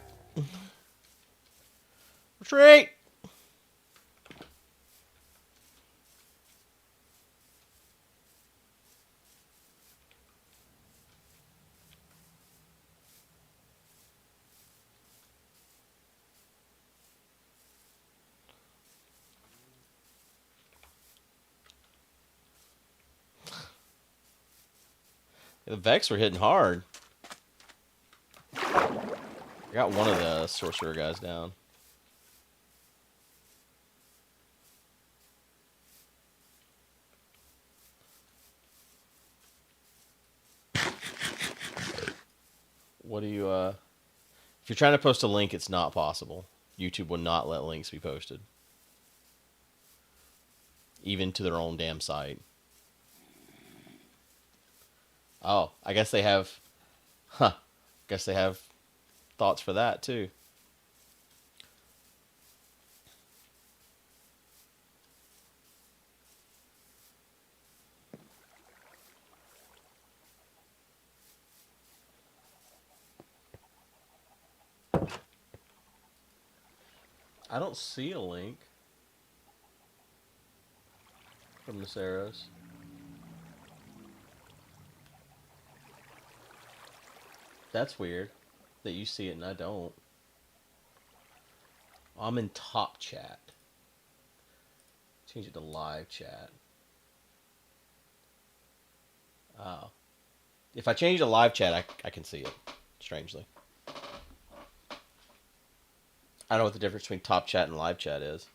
Retreat! The Vex were hitting hard. I got one of the sorcerer guys down. What do you, if you're trying to post a link, it's not possible. YouTube will not let links be posted. Even to their own damn site. Oh, I guess they have, guess they have thoughts for that too. I don't see a link from the Saros. That's weird that you see it and I don't. I'm in top chat. Change it to live chat. Oh. If I change to live chat, I can see it, strangely. I don't know what the difference between top chat and live chat is.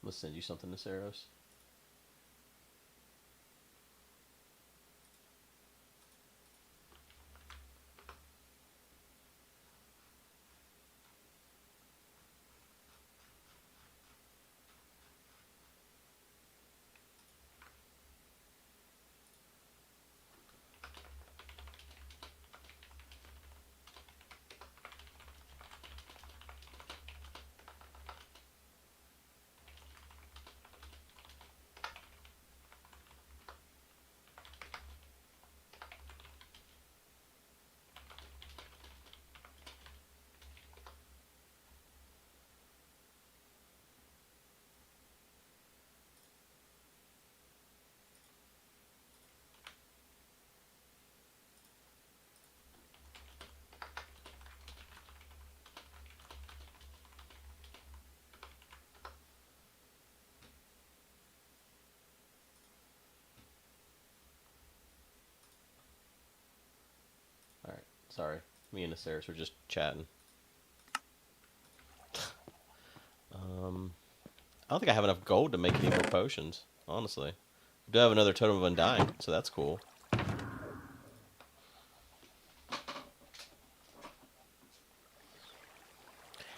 Let's send you something to Saros. Alright, sorry. Me and the Saros were just chatting. I don't think I have enough gold to make any more potions, honestly. I do have another Totem of Undying, so that's cool.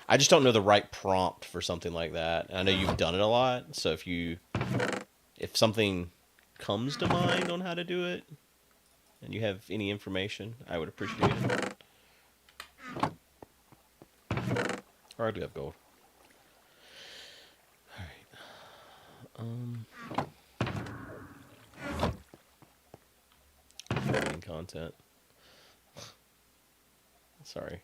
I just don't know the right prompt for something like that. And I know you've done it a lot, so if something comes to mind on how to do it, and you have any information, I would appreciate it. Or I do have gold. Reading content. Sorry.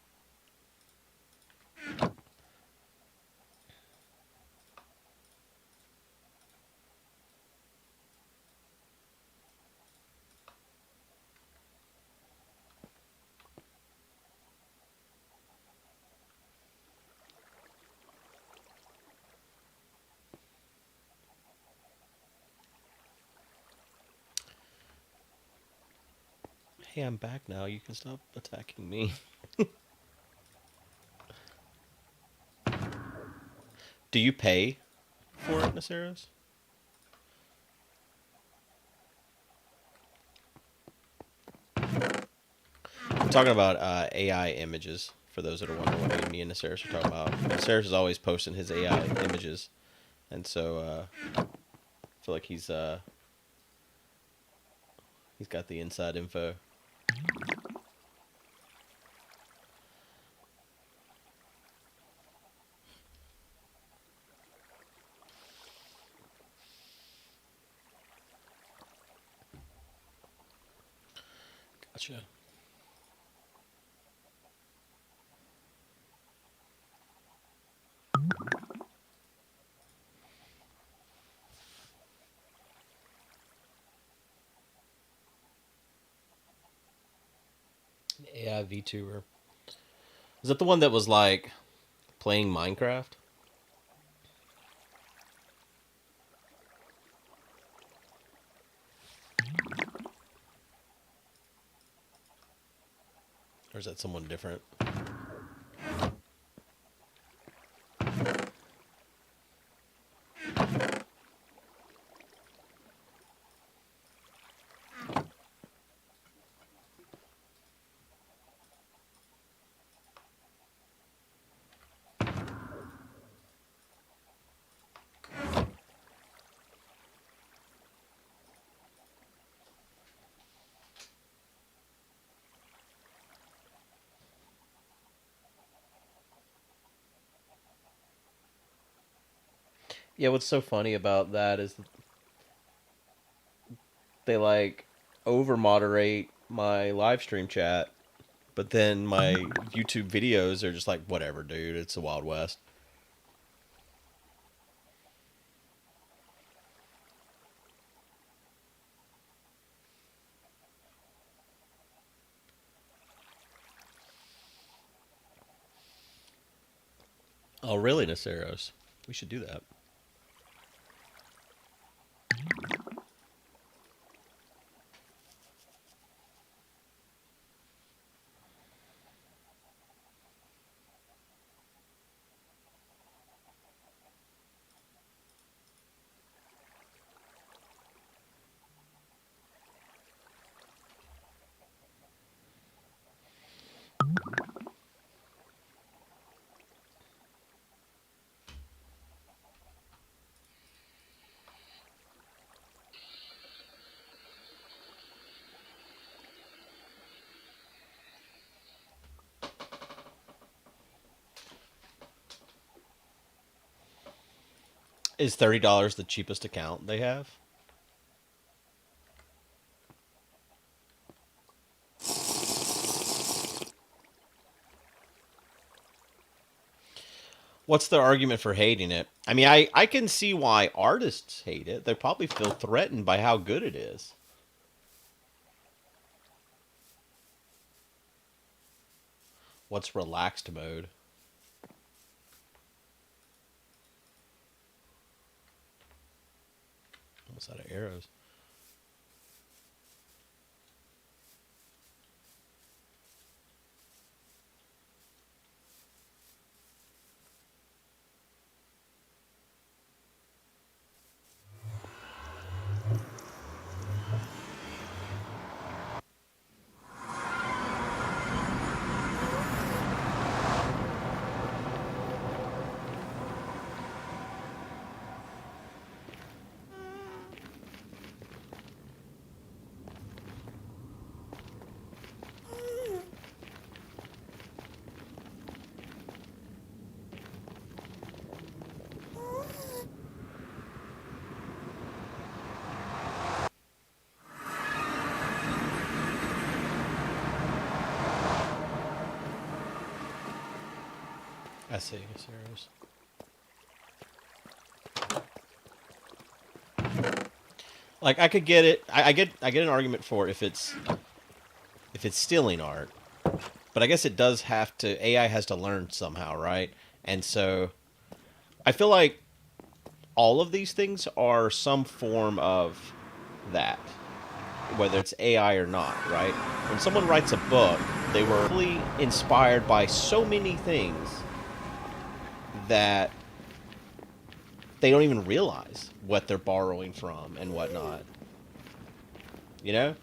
Hey, I'm back now. You can stop attacking me. Do you pay for it, Naceros? I'm talking about AI images. For those that are wondering what me and Naceros are talking about, Naceros is always posting his AI images, and so I feel like he's got the inside info. Gotcha. AI VTuber. Is that the one that was like playing Minecraft? Or is that someone different? Yeah, what's so funny about that is they like over moderate my live stream chat, but then my YouTube videos are just like, whatever, dude. It's the Wild West. Oh, really, Naceros? We should do that. Is $30 the cheapest account they have? What's the argument for hating it? I mean, I can see why artists hate it. They probably feel threatened by how good it is. What's relaxed mode? Almost out of arrows. I see. Serious. Like I could get it. I get an argument for it if it's stealing art, but I guess it does have to. AI has to learn somehow, right? And so I feel like all of these things are some form of that. whether it's AI or not, right? When someone writes a book, they were really inspired by so many things that they don't even realize what they're borrowing from and whatnot. You know?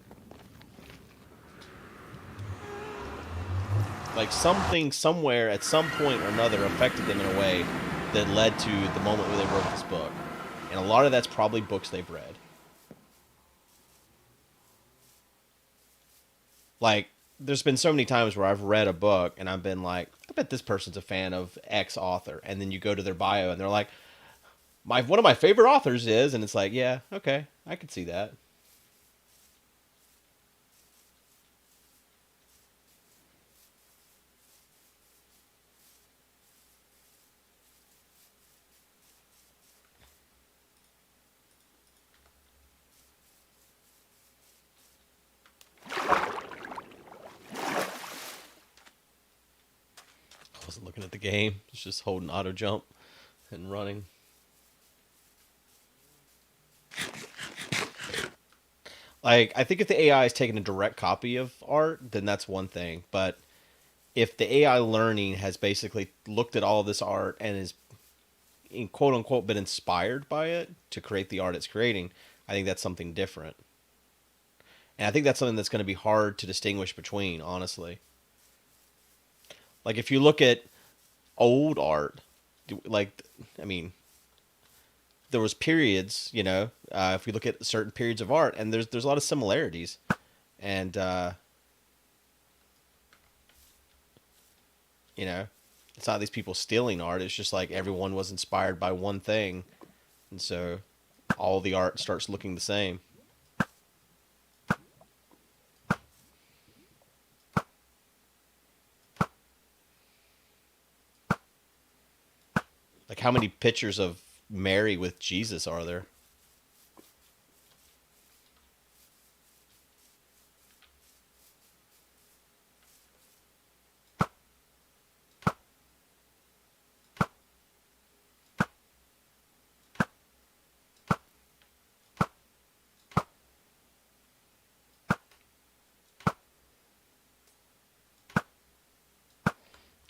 Like something somewhere at some point or another affected them in a way that led to the moment where they wrote this book. And a lot of that's probably books they've read. Like, there's been so many times where I've read a book and I've been like, I bet this person's a fan of X author. And then you go to their bio and they're like, one of my favorite authors is, and it's like, yeah, okay, I could see that. I wasn't looking at the game. It's just holding auto jump and running. Like, I think if the AI is taking a direct copy of art, then that's one thing. But if the AI learning has basically looked at all of this art and is, in quote unquote, been inspired by it to create the art it's creating, I think that's something different. And I think that's something that's going to be hard to distinguish between, honestly. Like, if you look at old art, like, I mean, there was periods, if we look at certain periods of art, and there's a lot of similarities. And, you know, it's not these people stealing art. It's just like everyone was inspired by one thing. And so all the art starts looking the same. Like, how many pictures of Mary with Jesus are there?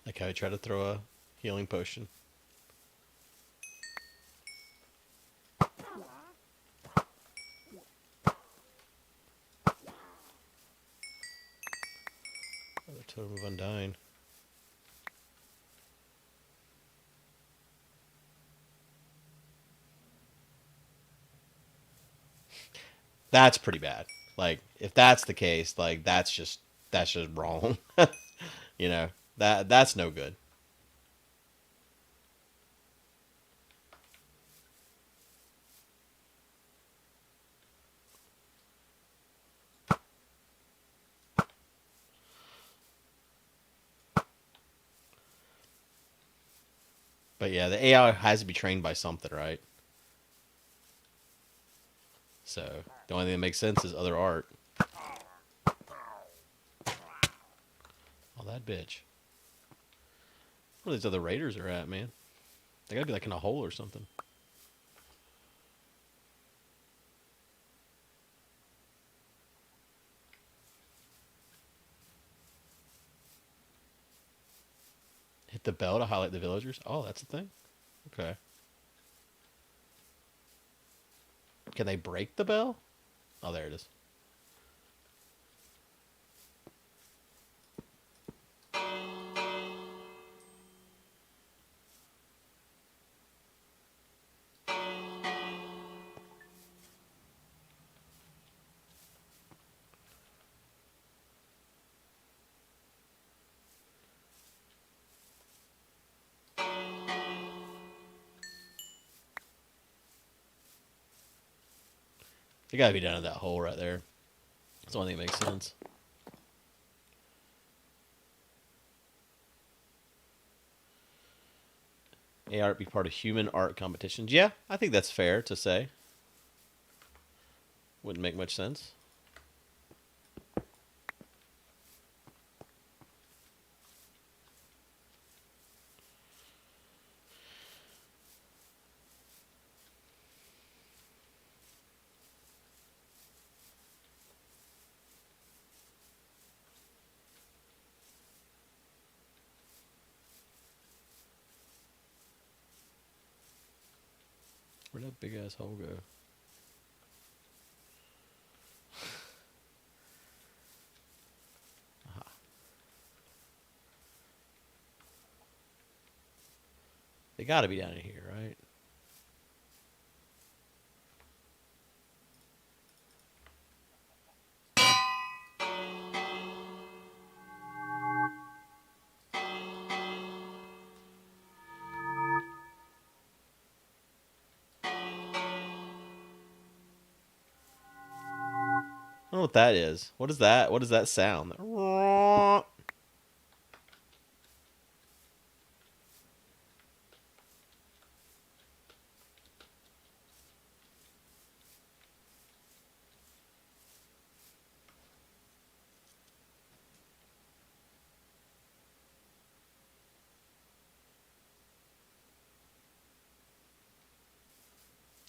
Like how I try to throw a healing potion. Another totem of undying. That's pretty bad. Like, if that's the case, like, that's just wrong. you know that's no good. But yeah, the AI has to be trained by something, right? So the only thing that makes sense is other art. Oh, that bitch. Where these other raiders are at, man? They gotta be like in a hole or something. Hit the bell to highlight the villagers. Oh, that's the thing. Okay. Can they break the bell? Oh, there it is. They gotta be down in that hole right there. That's the only thing that makes sense. AI art be part of human art competitions. Yeah, I think that's fair to say. Wouldn't make much sense. Where'd that big ass hole go? They got to be down in here, right? I don't know what that is. What is that? What is that sound?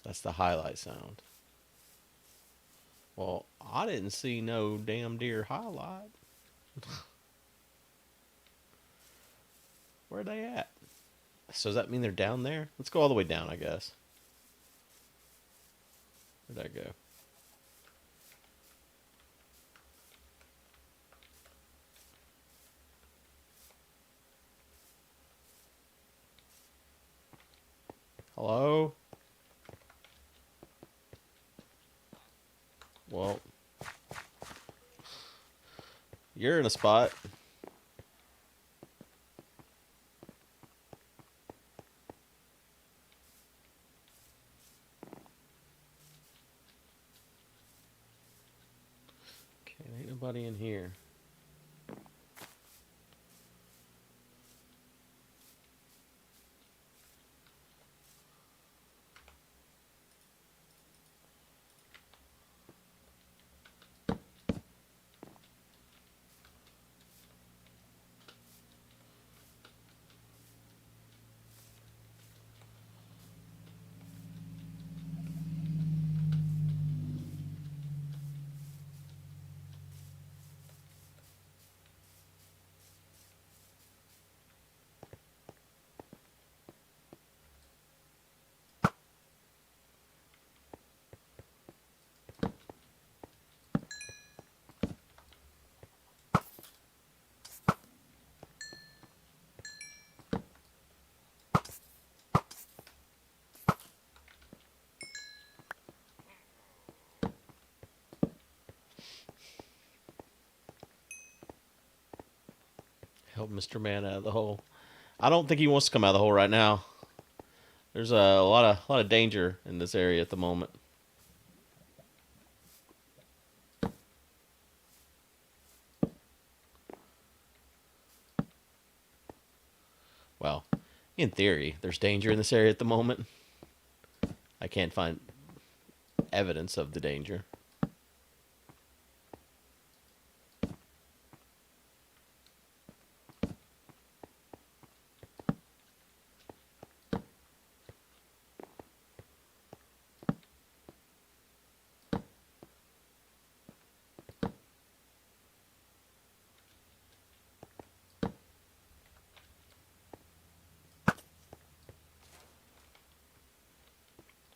That's the highlight sound. Well, I didn't see no damn deer highlight. Where are they at? So does that mean they're down there? Let's go all the way down, I guess. Where'd that go? Hello? Well, you're in a spot. Okay, ain't nobody in here. Help Mr. Man out of the hole. I don't think he wants to come out of the hole right now. There's a lot of danger in this area at the moment. Well, in theory, there's danger in this area at the moment. I can't find evidence of the danger.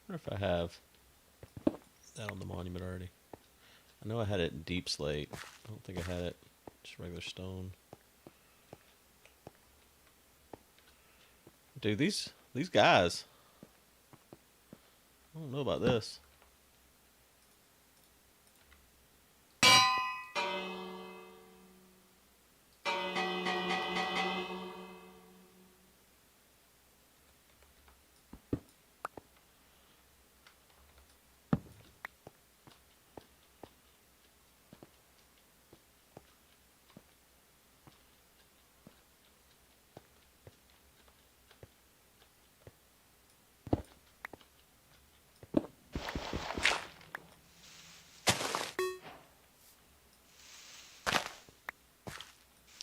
I wonder if I have that on the monument already. I know I had it in deep slate. I don't think I had it just regular stone. Dude, these guys. I don't know about this.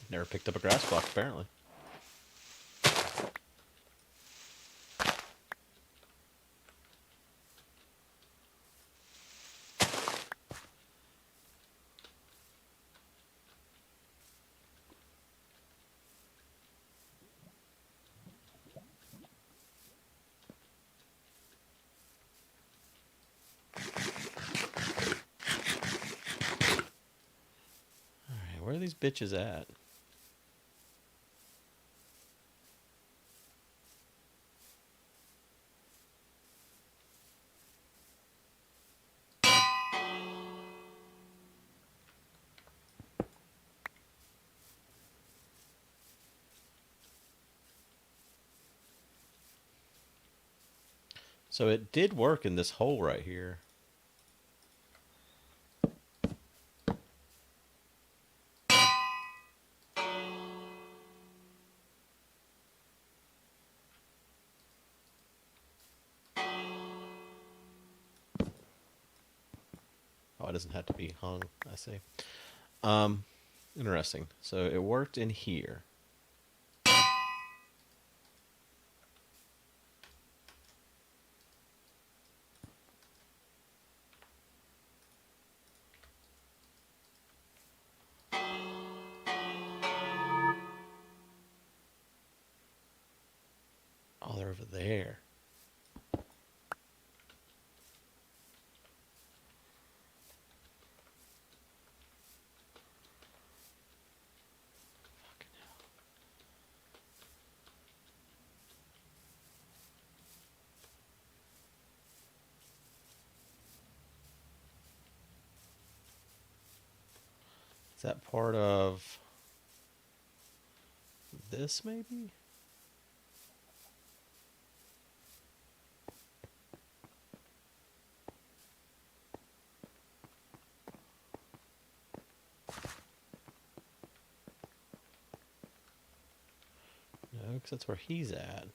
Never picked up a grass block, apparently. Where are these bitches at? So it did work in this hole right here. Oh, it doesn't have to be hung, I see. Interesting. So it worked in here. Oh, they're over there. Fucking hell. Is that part of this, maybe? No, because that's where he's at.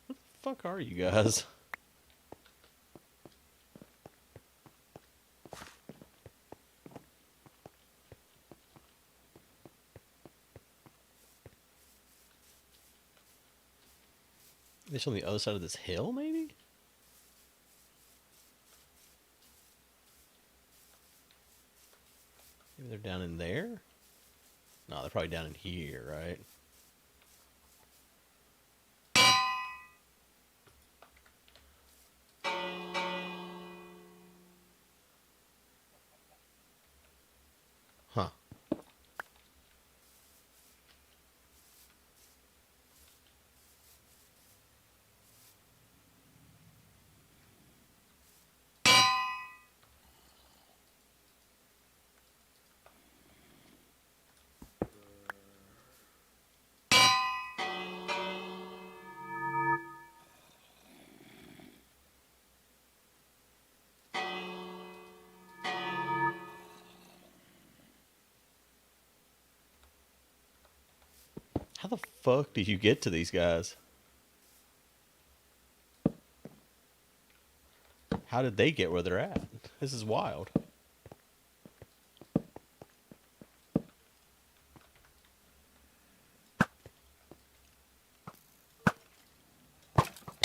What the fuck are you guys? Are they on the other side of this hill, maybe? Maybe they're down in there? No, they're probably down in here, right? Huh. How the fuck do you get to these guys? How did they get where they're at? This is wild.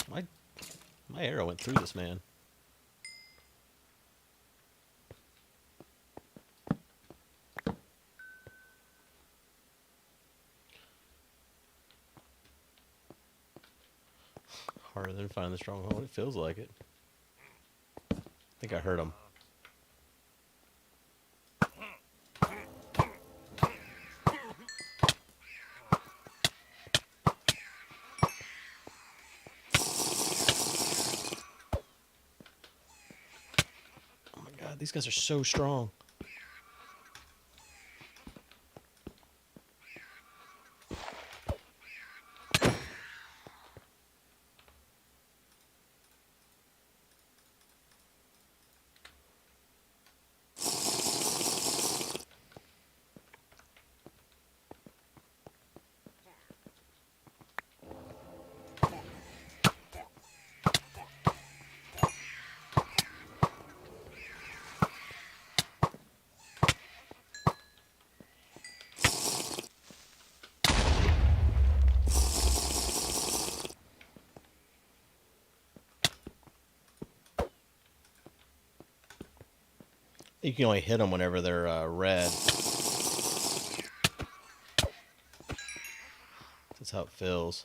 My my arrow went through this man. Harder than finding the stronghold. It feels like it. I think I heard him. Oh my god, these guys are so strong. You can only hit them whenever they're red. That's how it feels.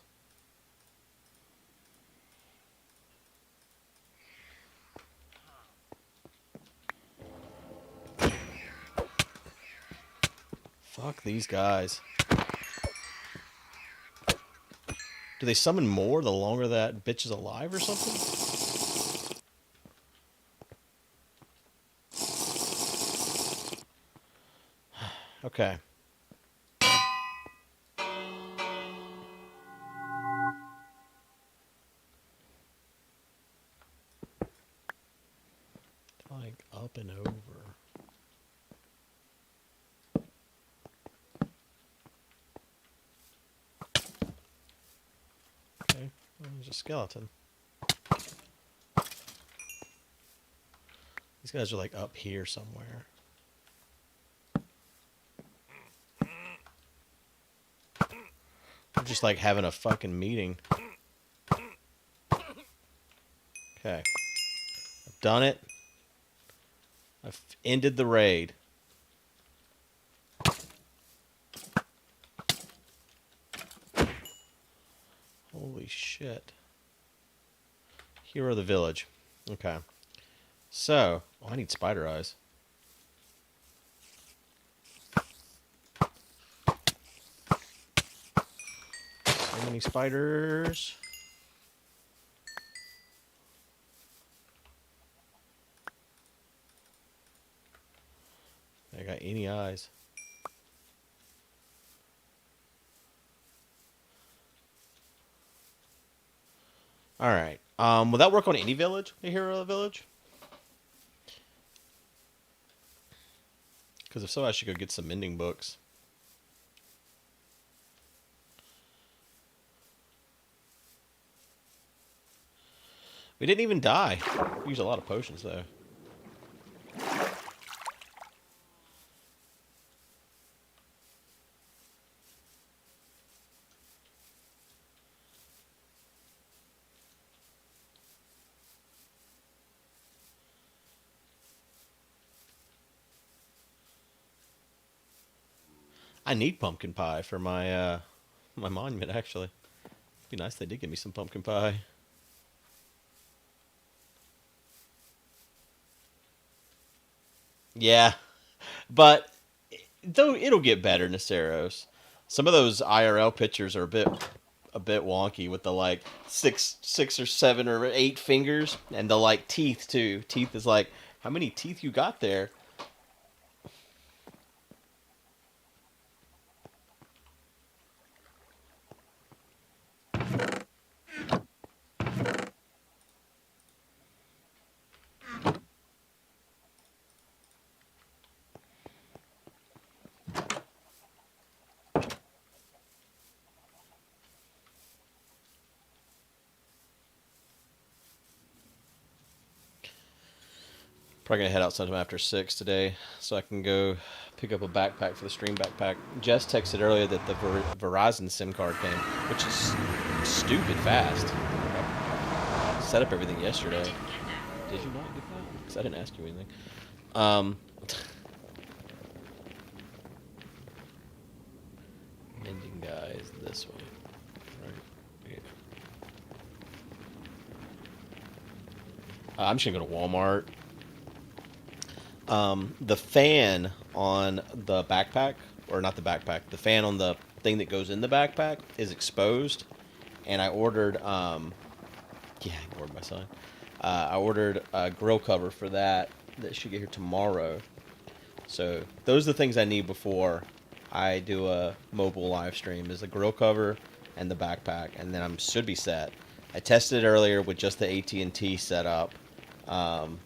Fuck these guys. Do they summon more the longer that bitch is alive or something? Okay. Like up and over. Okay, well, there's a skeleton. These guys are like up here somewhere. They're just like having a fucking meeting. Okay. I've done it. I've ended the raid. Holy shit. Hero of the village. Okay. So, oh, I need spider eyes. So many spiders. I got any eyes. All right. Will that work on any village? A hero of the village? Because if so, I should go get some mending books. We didn't even die. We used a lot of potions, though. I need pumpkin pie for my my monument, actually. It'd be nice if they did give me some pumpkin pie. Yeah, but though it'll get better, Naceros. Some of those IRL pictures are a bit wonky with the like six or seven or eight fingers and the like teeth too. Teeth is like, how many teeth you got there? Probably gonna head out sometime after 6 today, so I can go pick up a backpack for the stream backpack. Jess texted earlier that the Verizon SIM card came, which is stupid fast. I set up everything yesterday. Did you not get that? Because I didn't ask you anything. Mending guys this way. Right. Yeah. I'm just gonna go to Walmart. The fan on the backpack, or not the backpack, the fan on the thing that goes in the backpack is exposed, and I ordered, yeah, I ignored my son. I ordered a grill cover for that should get here tomorrow. So those are the things I need before I do a mobile live stream: is the grill cover and the backpack, and then I should be set. I tested it earlier with just the AT&T setup, and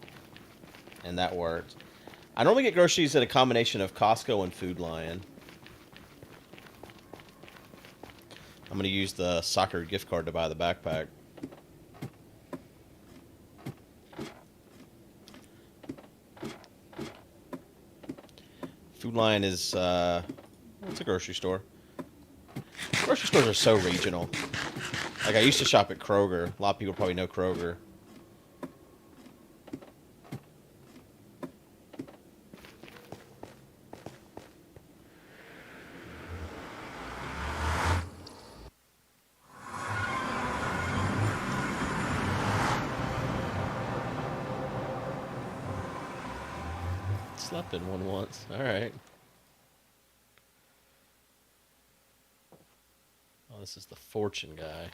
that worked. I normally get groceries at a combination of Costco and Food Lion. I'm going to use the soccer gift card to buy the backpack. Food Lion is, it's a grocery store. Grocery stores are so regional. Like, I used to shop at Kroger. A lot of people probably know Kroger. Slept in one once. All right. This is the fortune guy.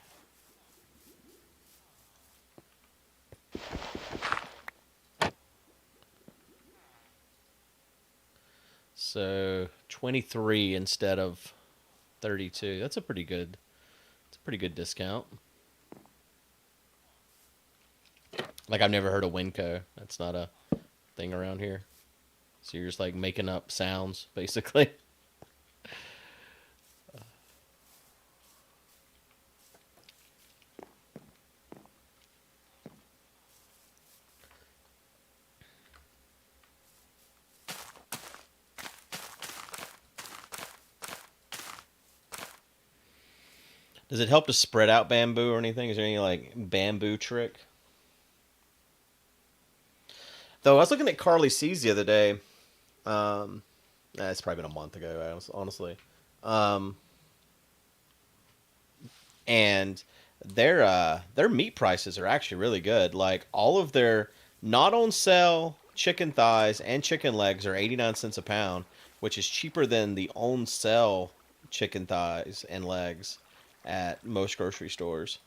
So 23 instead of 32. That's a pretty good. It's a pretty good discount. Like I've never heard of Winco. That's not a thing around here. So you're just like making up sounds, basically. Does it help to spread out bamboo or anything? Is there any like bamboo trick? Though I was looking at Carly C's the other day. It's probably been a month ago, honestly. Um, and their meat prices are actually really good. Like all of their not on sale chicken thighs and chicken legs are 89 cents a pound, which is cheaper than the on sale chicken thighs and legs at most grocery stores.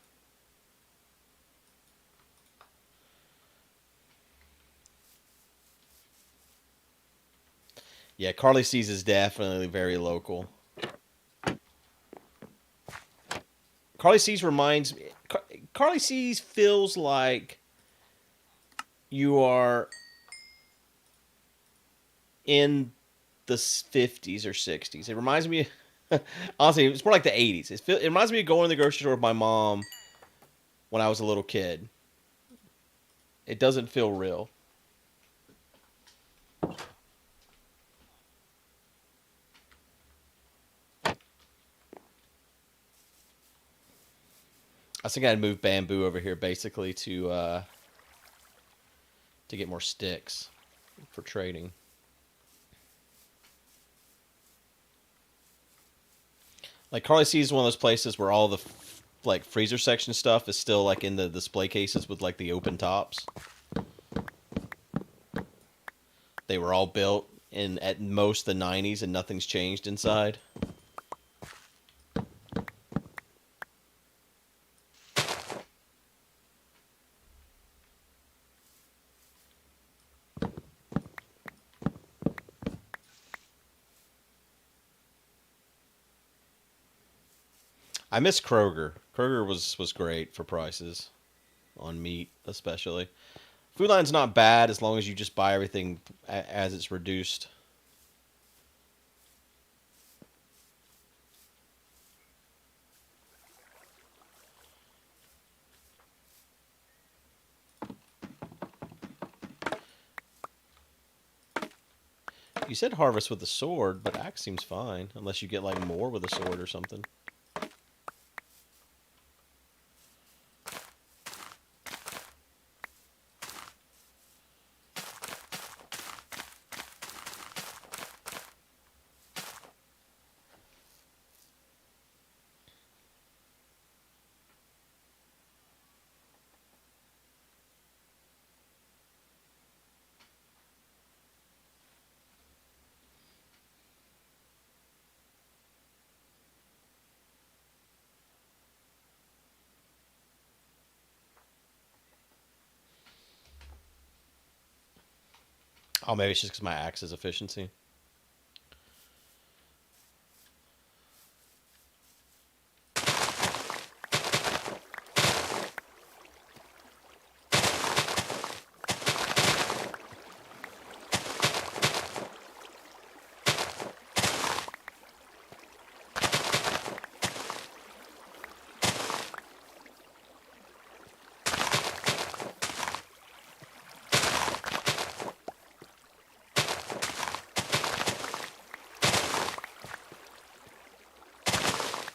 Yeah, Carly C's is definitely very local. Carly C's reminds me. Carly C's feels like you are in the 50s or 60s. It reminds me, honestly, it's more like the 80s. It reminds me of going to the grocery store with my mom when I was a little kid. It doesn't feel real. I think I'd move bamboo over here basically to get more sticks for trading. Like Carly C is one of those places where all the like freezer section stuff is still like in the display cases with like the open tops. They were all built in at most the 90s and nothing's changed inside. I miss Kroger. Kroger was great for prices on meat, especially. Food Line's not bad as long as you just buy everything as it's reduced. You said harvest with a sword, but axe seems fine unless you get like more with a sword or something. Oh, maybe it's just because my axe's efficiency.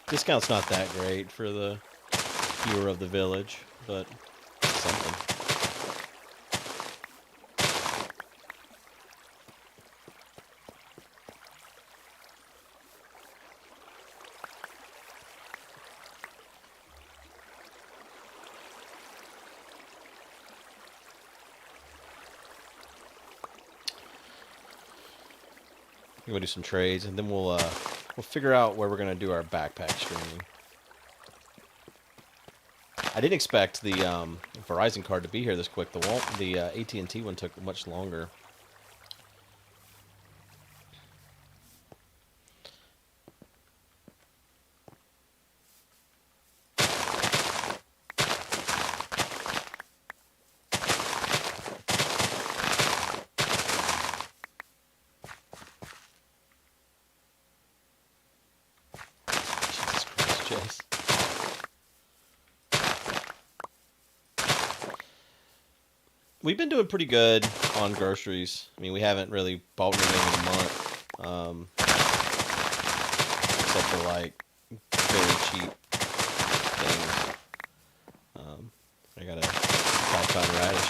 Discount's not that great for the hero of the village, but something. We'll do some trades, and then we'll figure out where we're gonna do our backpack streaming. I didn't expect the Verizon card to be here this quick. The AT&T one took much longer. Jesus Christ, Chase. We've been doing pretty good on groceries. I mean, we haven't really bought anything in a month, except for like very cheap things. I got a 5-pound radish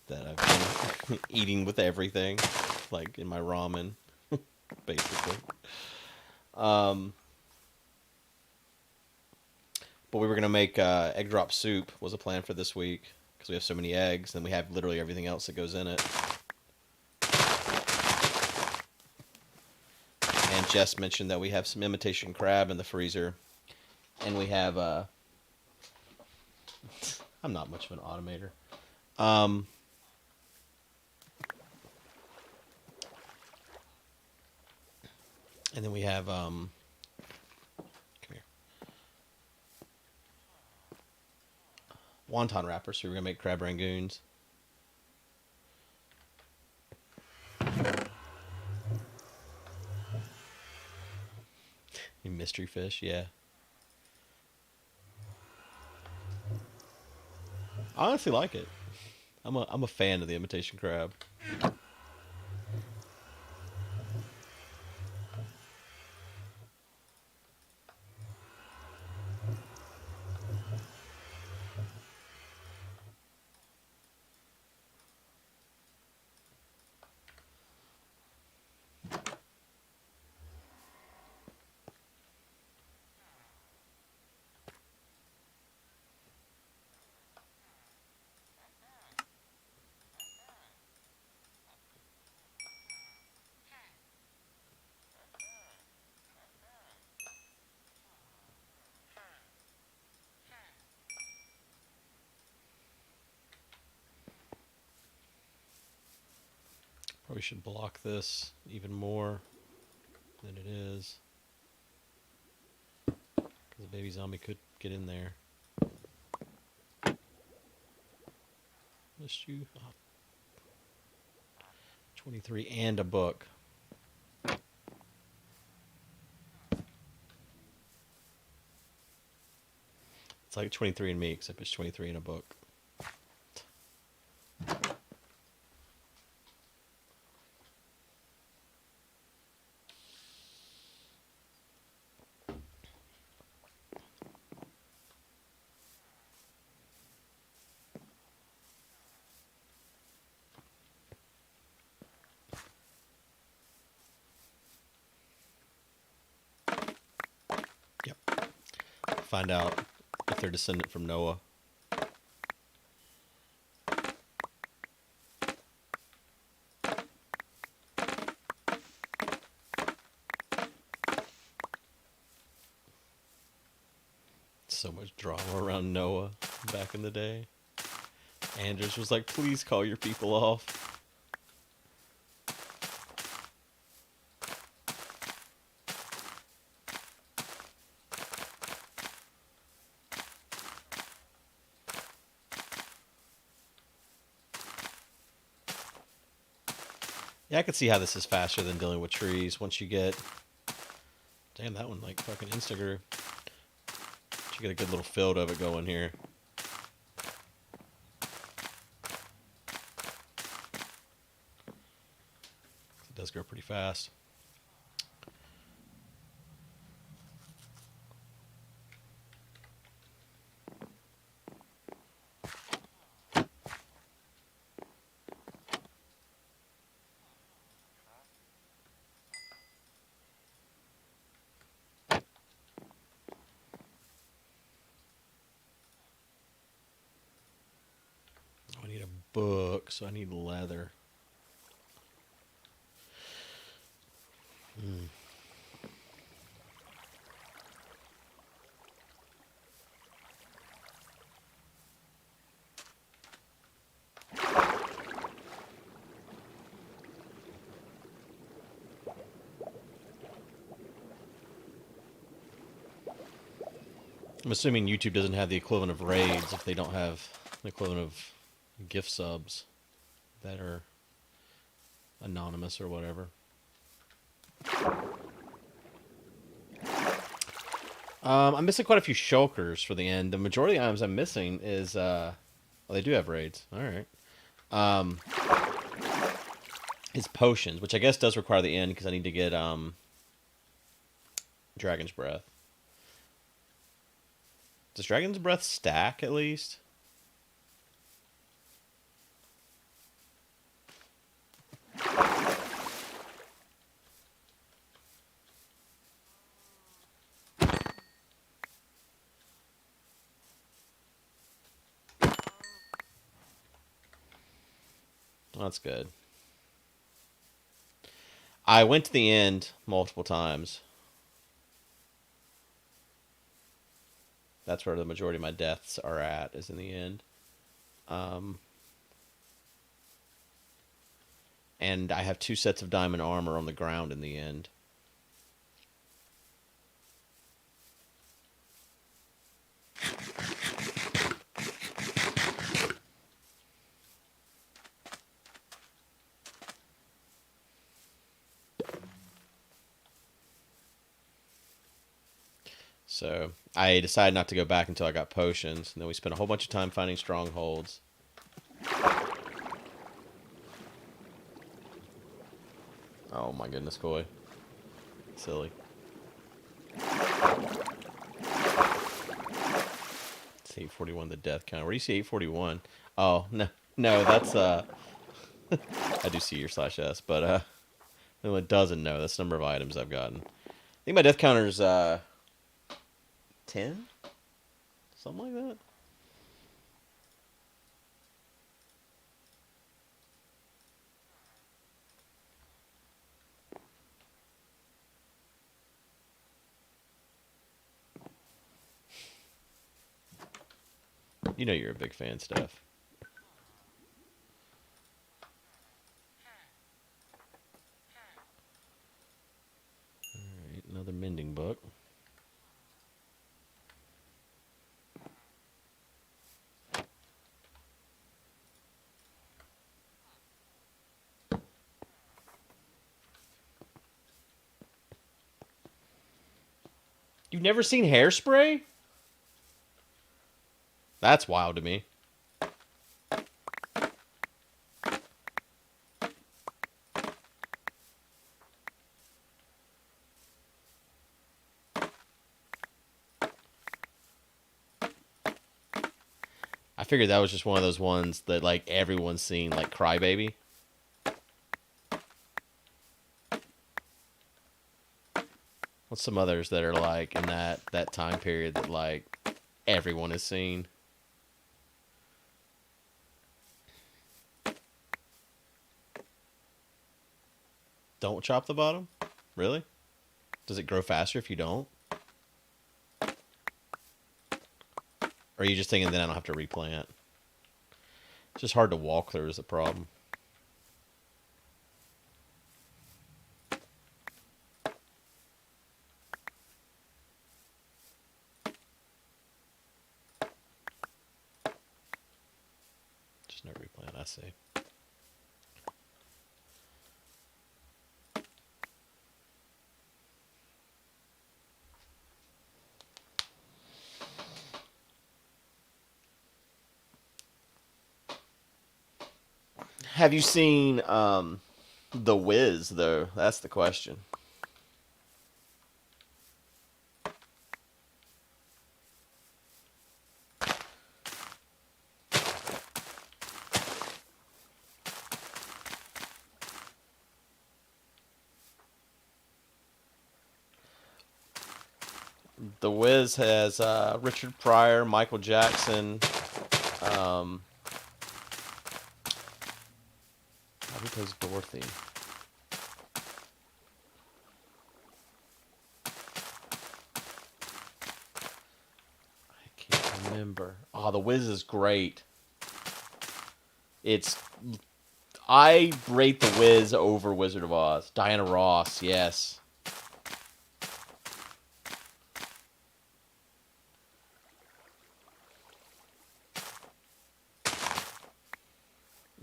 that I've been eating with everything, like in my ramen, basically. Um, but we were gonna make egg drop soup was a plan for this week because we have so many eggs, and we have literally everything else that goes in it. And Jess mentioned that we have some imitation crab in the freezer, and we have I'm not much of an automator. Um, and then we have come here, wonton wrappers. So we're gonna make crab rangoons. Mystery fish, yeah. I honestly like it. I'm a fan of the imitation crab. Probably should block this even more than it is, because the baby zombie could get in there. List you 23 and a book. It's like 23 and me, except it's 23 in a book. Yep. Find out if they're descendant from Noah. So much drama around Noah back in the day. Anders was like, please call your people off. Yeah, I could see how this is faster than dealing with trees once you get... Damn, that one like fucking Instagram. You get a good little field of it going here. It does grow pretty fast. I need a book, so I need leather. I'm assuming YouTube doesn't have the equivalent of raids if they don't have the equivalent of gift subs that are anonymous or whatever. I'm missing quite a few shulkers for the end. The majority of the items I'm missing is, well, they do have raids. All right. Is potions, which I guess does require the end because I need to get Dragon's Breath. Does Dragon's Breath stack at least? That's good. I went to the end multiple times. That's where the majority of my deaths are at, is in the end. And I have 2 sets of diamond armor on the ground in the end. So I decided not to go back until I got potions, and then we spent a whole bunch of time finding strongholds. Oh my goodness, Koi. Silly. It's 841, the death count. Where do you see 841? Oh, no. No, that's, I do see your /s, but, no, it doesn't know. That's the number of items I've gotten. I think my death counter's, 10? Something like that? You know you're a big fan, Steph. Alright, another mending book. You've never seen Hairspray? That's wild to me. I figured that was just one of those ones that, like, everyone's seen, like Crybaby. What's some others that are, like, in that time period that, like, everyone has seen? Don't chop the bottom? Really? Does it grow faster if you don't? Or are you just thinking then I don't have to replant? It's just hard to walk through is the problem. Just no replant, I see. Have you seen The Wiz though? That's the question. The Wiz has Richard Pryor, Michael Jackson. Who plays Dorothy? I can't remember. Oh, The Wiz is great. I rate The Wiz over Wizard of Oz. Diana Ross, yes.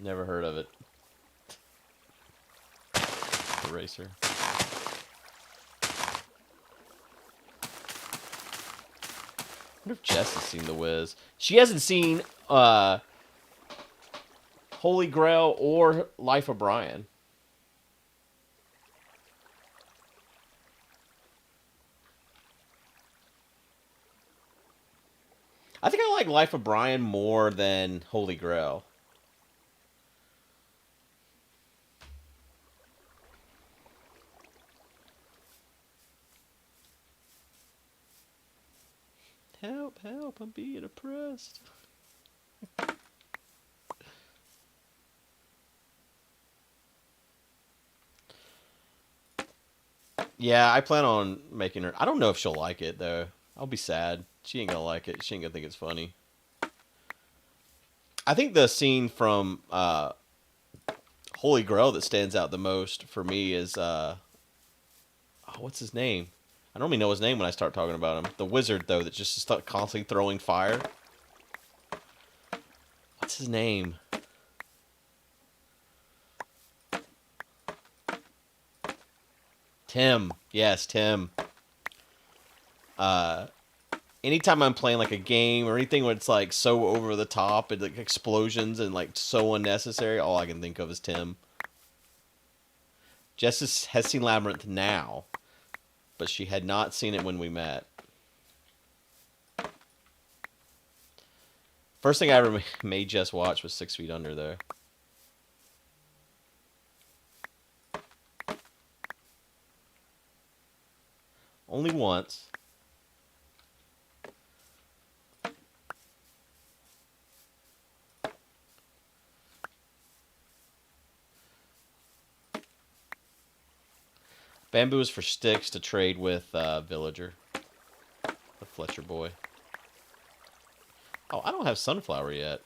Never heard of it. Eraser. I wonder if Jess has seen The Wiz. She hasn't seen Holy Grail or Life of Brian. I think I like Life of Brian more than Holy Grail. Help, help, I'm being oppressed. Yeah, I plan on making her. I don't know if she'll like it, though. I'll be sad. She ain't gonna like it. She ain't gonna think it's funny. I think the scene from Holy Grail that stands out the most for me is what's his name? I normally know his name when I start talking about him. The wizard though that's just constantly throwing fire. What's his name? Tim. Yes, Tim. Anytime I'm playing like a game or anything where it's like so over the top and like explosions and like so unnecessary, all I can think of is Tim. Jess has seen Labyrinth now, but she had not seen it when we met. First thing I ever made Jess watch was 6 Feet Under, though. Only once. Bamboo is for sticks to trade with Villager, the Fletcher boy. Oh, I don't have Sunflower yet.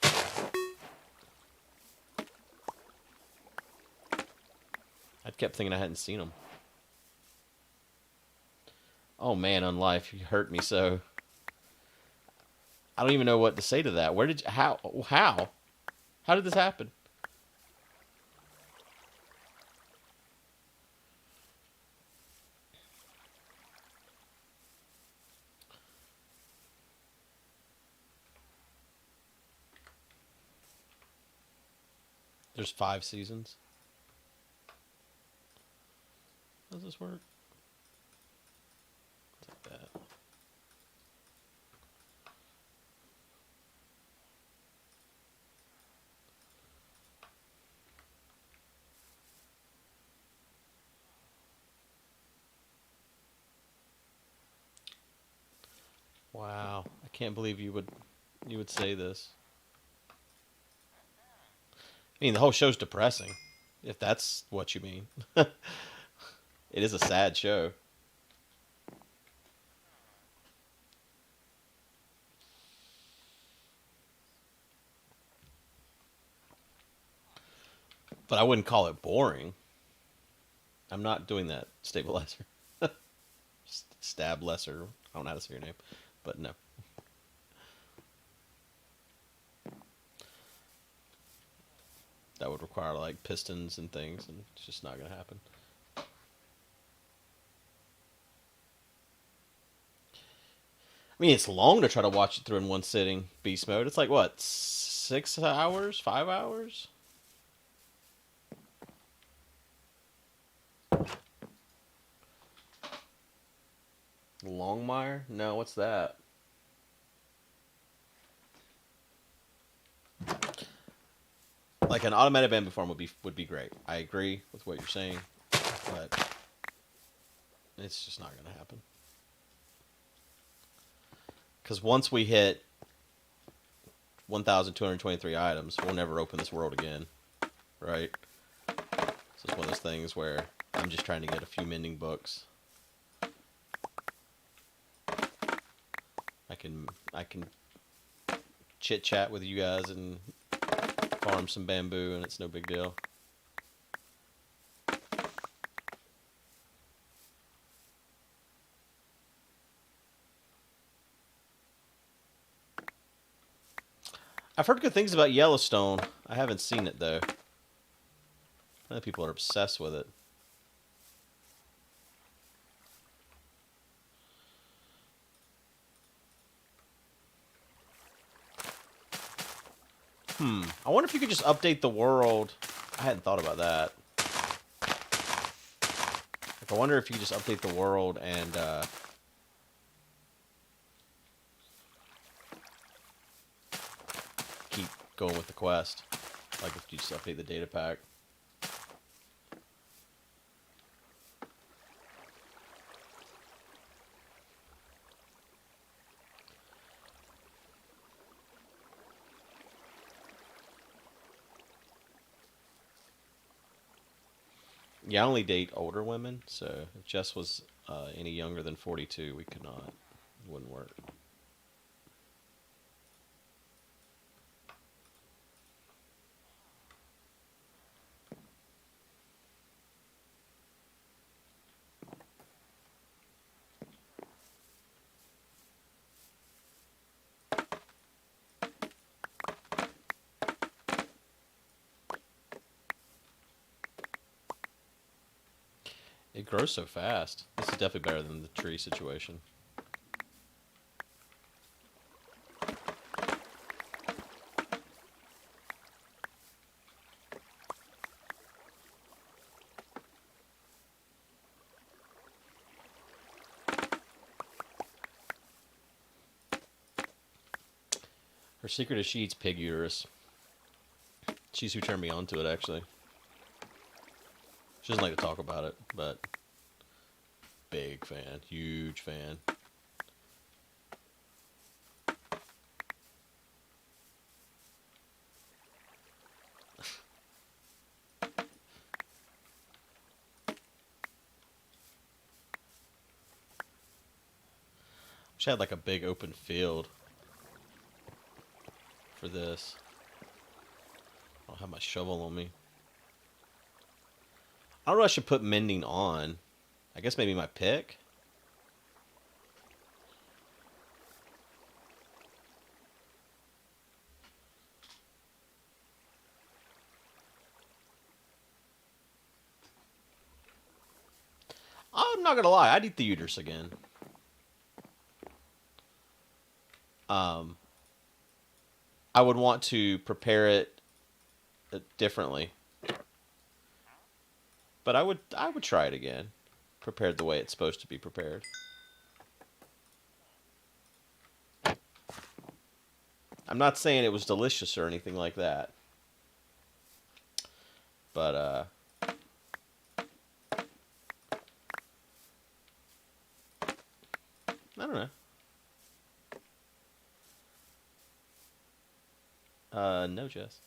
I kept thinking I hadn't seen him. Oh man, Unlife, you hurt me so. I don't even know what to say to that. Where did you, how did this happen? There's 5 seasons. How does this work? It's like that. Wow, I can't believe you would say this. I mean, the whole show's depressing, if that's what you mean. It is a sad show. But I wouldn't call it boring. I'm not doing that, stabilizer. Stab lesser. I don't know how to say your name, but no. That would require like pistons and things, and it's just not gonna happen. I mean, it's long to try to watch it through in one sitting. Beast mode. It's like what, 6 hours, 5 hours? Longmire? No, what's that? Like an automatic bamboo farm would be great. I agree with what you're saying, but it's just not going to happen. Because once we hit 1,223 items, we'll never open this world again, right? So it's one of those things where I'm just trying to get a few mending books. I can chit chat with you guys and farm some bamboo, and it's no big deal. I've heard good things about Yellowstone. I haven't seen it though. I know people are obsessed with it. I wonder if you could just update the world. I hadn't thought about that. Like, I wonder if you could just update the world and keep going with the quest. Like if you just update the data pack. Yeah, I only date older women, so if Jess was any younger than 42, we could not. It wouldn't work. It grows so fast. This is definitely better than the tree situation. Her secret is she eats pig uterus. She's who turned me on to it, actually. She doesn't like to talk about it, but big fan, huge fan. She had like a big open field for this. I don't have my shovel on me. I don't know if I should put mending on. I guess maybe my pick. I'm not gonna lie, I'd eat the uterus again. Um, I would want to prepare it differently, but I would try it again, prepared the way it's supposed to be prepared. I'm not saying it was delicious or anything like that, but I don't know. No, Jess.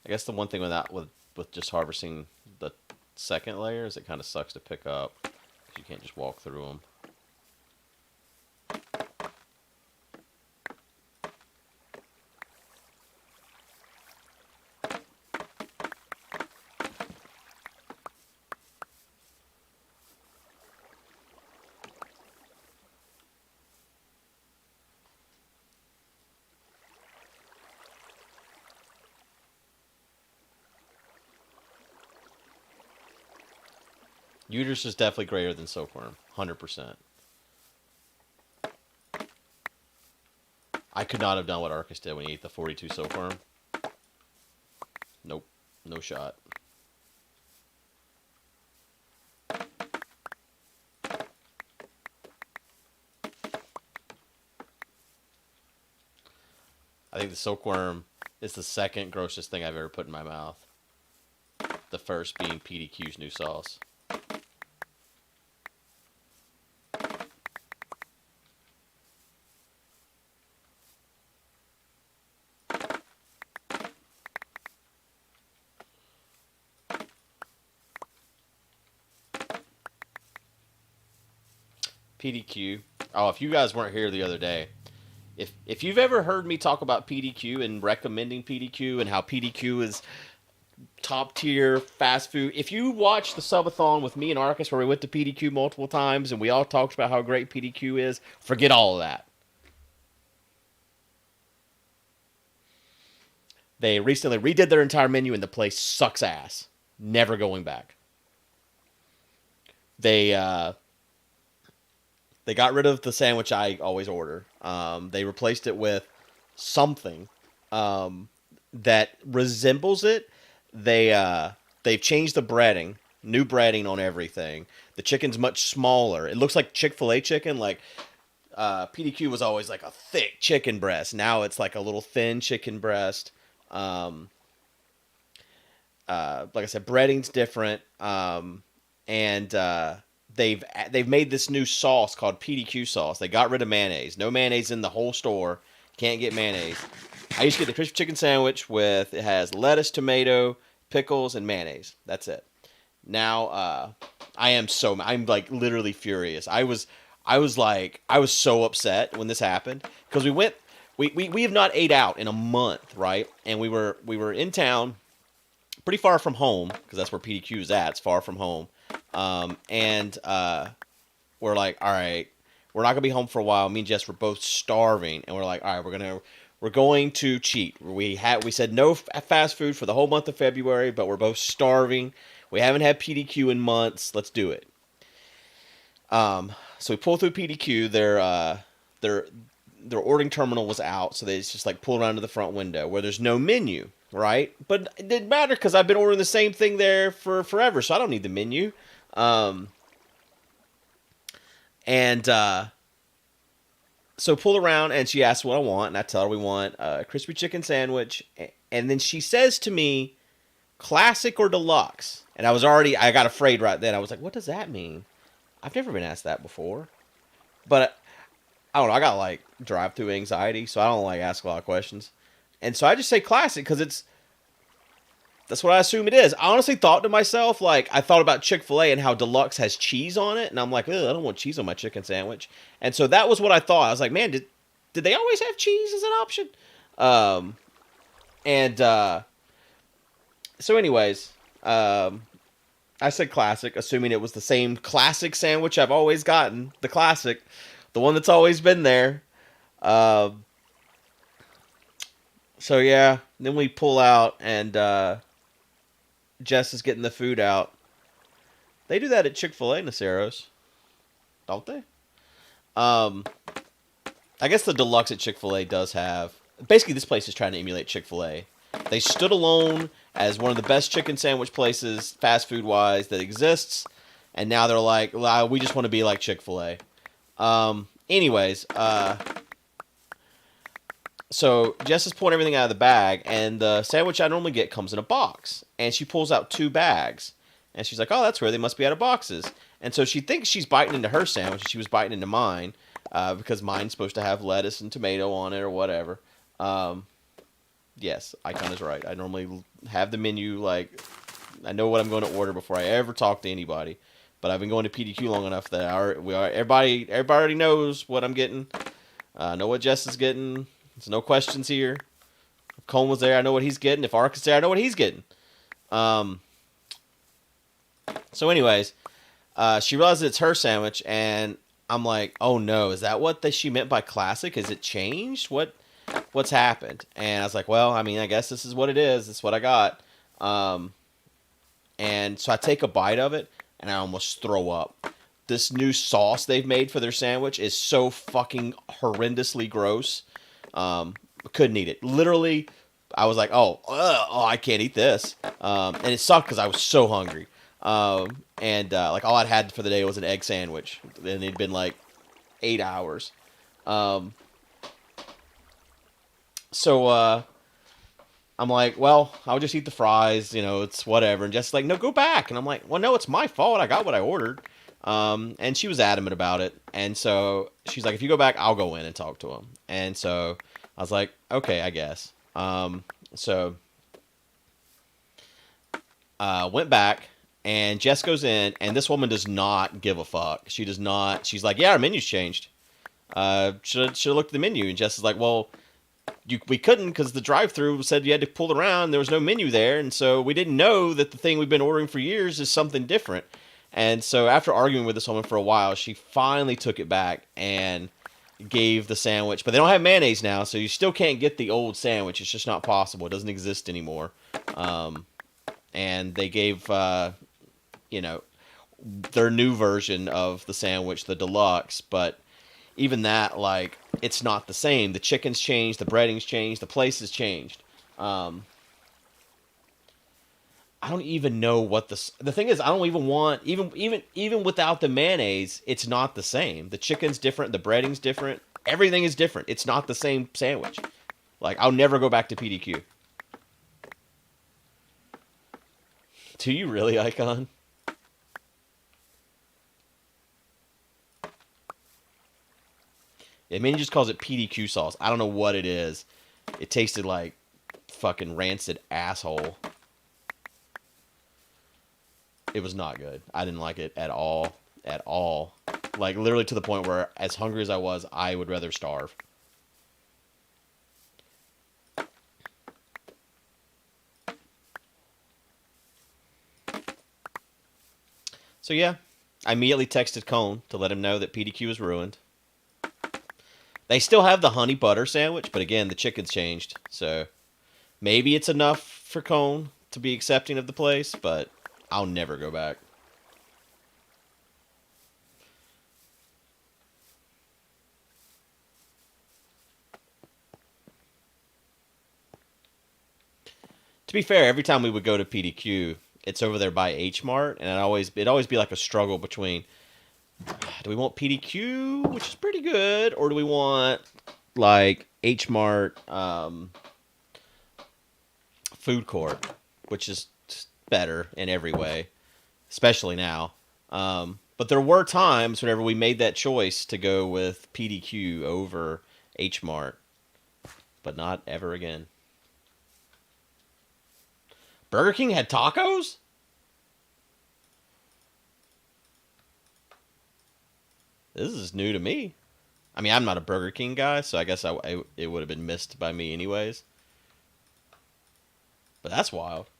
I guess the one thing with that, with just harvesting the second layer is it kind of sucks to pick up because you can't just walk through them. Uterus is definitely greater than silkworm, 100%. I could not have done what Arcus did when he ate the 42 silkworm. Nope, no shot. I think the silkworm is the second grossest thing I've ever put in my mouth. The first being PDQ's new sauce. PDQ. Oh, if you guys weren't here the other day, If you've ever heard me talk about PDQ and recommending PDQ and how PDQ is top tier fast food, if you watch the subathon with me and Arcus where we went to PDQ multiple times and we all talked about how great PDQ is, forget all of that. They recently redid their entire menu and the place sucks ass. Never going back. They got rid of the sandwich I always order. They replaced it with something that resembles it. They've changed the breading, new breading on everything. The chicken's much smaller. It looks like Chick-fil-A chicken. Like PDQ was always like a thick chicken breast. Now it's like a little thin chicken breast. Like I said, breading's different. And they've made this new sauce called PDQ sauce. They got rid of mayonnaise. No mayonnaise in the whole store. Can't get mayonnaise. I used to get the crispy chicken sandwich with, it has lettuce, tomato, pickles, and mayonnaise. That's it. Now, I'm like literally furious. I was so upset when this happened because we have not ate out in a month, right? And we were in town, pretty far from home because that's where PDQ is at. It's far from home. And we're like, all right, we're not gonna be home for a while. Me and Jess were both starving, and we're like, all right, we're going to cheat. We said no fast food for the whole month of February, but we're both starving. We haven't had PDQ in months. Let's do it. So we pull through PDQ. Their ordering terminal was out, so they just like pull around to the front window where there's no menu, right? But it didn't matter because I've been ordering the same thing there for forever, so I don't need the menu. So pull around, and she asks what I want, and I tell her we want a crispy chicken sandwich, and then she says to me, classic or deluxe? And I got afraid right then. I was like, what does that mean? I've never been asked that before. But I don't know, I got like drive-through anxiety, so I don't like ask a lot of questions. And so I just say classic because that's what I assume it is. I honestly thought to myself, like, I thought about Chick-fil-A and how deluxe has cheese on it, and I'm like, ugh, I don't want cheese on my chicken sandwich. And so that was what I thought. I was like, man, did they always have cheese as an option? So anyways, I said classic, assuming it was the same classic sandwich I've always gotten, the classic, the one that's always been there. So yeah, then we pull out, and Jess is getting the food out. They do that at Chick-fil-A, Naceros, don't they? I guess the deluxe at Chick-fil-A does have... Basically, this place is trying to emulate Chick-fil-A. They stood alone as one of the best chicken sandwich places, fast food-wise, that exists. And now they're like, well, we just want to be like Chick-fil-A. Anyways, so Jess is pulling everything out of the bag, and the sandwich I normally get comes in a box. And she pulls out 2 bags. And she's like, oh, that's weird. They must be out of boxes. And so she thinks she's biting into her sandwich, and she was biting into mine, because mine's supposed to have lettuce and tomato on it or whatever. Yes, Icon is right. I normally have the menu, like, I know what I'm going to order before I ever talk to anybody. But I've been going to PDQ long enough that everybody already knows what I'm getting. I know what Jess is getting. There's no questions here. If Cone was there, I know what he's getting. If Ark is there, I know what he's getting. So anyways, she realizes it's her sandwich, and I'm like, oh no, is that what she meant by classic? Is it changed? What's happened? And I was like, well, I mean, I guess this is what it is. This is what I got. And so I take a bite of it, and I almost throw up. This new sauce they've made for their sandwich is so fucking horrendously gross. Couldn't eat it. Literally, I was like, oh, I can't eat this. And it sucked because I was so hungry. Like all I'd had for the day was an egg sandwich, and it'd been like 8 hours. So I'm like, well, I'll just eat the fries, it's whatever. And Jess like, no, go back. And I'm like, well, no, it's my fault. I got what I ordered. And she was adamant about it. And so she's like, if you go back, I'll go in and talk to him. And so I was like, okay, I guess. So went back, and Jess goes in, and this woman does not give a fuck. She does not. She's like, yeah, our menu's changed. Should have looked at the menu. And Jess is like, well, we couldn't because the drive-through said you had to pull it around. There was no menu there, and so we didn't know that the thing we've been ordering for years is something different. And so after arguing with this woman for a while, she finally took it back and gave the sandwich. But they don't have mayonnaise now, so you still can't get the old sandwich. It's just not possible. It doesn't exist anymore. And they gave, you know, their new version of the sandwich, the deluxe, but even that, like, it's not the same. The chicken's changed, the breading's changed, the place has changed. I don't even know what the thing is. I don't even want even without the mayonnaise, it's not the same. The chicken's different, the breading's different, everything is different. It's not the same sandwich. Like, I'll never go back to PDQ. Do you really, Icon? Yeah, Minnie just calls it PDQ sauce. I don't know what it is. It tasted like fucking rancid asshole. It was not good. I didn't like it at all. At all. Like, literally to the point where, as hungry as I was, I would rather starve. So yeah, I immediately texted Cone to let him know that PDQ was ruined. They still have the honey butter sandwich, but again, the chicken's changed. So maybe it's enough for Cone to be accepting of the place, but I'll never go back. To be fair, every time we would go to PDQ, it's over there by H Mart, and it'd always be like a struggle between, do we want PDQ, which is pretty good, or do we want like H Mart food court, which is better in every way, especially now. But there were times whenever we made that choice to go with PDQ over H Mart, but not ever again. Burger King had tacos? This is new to me. I mean, I'm not a Burger King guy, so I guess it would have been missed by me anyways. But that's wild.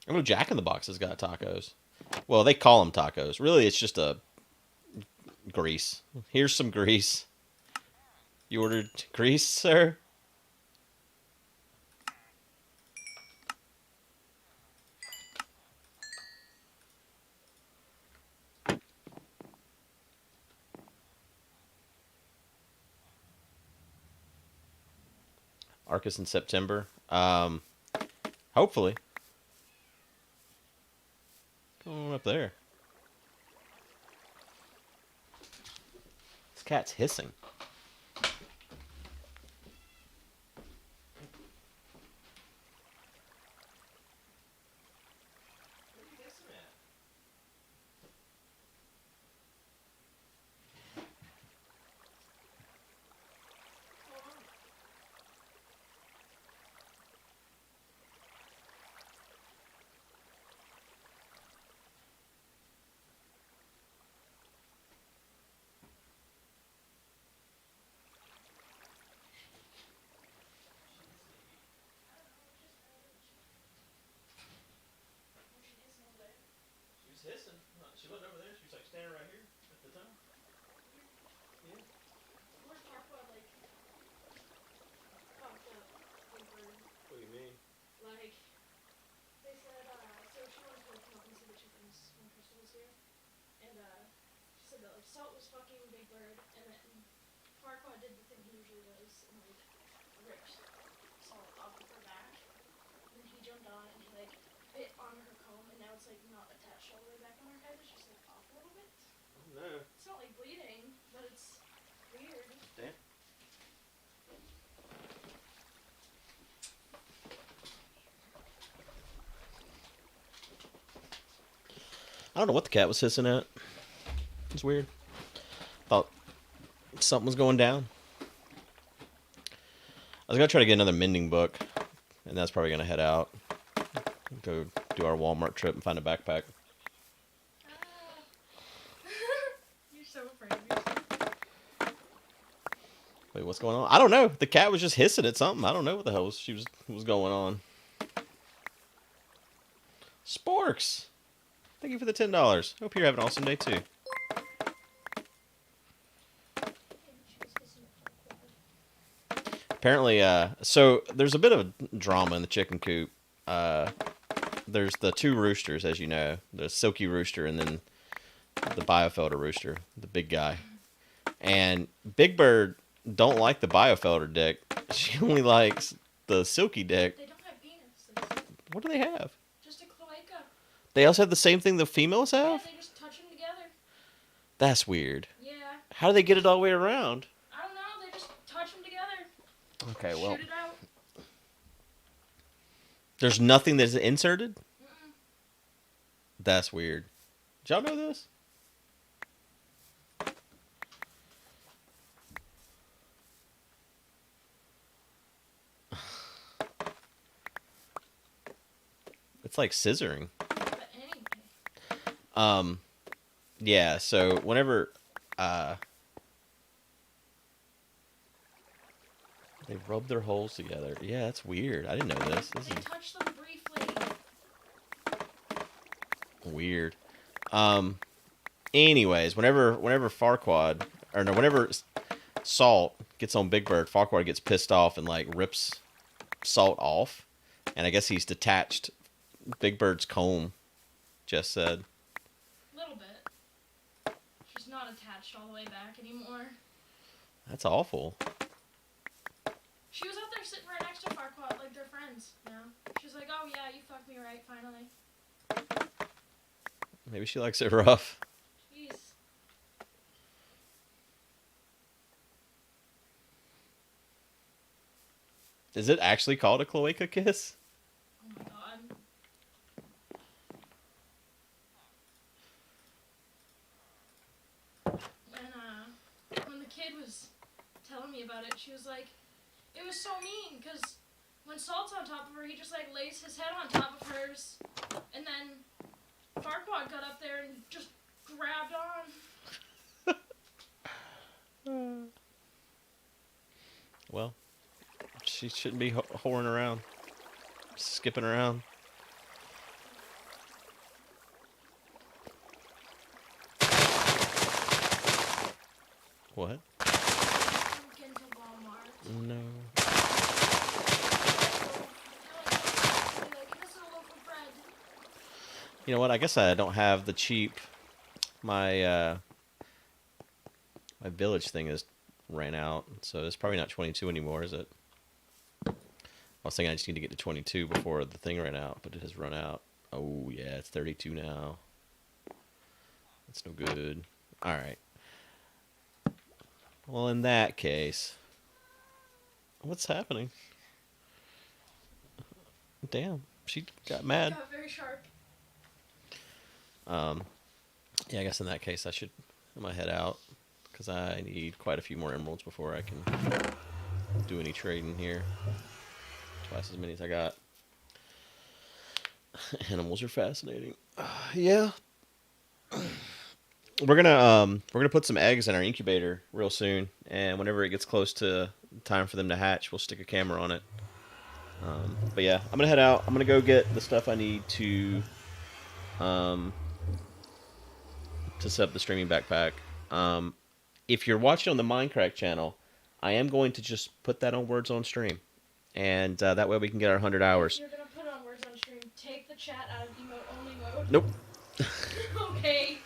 I know Jack in the Box has got tacos. Well, they call them tacos. Really, it's just a grease. Here's some grease. You ordered grease, sir? Arcus in September. Hopefully. Come on up there. This cat's hissing. Hissing. She wasn't over there. She was like standing right here at the time. Yeah. Where's Parkwood, like, fucked up Big Bird? What do you mean? Like, they said, so she wanted to come up and see the chickens when Crystal was here. And, she said that, like, Salt was fucking Big Bird, and then Farquaad did the thing he usually does, and, like, ripped Salt off of her back. And then he jumped on and he, like, bit on her comb, and now it's, like, not attached all the way back on her head. It's just, like, off a little bit. Oh, no. It's not, like, bleeding, but it's weird. Damn. I don't know what the cat was hissing at. It's weird. Thought something was going down. I was gonna try to get another mending book, and that's probably gonna head out. Go do our Walmart trip and find a backpack. You're Wait, what's going on? I don't know. The cat was just hissing at something. I don't know what the hell was going on. Sporks! Thank you for the $10. Hope you're having an awesome day too. Apparently, so there's a bit of drama in the chicken coop. There's the two roosters, as you know, the silky rooster and then the Biofelder rooster, the big guy. And Big Bird don't like the Biofelder dick. She only likes the silky dick. They don't have penises. What do they have? Just a cloaca. They also have the same thing the females Yeah, have? they just touch them together. That's weird. Yeah. How do they get it all the way around? I don't know. They just touch them together. Okay, well, Shoot it out. there's nothing that's inserted? Mm-mm. That's weird. Did y'all know this? It's like scissoring. But anyway. Yeah, so whenever they rub their holes together. Yeah, that's weird. I didn't know this. This They is touch them briefly. weird. Anyways, whenever Farquaad or no, whenever Salt gets on Big Bird, Farquaad gets pissed off and like rips Salt off, and I guess he's detached Big Bird's comb. Jess said. A little bit. She's not attached all the way back anymore. That's awful. She was out there sitting right next to Farquaad like they're friends now. She's like, oh yeah, you fucked me right, finally. Maybe she likes it rough. Jeez. Is it actually called a cloaca kiss? Oh my god. And when the kid was telling me about it, she was like, it was so mean, because when Salt's on top of her, he just like lays his head on top of hers, and then Farquaad got up there and just grabbed on. Well, she shouldn't be whoring around, skipping around. What? Broke into Walmart. No. Like, this is a loaf of bread. You know what? I guess I don't have the cheap. My my village thing is ran out, so it's probably not 22 anymore, is it? I was thinking I just need to get to 22 before the thing ran out, but it has run out. Oh yeah, it's 32 now. That's no good. All right. Well, in that case, what's happening? Damn, she got mad. Got very sharp. Yeah, I guess in that case I should I'm gonna head out because I need quite a few more emeralds before I can do any trading here. Twice as many as I got. Animals are fascinating. Yeah. We're gonna put some eggs in our incubator real soon, and whenever it gets close to time for them to hatch, we'll stick a camera on it. But yeah, I'm gonna head out. I'm gonna go get the stuff I need to set up the streaming backpack. If you're watching on the Minecraft channel, I am going to just put that on Words on Stream, and that way we can get our 100 hours. You're gonna put on words on stream. Take the chat out of emote only mode. Nope. Okay.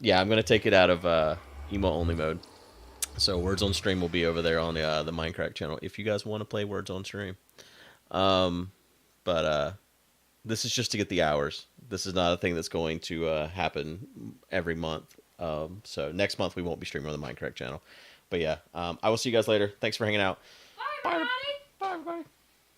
Yeah, I'm gonna take it out of emo only mode. So Words on Stream will be over there on the Minecraft channel if you guys want to play Words on Stream. But this is just to get the hours. This is not a thing that's going to happen every month. So next month we won't be streaming on the Minecraft channel. But yeah, I will see you guys later. Thanks for hanging out. Bye, Bye. everyone.